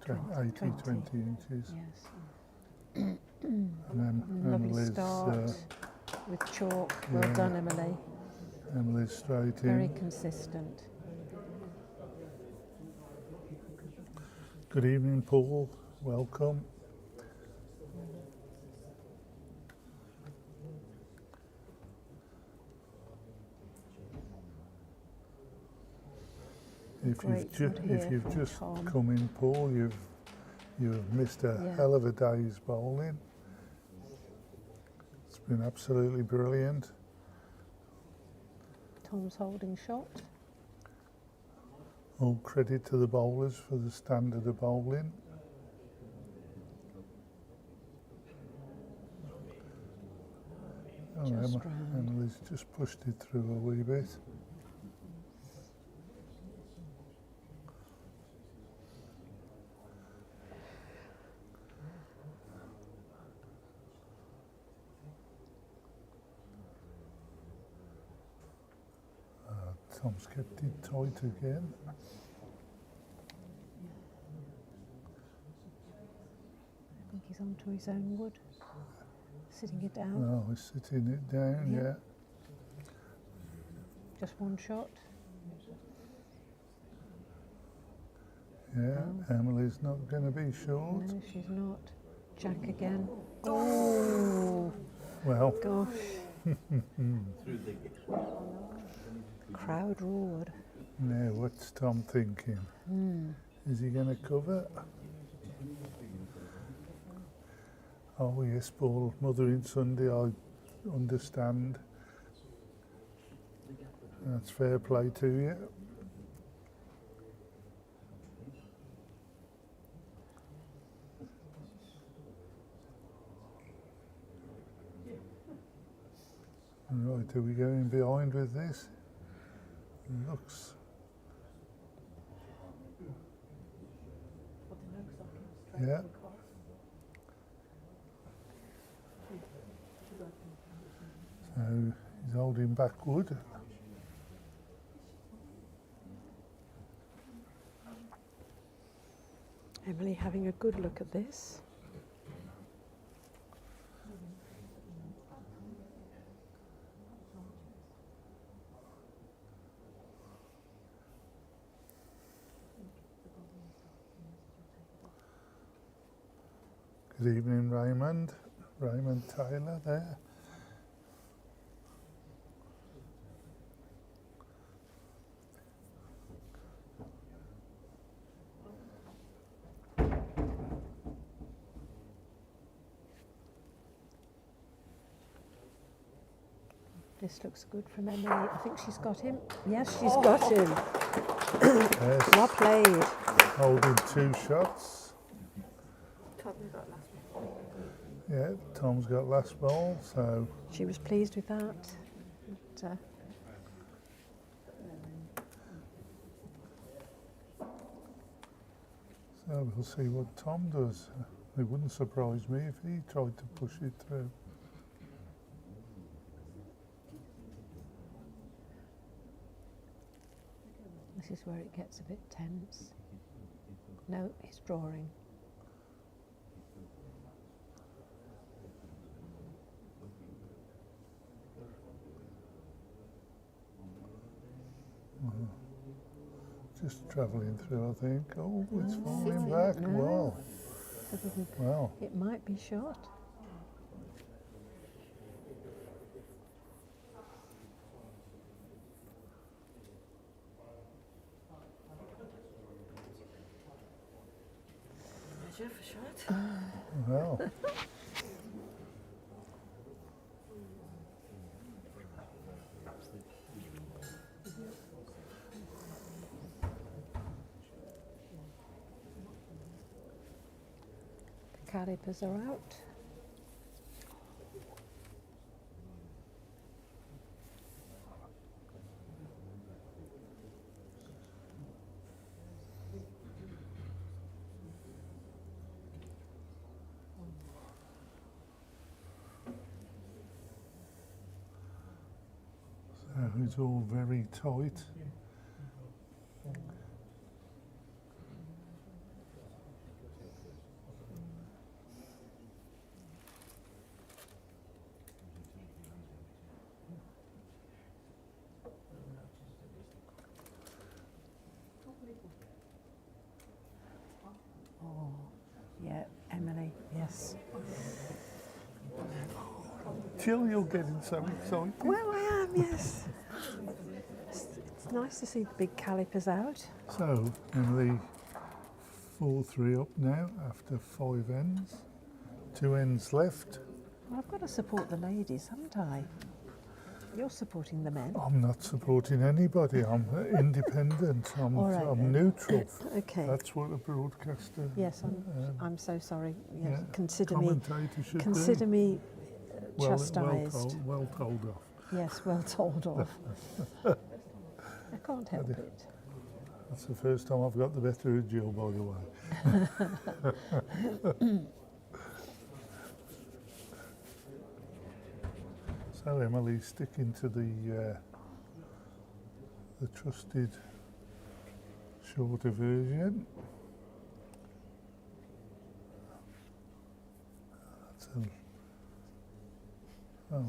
20. 20 inches. Yes. And then Lovely Emily's, start with chalk. Well yeah. done, Emily. Emily's straight Very in. consistent. Good evening, Paul. Welcome. If Great wood if here you've from just Tom. come in, Paul, you've missed a Yeah. hell of a day's bowling. It's been absolutely brilliant. Tom's holding shot. All credit to the bowlers for the standard of bowling. Oh, Just round. Emily's just pushed it through a wee bit. Tom's kept it tight again. I think he's onto his own wood. Sitting it down. Oh, he's sitting it down, Yeah. yeah. Just one shot. Yeah, Emily's not going to be short. No, she's not. Jack again. Oh, Well, gosh. Through the Crowd roared. now what's Tom thinking? Is he going to cover? Oh yes, Paul, Mothering Sunday, I understand. That's fair play to you. Right, are we going behind with this? Looks. Yeah. So he's holding back wood. Emily having a good look at this. Good evening, Raymond. Raymond Taylor there. This looks good from Emily. I think she's got him. Yes, she's got him. Yes, Well played. holding 2 shots. Yeah, Tom's got last ball, so She was pleased with that. But, we'll see what Tom does. It wouldn't surprise me if he tried to push it through. this is where it gets a bit tense. No, he's drawing. Just travelling through, I think. Oh, it's falling back. No. Well, It might be shot. Measure for shot. well. The calipers are out. So it's all very tight. Oh, yeah, Emily, yes. Jill, you're getting so excited. Well, I am, yes. It's nice to see the big calipers out. So, Emily, 4-3 up now after 5 ends. 2 ends left. Well, I've got to support the ladies, haven't I? You're supporting the men. I'm not supporting anybody. I'm independent. All right I'm then. neutral. Okay. That's what a broadcaster. Yes, I'm so sorry. Yes, yeah, consider me. commentator should Consider do. me Well chastised. told off. Yes, well told off. I can't help it. That's the first time I've got the better of Jill, by the way. So Emily's sticking to the trusted shorter version.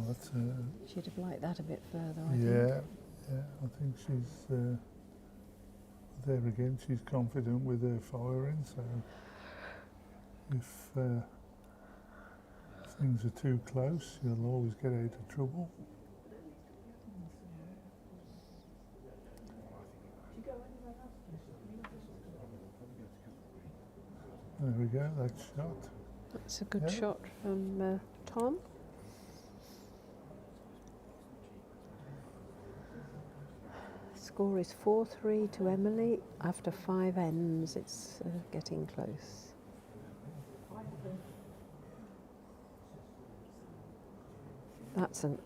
That's a She'd have liked that a bit further, I think. yeah. I think she's there again. She's confident with her firing. So if things are too close, you'll always get out of trouble. There we go, that's shot. That's a good Yeah. shot from Tom. Score is 4-3 to Emily. After 5 ends, it's getting close. That's an...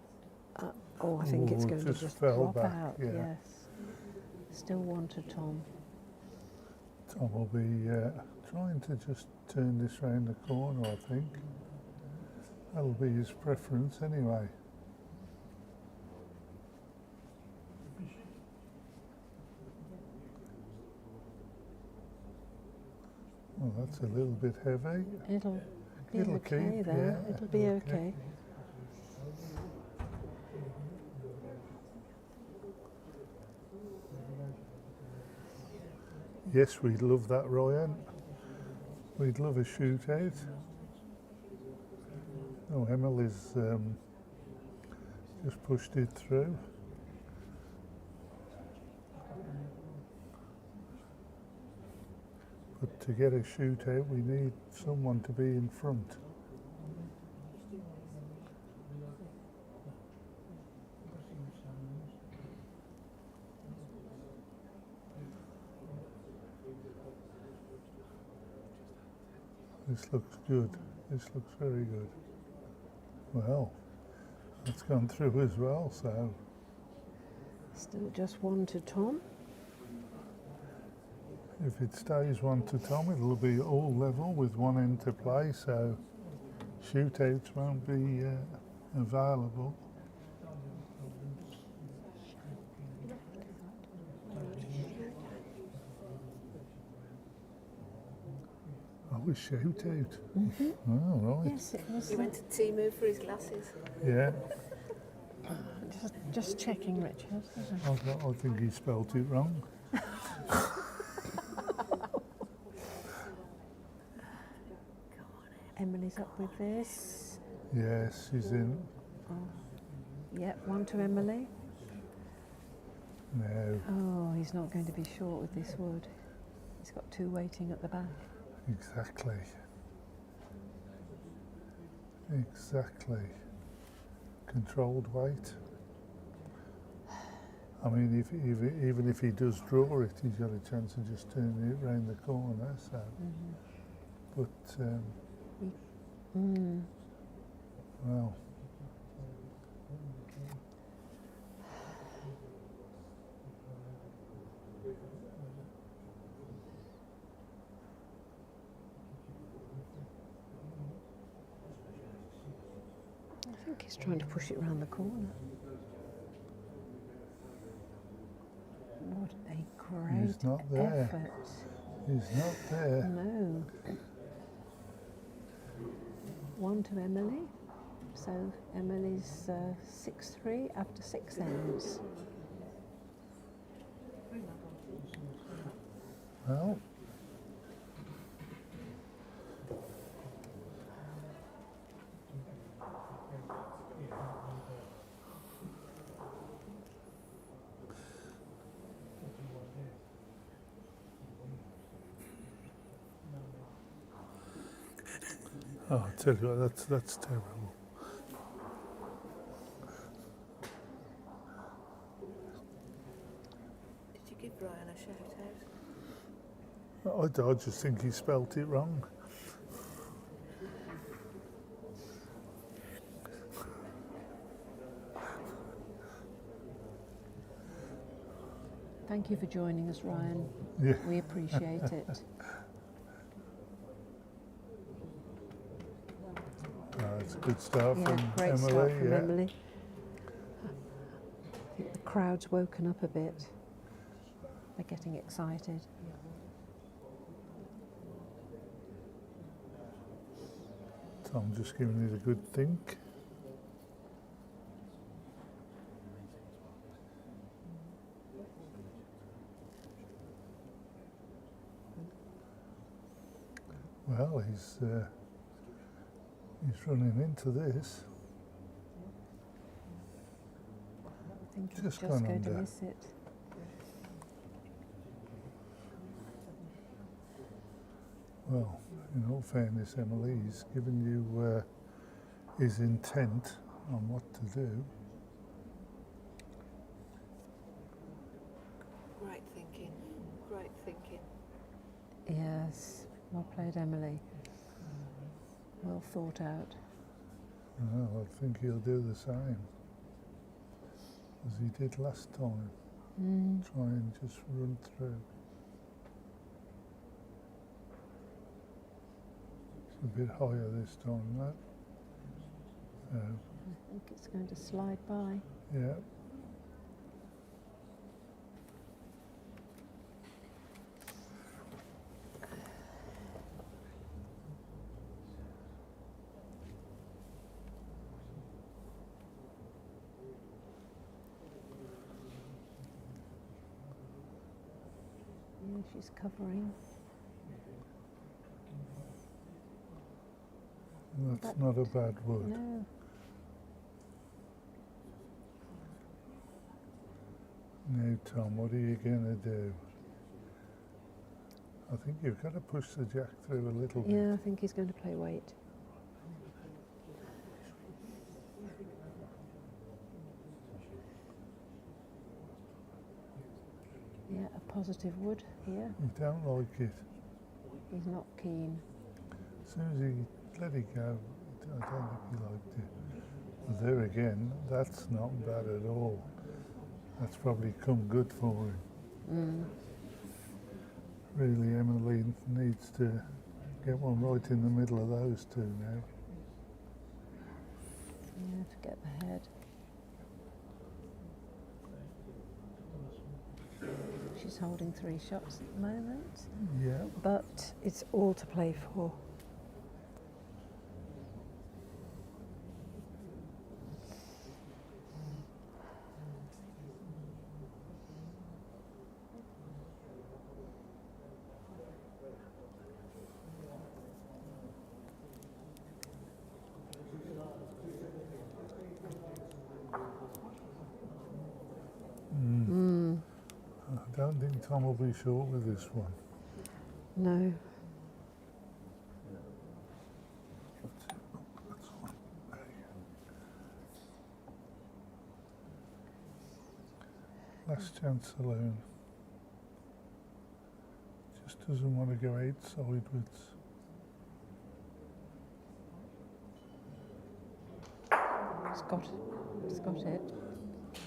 I think it's Oh, going to just just fell drop back, out. yeah. Yes. Still one to Tom. Tom will be trying to just turn this round the corner, I think. That'll be his preference anyway. Well, that's a little bit heavy. It'll be It'll okay keep, there. yeah, It'll be okay. okay. Yes, we'd love that, Ryan. We'd love a shootout. Oh, Emily's just pushed it through. But to get a shootout, we need someone to be in front. This looks good. This looks very good. Well, that's gone through as well, so Still just 1 to Tom. if it stays 1 to Tom, it'll be all level with one end to play, so shootouts won't be available. Oh, a shootout. Oh, right. Yes, it was. He went to Timu for his glasses. Yeah, Just checking, Richard. I think he spelt it wrong. Emily's up with this. Yes, she's in. Yep, 1 to Emily. No, Oh, he's not going to be short with this wood. He's got 2 waiting at the back. exactly. Exactly. Controlled weight. I mean, even if he does draw it, he's got a chance of just turning it round the corner. So, but well, I think he's trying to push it round the corner. What a great He's not there. effort. he's not there. No. 1 to Emily. So Emily's 6-3 after 6 ends. Well, oh, I tell you what, that's terrible. Did you give Brian a shout out? I just think he spelt it wrong. Thank you for joining us, Ryan. Yeah. We appreciate it. It's a good start Yeah, from great Emily. start from yeah. Emily. I think the crowd's woken up a bit. They're getting excited. Tom just giving it a good think. Well, he's running into this. I think he's Just just gone going to under. miss it. Well, in all fairness, Emily, he's given you his intent on what to do. Great thinking. Great thinking. Yes, well played, Emily. Well thought out. Well, I think he'll do the same as he did last time. Try and just run through. It's a bit higher this time, though. So, I think it's going to slide by. yeah. Yeah, she's covering. That's not a bad wood. No. Now, Tom, what are you going to do? I think you've got to push the jack through a little bit. Yeah, I think he's going to play weight. Yeah, a positive wood here. You don't like it. He's not keen. As soon as he let it go. I don't think he liked it. But there again, that's not bad at all. That's probably come good for him. Really, Emily needs to get one right in the middle of those two now. Yeah, forget the head. She's holding 3 shots at the moment, Yeah. but it's all to play for. I don't think Tom will be short with this one. No. Last chance saloon. Just doesn't want to go sideways. It's got it.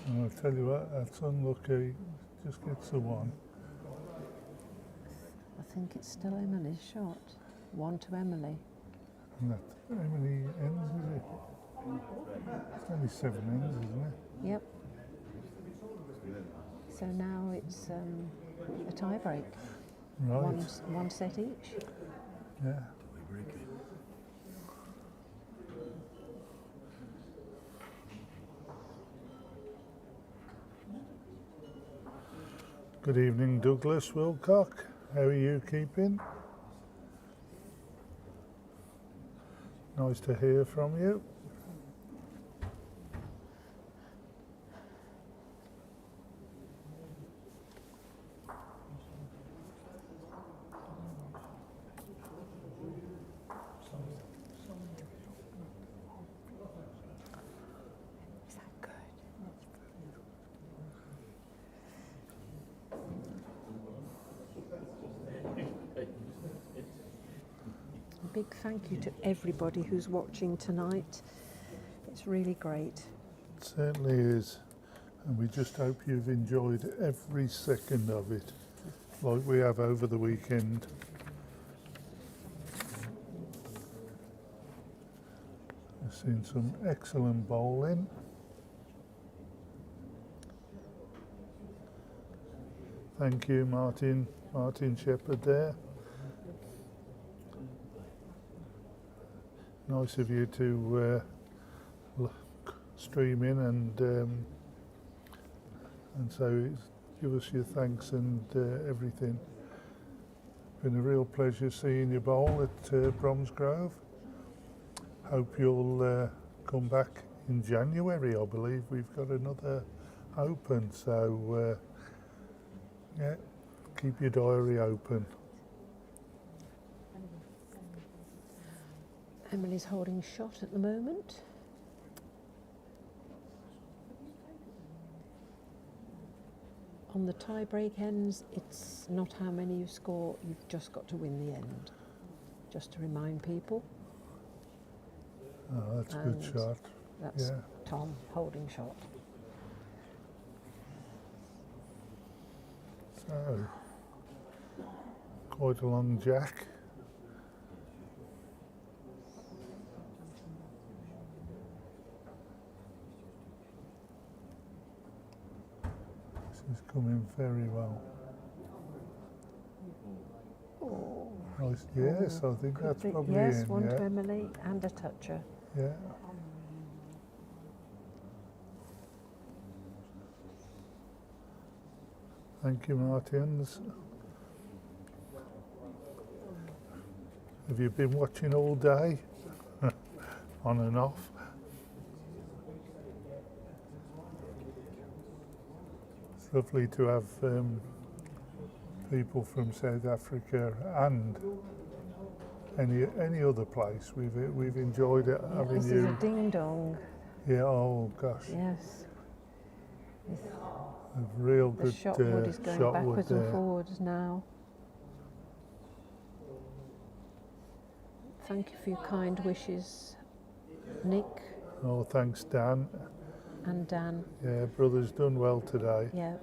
And I'll tell you what, that's unlucky. Just gets the one. I think it's still Emily's shot. 1 to Emily. And that, how many ends is it? It's only 7 ends, isn't it? Yep. So now it's a tie break. Right. One set each. Yeah. Good evening, Douglas Wilcock. How are you keeping? Nice to hear from you. Is that good? A big thank you to everybody who's watching tonight. It's really great. It certainly is. And we just hope you've enjoyed every second of it, like we have over the weekend. We've seen some excellent bowling. Thank you, Martin Shepherd there. Nice of you to stream in and so give us your thanks and everything. Been a real pleasure seeing you bowl at Bromsgrove. Hope you'll come back in January. I believe we've got another open, so yeah, keep your diary open. Emily's holding shot at the moment. On the tie-break ends, it's not how many you score, you've just got to win the end. Just to remind people. Oh, that's a good And shot. That's Yeah. Tom holding shot. So, quite a long jack. This is coming very well. Nice. Yes, I think that's probably yes, in. 1 Yeah. to Emily and a toucher. Yeah. Thank you, Martins. Have you been watching all day? On and off? It's lovely to have people from South Africa and any other place. We've enjoyed it having This is you. a ding-dong. Yeah. Oh gosh. Yes. A real The good shot wood is going shot backwards wood and there. forwards now. thank you for your kind wishes, Nick Oh, thanks, Dan. and Dan. Yeah, brother's done well today. Yeah.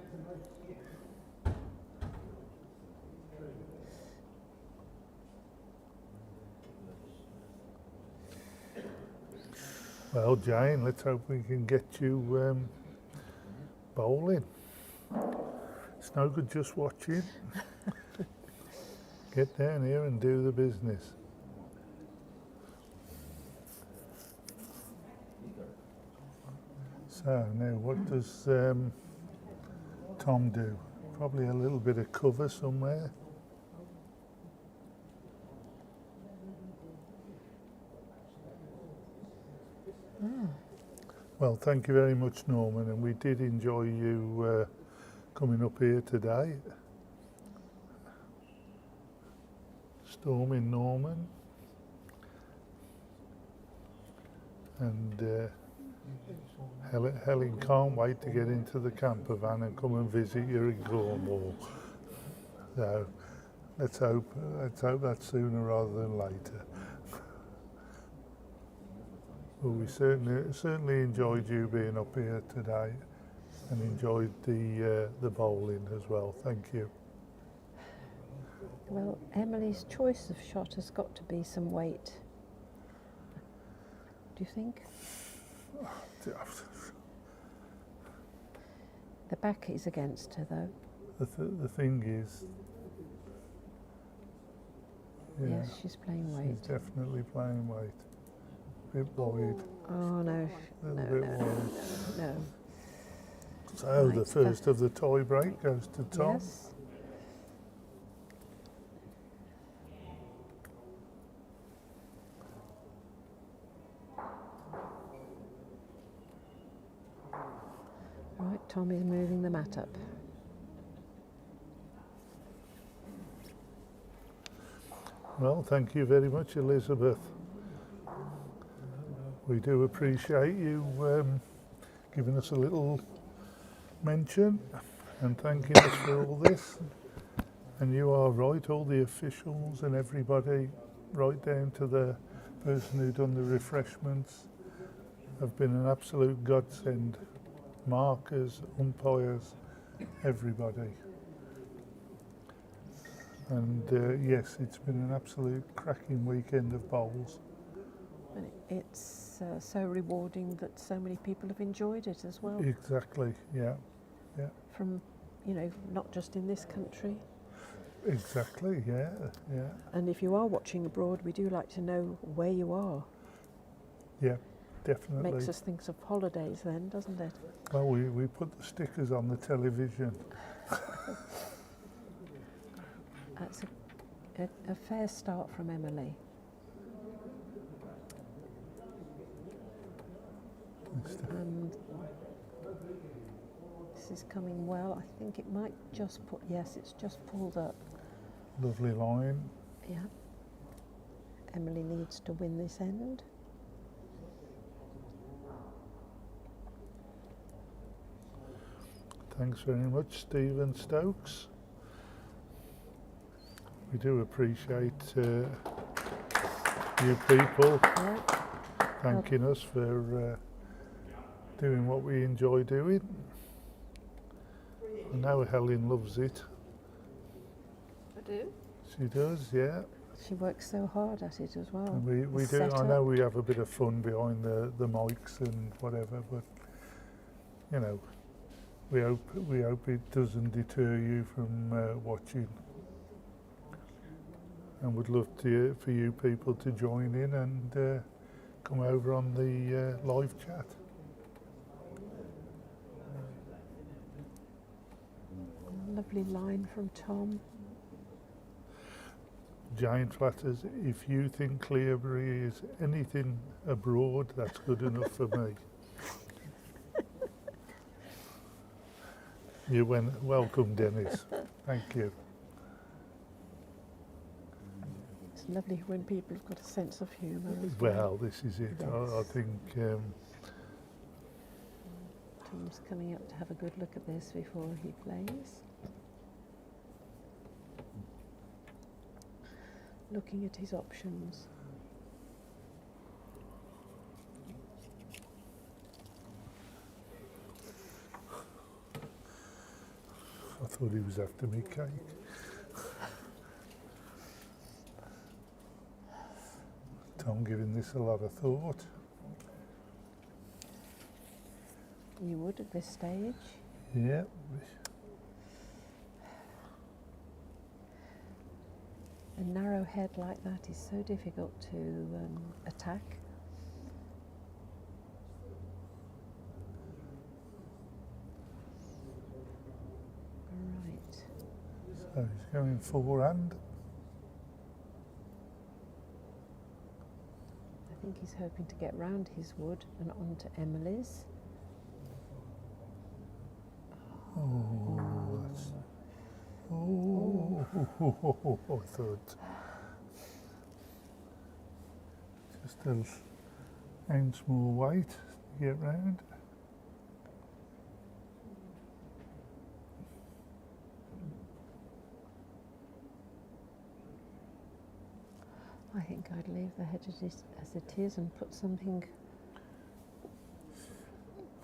Well, Jane, let's hope we can get you bowling. It's no good just watching. Get down here and do the business. So now what does Tom do? Probably a little bit of cover somewhere. Well, thank you very much, Norman, and we did enjoy you coming up here today. Storming Norman. And Helen can't wait to get into the camper van and come and visit you in Cornwall. So let's hope that's sooner rather than later. Well, we certainly enjoyed you being up here today, and enjoyed the bowling as well. Thank you. Well, Emily's choice of shot has got to be some weight. Do you think? The back is against her, though. The thing is, yeah, Yes, she's playing weight. she's definitely playing weight. Bit wide, Oh no, a no, little bit no, wide. no. So the Right, first of the tie break goes to Tom. Yes. Right, Tom is moving the mat up. Well, thank you very much, Elizabeth. We do appreciate you giving us a little mention and thanking us for all this. And you are right, all the officials and everybody, right down to the person who done the refreshments, have been an absolute godsend. Markers, umpires, everybody. And yes, it's been an absolute cracking weekend of bowls. And it's so rewarding that so many people have enjoyed it as well. Exactly, yeah, yeah. From, you know, not just in this country. Exactly, yeah, yeah, And if you are watching abroad, we do like to know where you are. yeah, definitely. Makes us think of holidays then, doesn't it? Well, we put the stickers on the television. That's a fair start from Emily. And this is coming well. I think it might just put, yes, it's just pulled up. Lovely line. Yeah. Emily needs to win this end. Thanks very much, Stephen Stokes. We do appreciate you people Yeah. thanking us for doing what we enjoy doing. I know Helen loves it. I do. She does, yeah. She works so hard at it as well. And we The do. I know setup. we have a bit of fun behind the mics and whatever, but you know, we hope it doesn't deter you from watching. And would love for you people to join in and come over on the live chat. Lovely line from Tom. Giant flatters, if you think Clearbury is anything abroad, that's good enough for me. You went, welcome, Dennis. Thank you. It's lovely when people have got a sense of humour as Well, this is it. I Yes. think Tom's coming up to have a good look at this before he plays. Looking at his options. thought he was after me cake. Tom giving this a lot of thought. You would at this stage. Yeah. A narrow head like that is so difficult to attack. Right. So he's going forehand. I think he's hoping to get round his wood and onto Emily's. Oh, that's... Oh, I thought... Just an ounce more weight to get round. I think I'd leave the hedge as it is and put something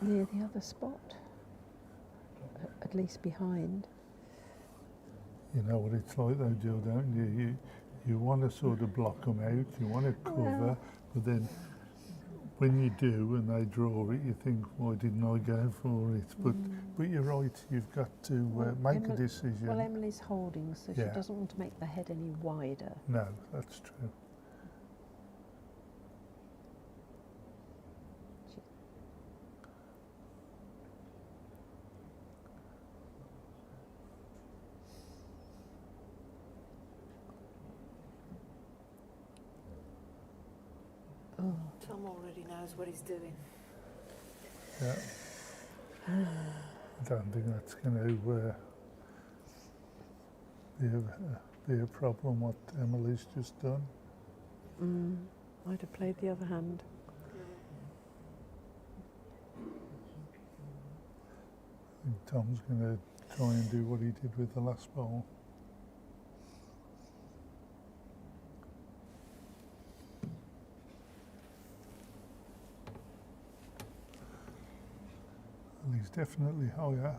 near the other spot, at least behind. You know what it's like though, Jill, don't you? You want to sort of block them out, you want to cover, Well. but then when you do and they draw it, you think, why didn't I go for it? But you're right, you've got to make a decision. Well, Emily's holding, so Yeah. she doesn't want to make the head any wider. No, that's true. Oh, Tom already knows what he's doing. Yeah. I don't think that's going to be a problem what Emily's just done. I'd have played the other hand. I think Tom's going to try and do what he did with the last ball. And he's definitely higher,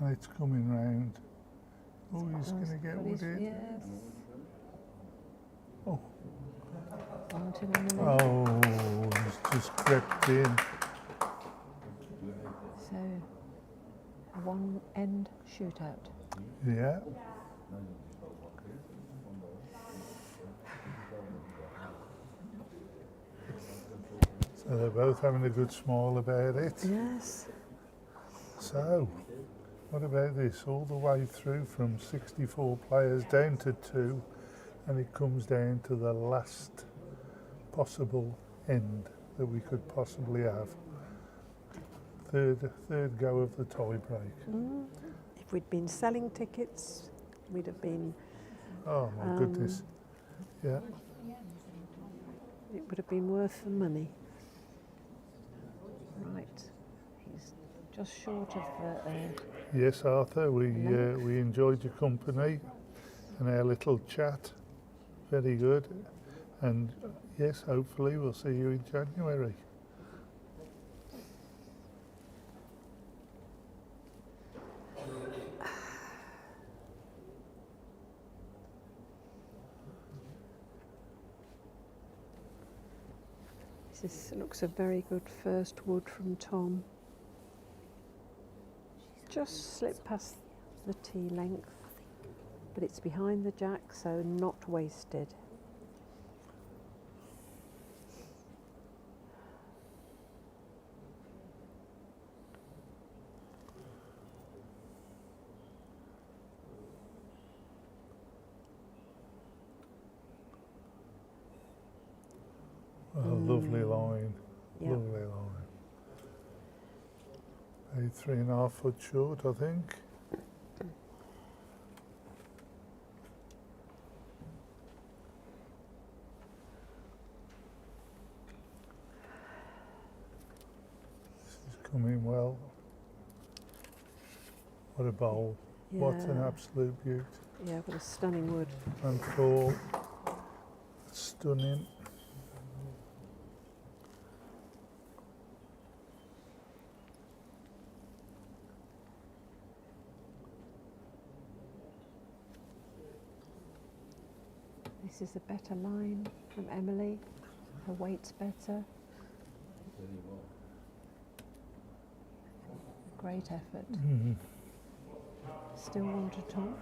and it's coming round. Oh, he's going to get with it. Yes. Oh, Onto Emily. oh, he's just crept in. So, a one-end shootout. Yeah. So they're both having a good smile about it. Yes. So, what about this? All the way through from 64 players down to 2, and it comes down to the last possible end that we could possibly have. Third go of the tie break. If we'd been selling tickets, we'd have been. Oh my goodness. Yeah. It would have been worth the money. Right. He's just short of the. Yes, Arthur, we enjoyed your company and our little chat. Very good. And yes, hopefully we'll see you in January. This looks a very good first wood from Tom. Just slipped past the tee length, but it's behind the jack, so not wasted. Oh, lovely line. Yeah. Lovely line. A 3.5 foot short, I think. This is coming well. What a bowl. What an Yeah. absolute beauty. Yeah, what a stunning wood. And tall. Stunning. This is a better line from Emily. Her weight's better. Great effort. Still 1-2.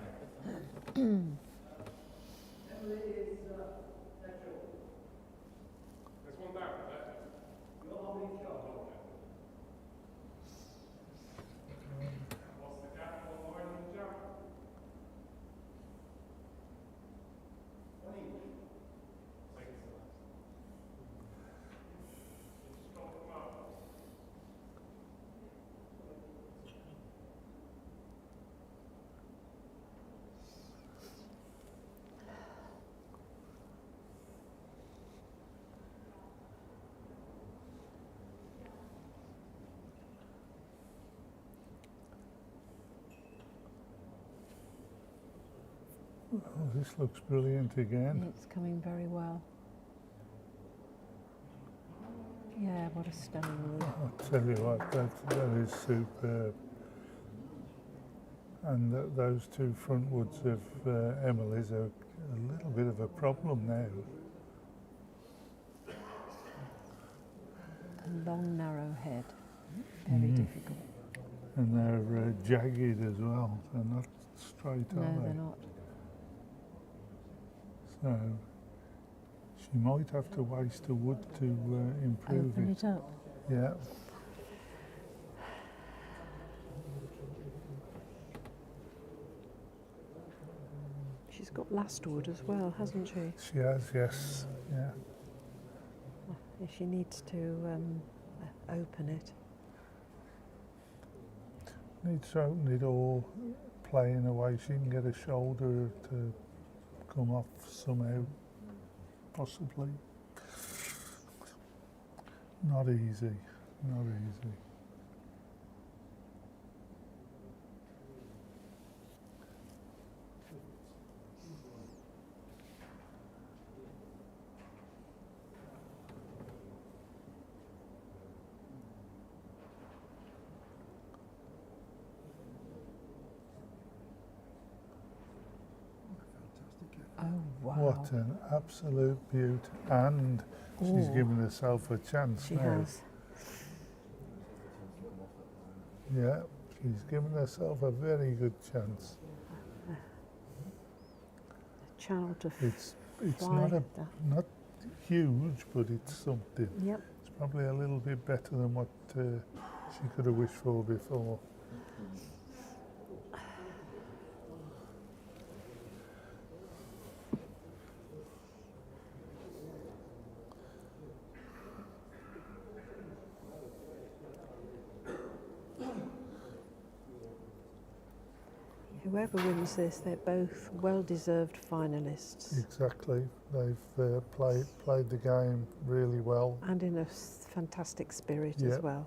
Oh, this looks brilliant again. It's coming very well. Yeah, what a stunning move. I'll tell you what, that is superb. And those two front woods of Emily's are a little bit of a problem now. A long, narrow head. Very difficult. And they're jagged as well. They're not straight, No, are they? they're not. So she might have to waste a wood to improve Open it up. Yeah. She's got last wood as well, hasn't she? She has, yes. Yeah. If she needs to open it. Needs to open it or play in a way she can get a shoulder to come off somehow, possibly. Not easy, not easy. Oh, wow. What an absolute beaut. And she's Ooh. given herself a chance She now. has. Yeah, she's given herself a very good chance. Channel to It's fly. not not huge, but it's something. Yep. It's probably a little bit better than what she could have wished for before. Whoever wins this, they're both well-deserved finalists. Exactly. They've played the game really well. And in a fantastic spirit Yeah. as well.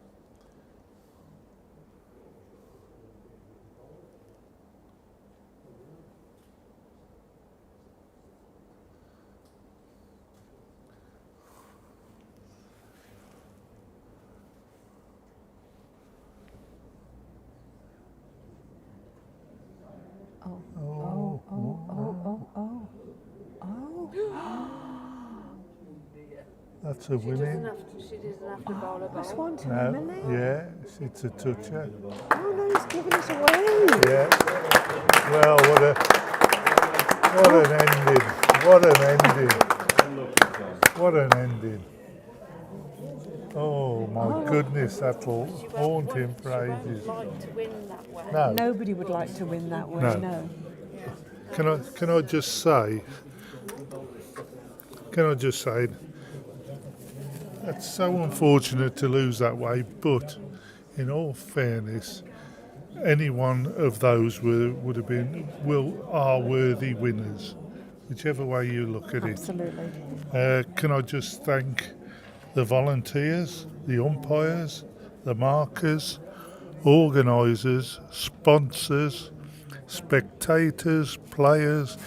That's a She winning. doesn't have to bowl a Plus ball. one to No, Emily. yeah, it's a toucher. Oh no, he's giving it away. Yeah. Well, what an ending. What an ending. What an ending. Oh my goodness, that'll haunt him for ages. Like to win that way. No, Nobody would like to win that way, No. no. can I just say, it's so unfortunate to lose that way, but in all fairness, any one of those would have been are worthy winners, whichever way you look at it. Absolutely. Can I just thank the volunteers, the umpires, the markers, organisers, sponsors, spectators, players,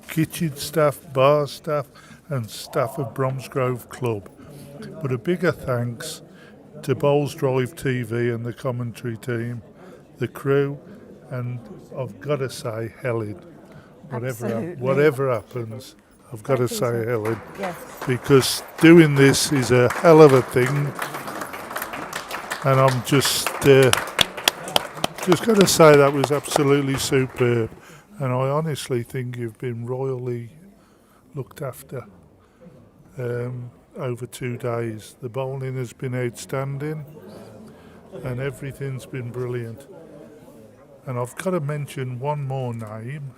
kitchen staff, bar staff and staff of Bromsgrove Club. But a bigger thanks to Bowls Drive TV and the commentary team, the crew, and I've got to say Helen. Absolutely. Whatever happens, I've got to Thank you, say, sir. Helen, Yes. because doing this is a hell of a thing, and I'm just going to say that was absolutely superb, and I honestly think you've been royally looked after over 2 days. The bowling has been outstanding, and everything's been brilliant. And I've got to mention one more name,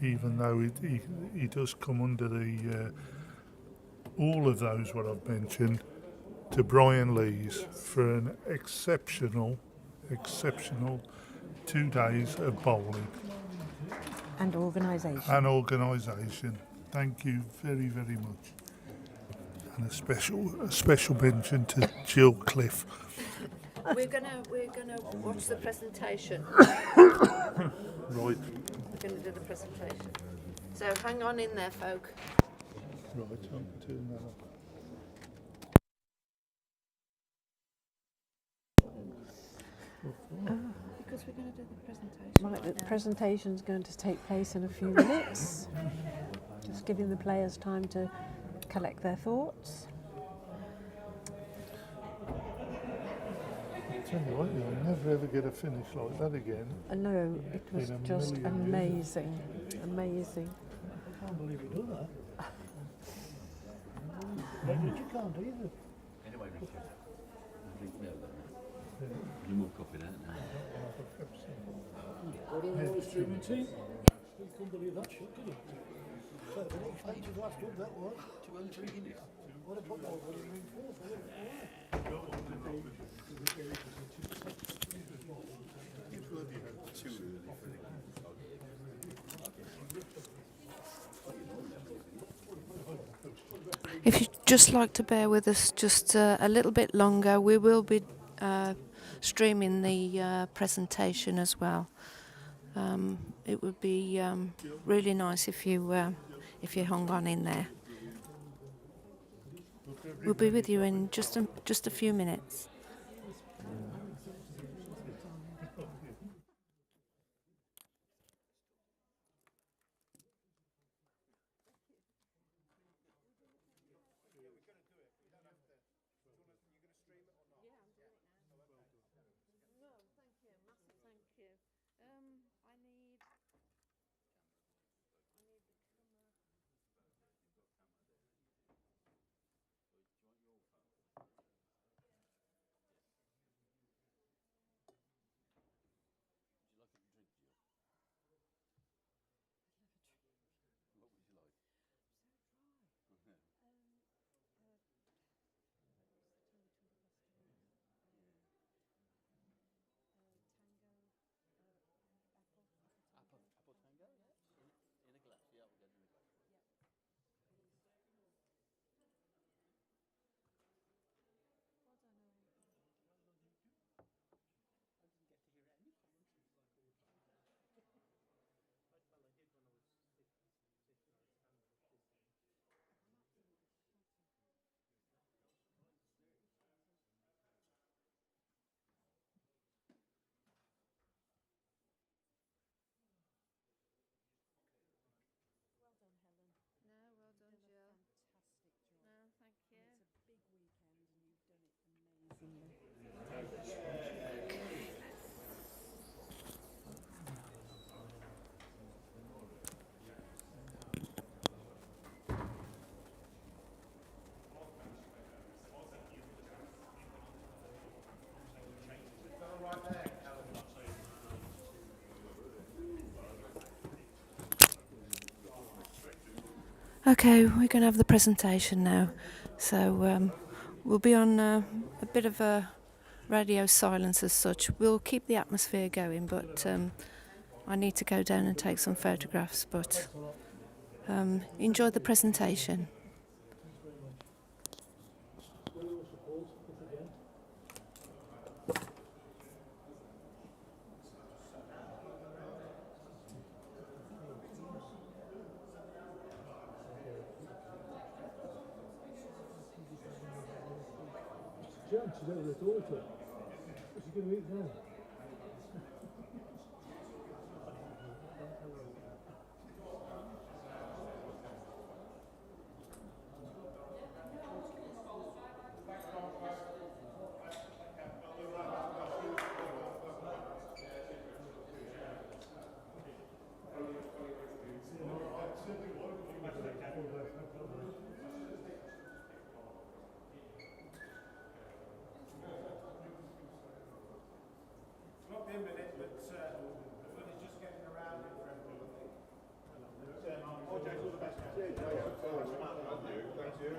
even though he does come under the all of those what I've mentioned, to Brian Lees for an exceptional 2 days of bowling And organisation. and organisation. Thank you very, very much. And a special mention to Jill Cliff. We're gonna watch the presentation. Right. We're gonna do the presentation. So hang on in there, folk. Right, I'm turning that up. Because we're gonna do the presentation. Right, the presentation's going to take place in a few minutes. Just giving the players time to collect their thoughts. Tell you what, you'll never ever get a finish like that again. No, it was In a just million years. amazing. I can't believe you do that. You can't either. Anyway, Richard, you move copy that now. What do you streaming team? You couldn't believe that shit, could you? So the next page is last good, that was. 203 in it. What a football, what do you mean for? If you'd just like to bear with us just a little bit longer, we will be streaming the presentation as well. It would be really nice if you hung on in there. We'll be with you in just a few minutes. Okay, we're going to have the presentation now. So we'll be on a bit of a radio silence as such. We'll keep the atmosphere going, but I need to go down and take some photographs. But enjoy the presentation. Jan, she's over her daughter. What's she going to eat now? Okay,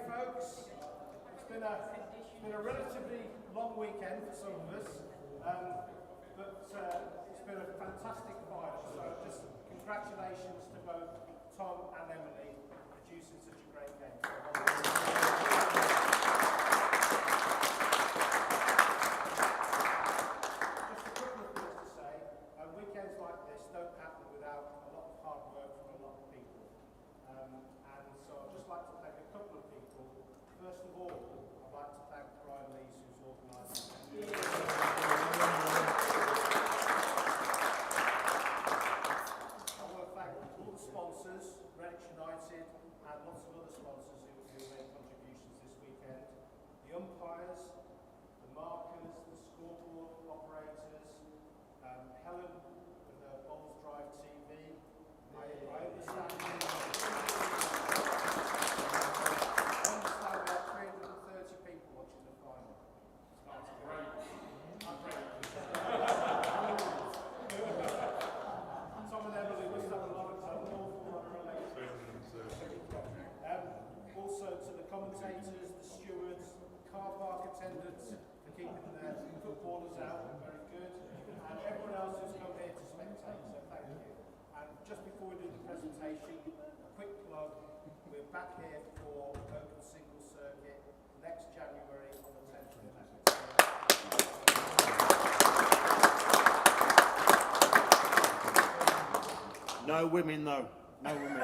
folks, it's been a relatively long weekend for some of us, but it's been a fantastic final. So just congratulations to both Tom and Emily for producing such a great game. Just a couple of things to say. Weekends like this don't happen without a lot of hard work from a lot of people. And so I'd just like to thank a couple of people. First of all, I'd like to thank Brian Lees, who's organised the event. I want to thank all the sponsors, Greenwich United, and lots of other sponsors who made contributions this weekend. The umpires, the markers, the scoreboard operators, Helen with her Bowls Drive TV. I understand we have 330 people watching the final. That's great. Tom and Emily must have an awful lot of relations. Also to the commentators, the stewards, car park attendants for keeping their footballers out, very good. And everyone else who's come here to spectate, so thank you. And just before we do the presentation, a quick plug. We're back here for Open Single Circuit next January on the 10th and 11th. No women though. No women.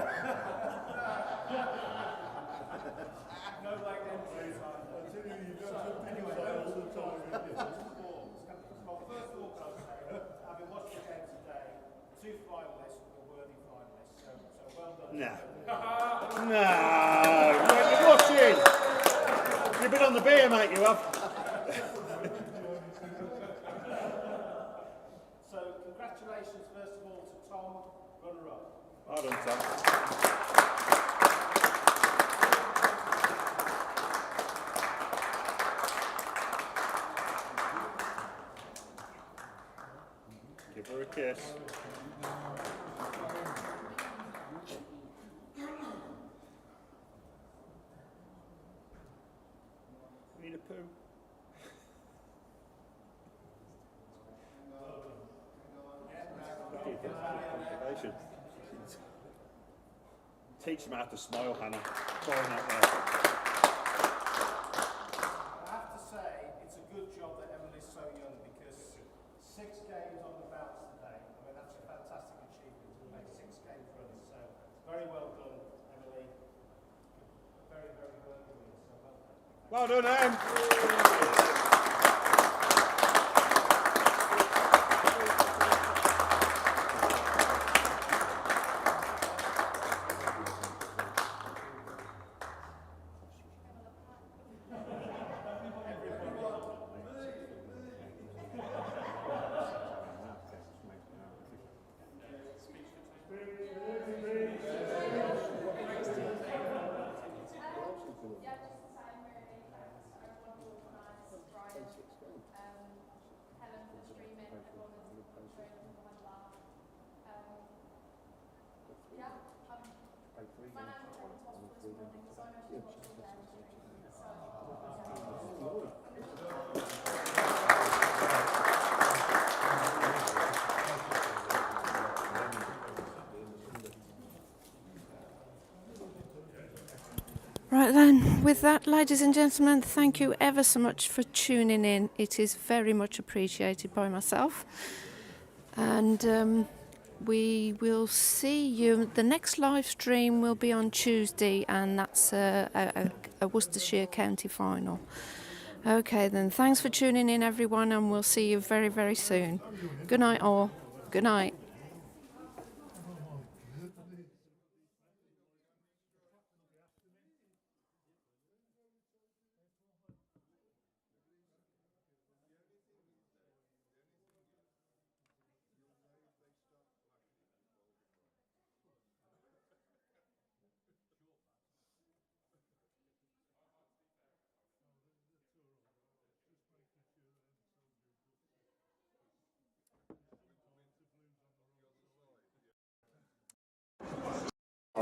No like entry time. Anyway, well, first of all, can I say, having watched the game today, 2 finalists were worthy finalists, so well done. No. No. You're watching. You've been on the beer, mate, you have. So, congratulations, first of all, to Tom, runner-up. Well done, Tom. Give her a kiss. Need a poo. What do you think of the conservation? Teach them how to smile, Hannah. Crying out there. I have to say, it's a good job that Emily's so young because 6 games on the bounce today, I mean, that's a fantastic achievement to make 6 games running. So, very well done, Emily. Very, very well done. So, Well done, Em. Right then, with that, ladies and gentlemen, thank you ever so much for tuning in. It is very much appreciated by myself. And we will see you. The next live stream will be on Tuesday, and that's a Worcestershire County final. Okay then, thanks for tuning in, everyone, and we'll see you very, very soon. Good night, all. Good night.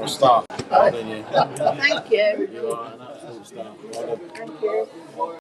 a star. Well done, you. Thank you. You are an absolute star. Well done. Thank you.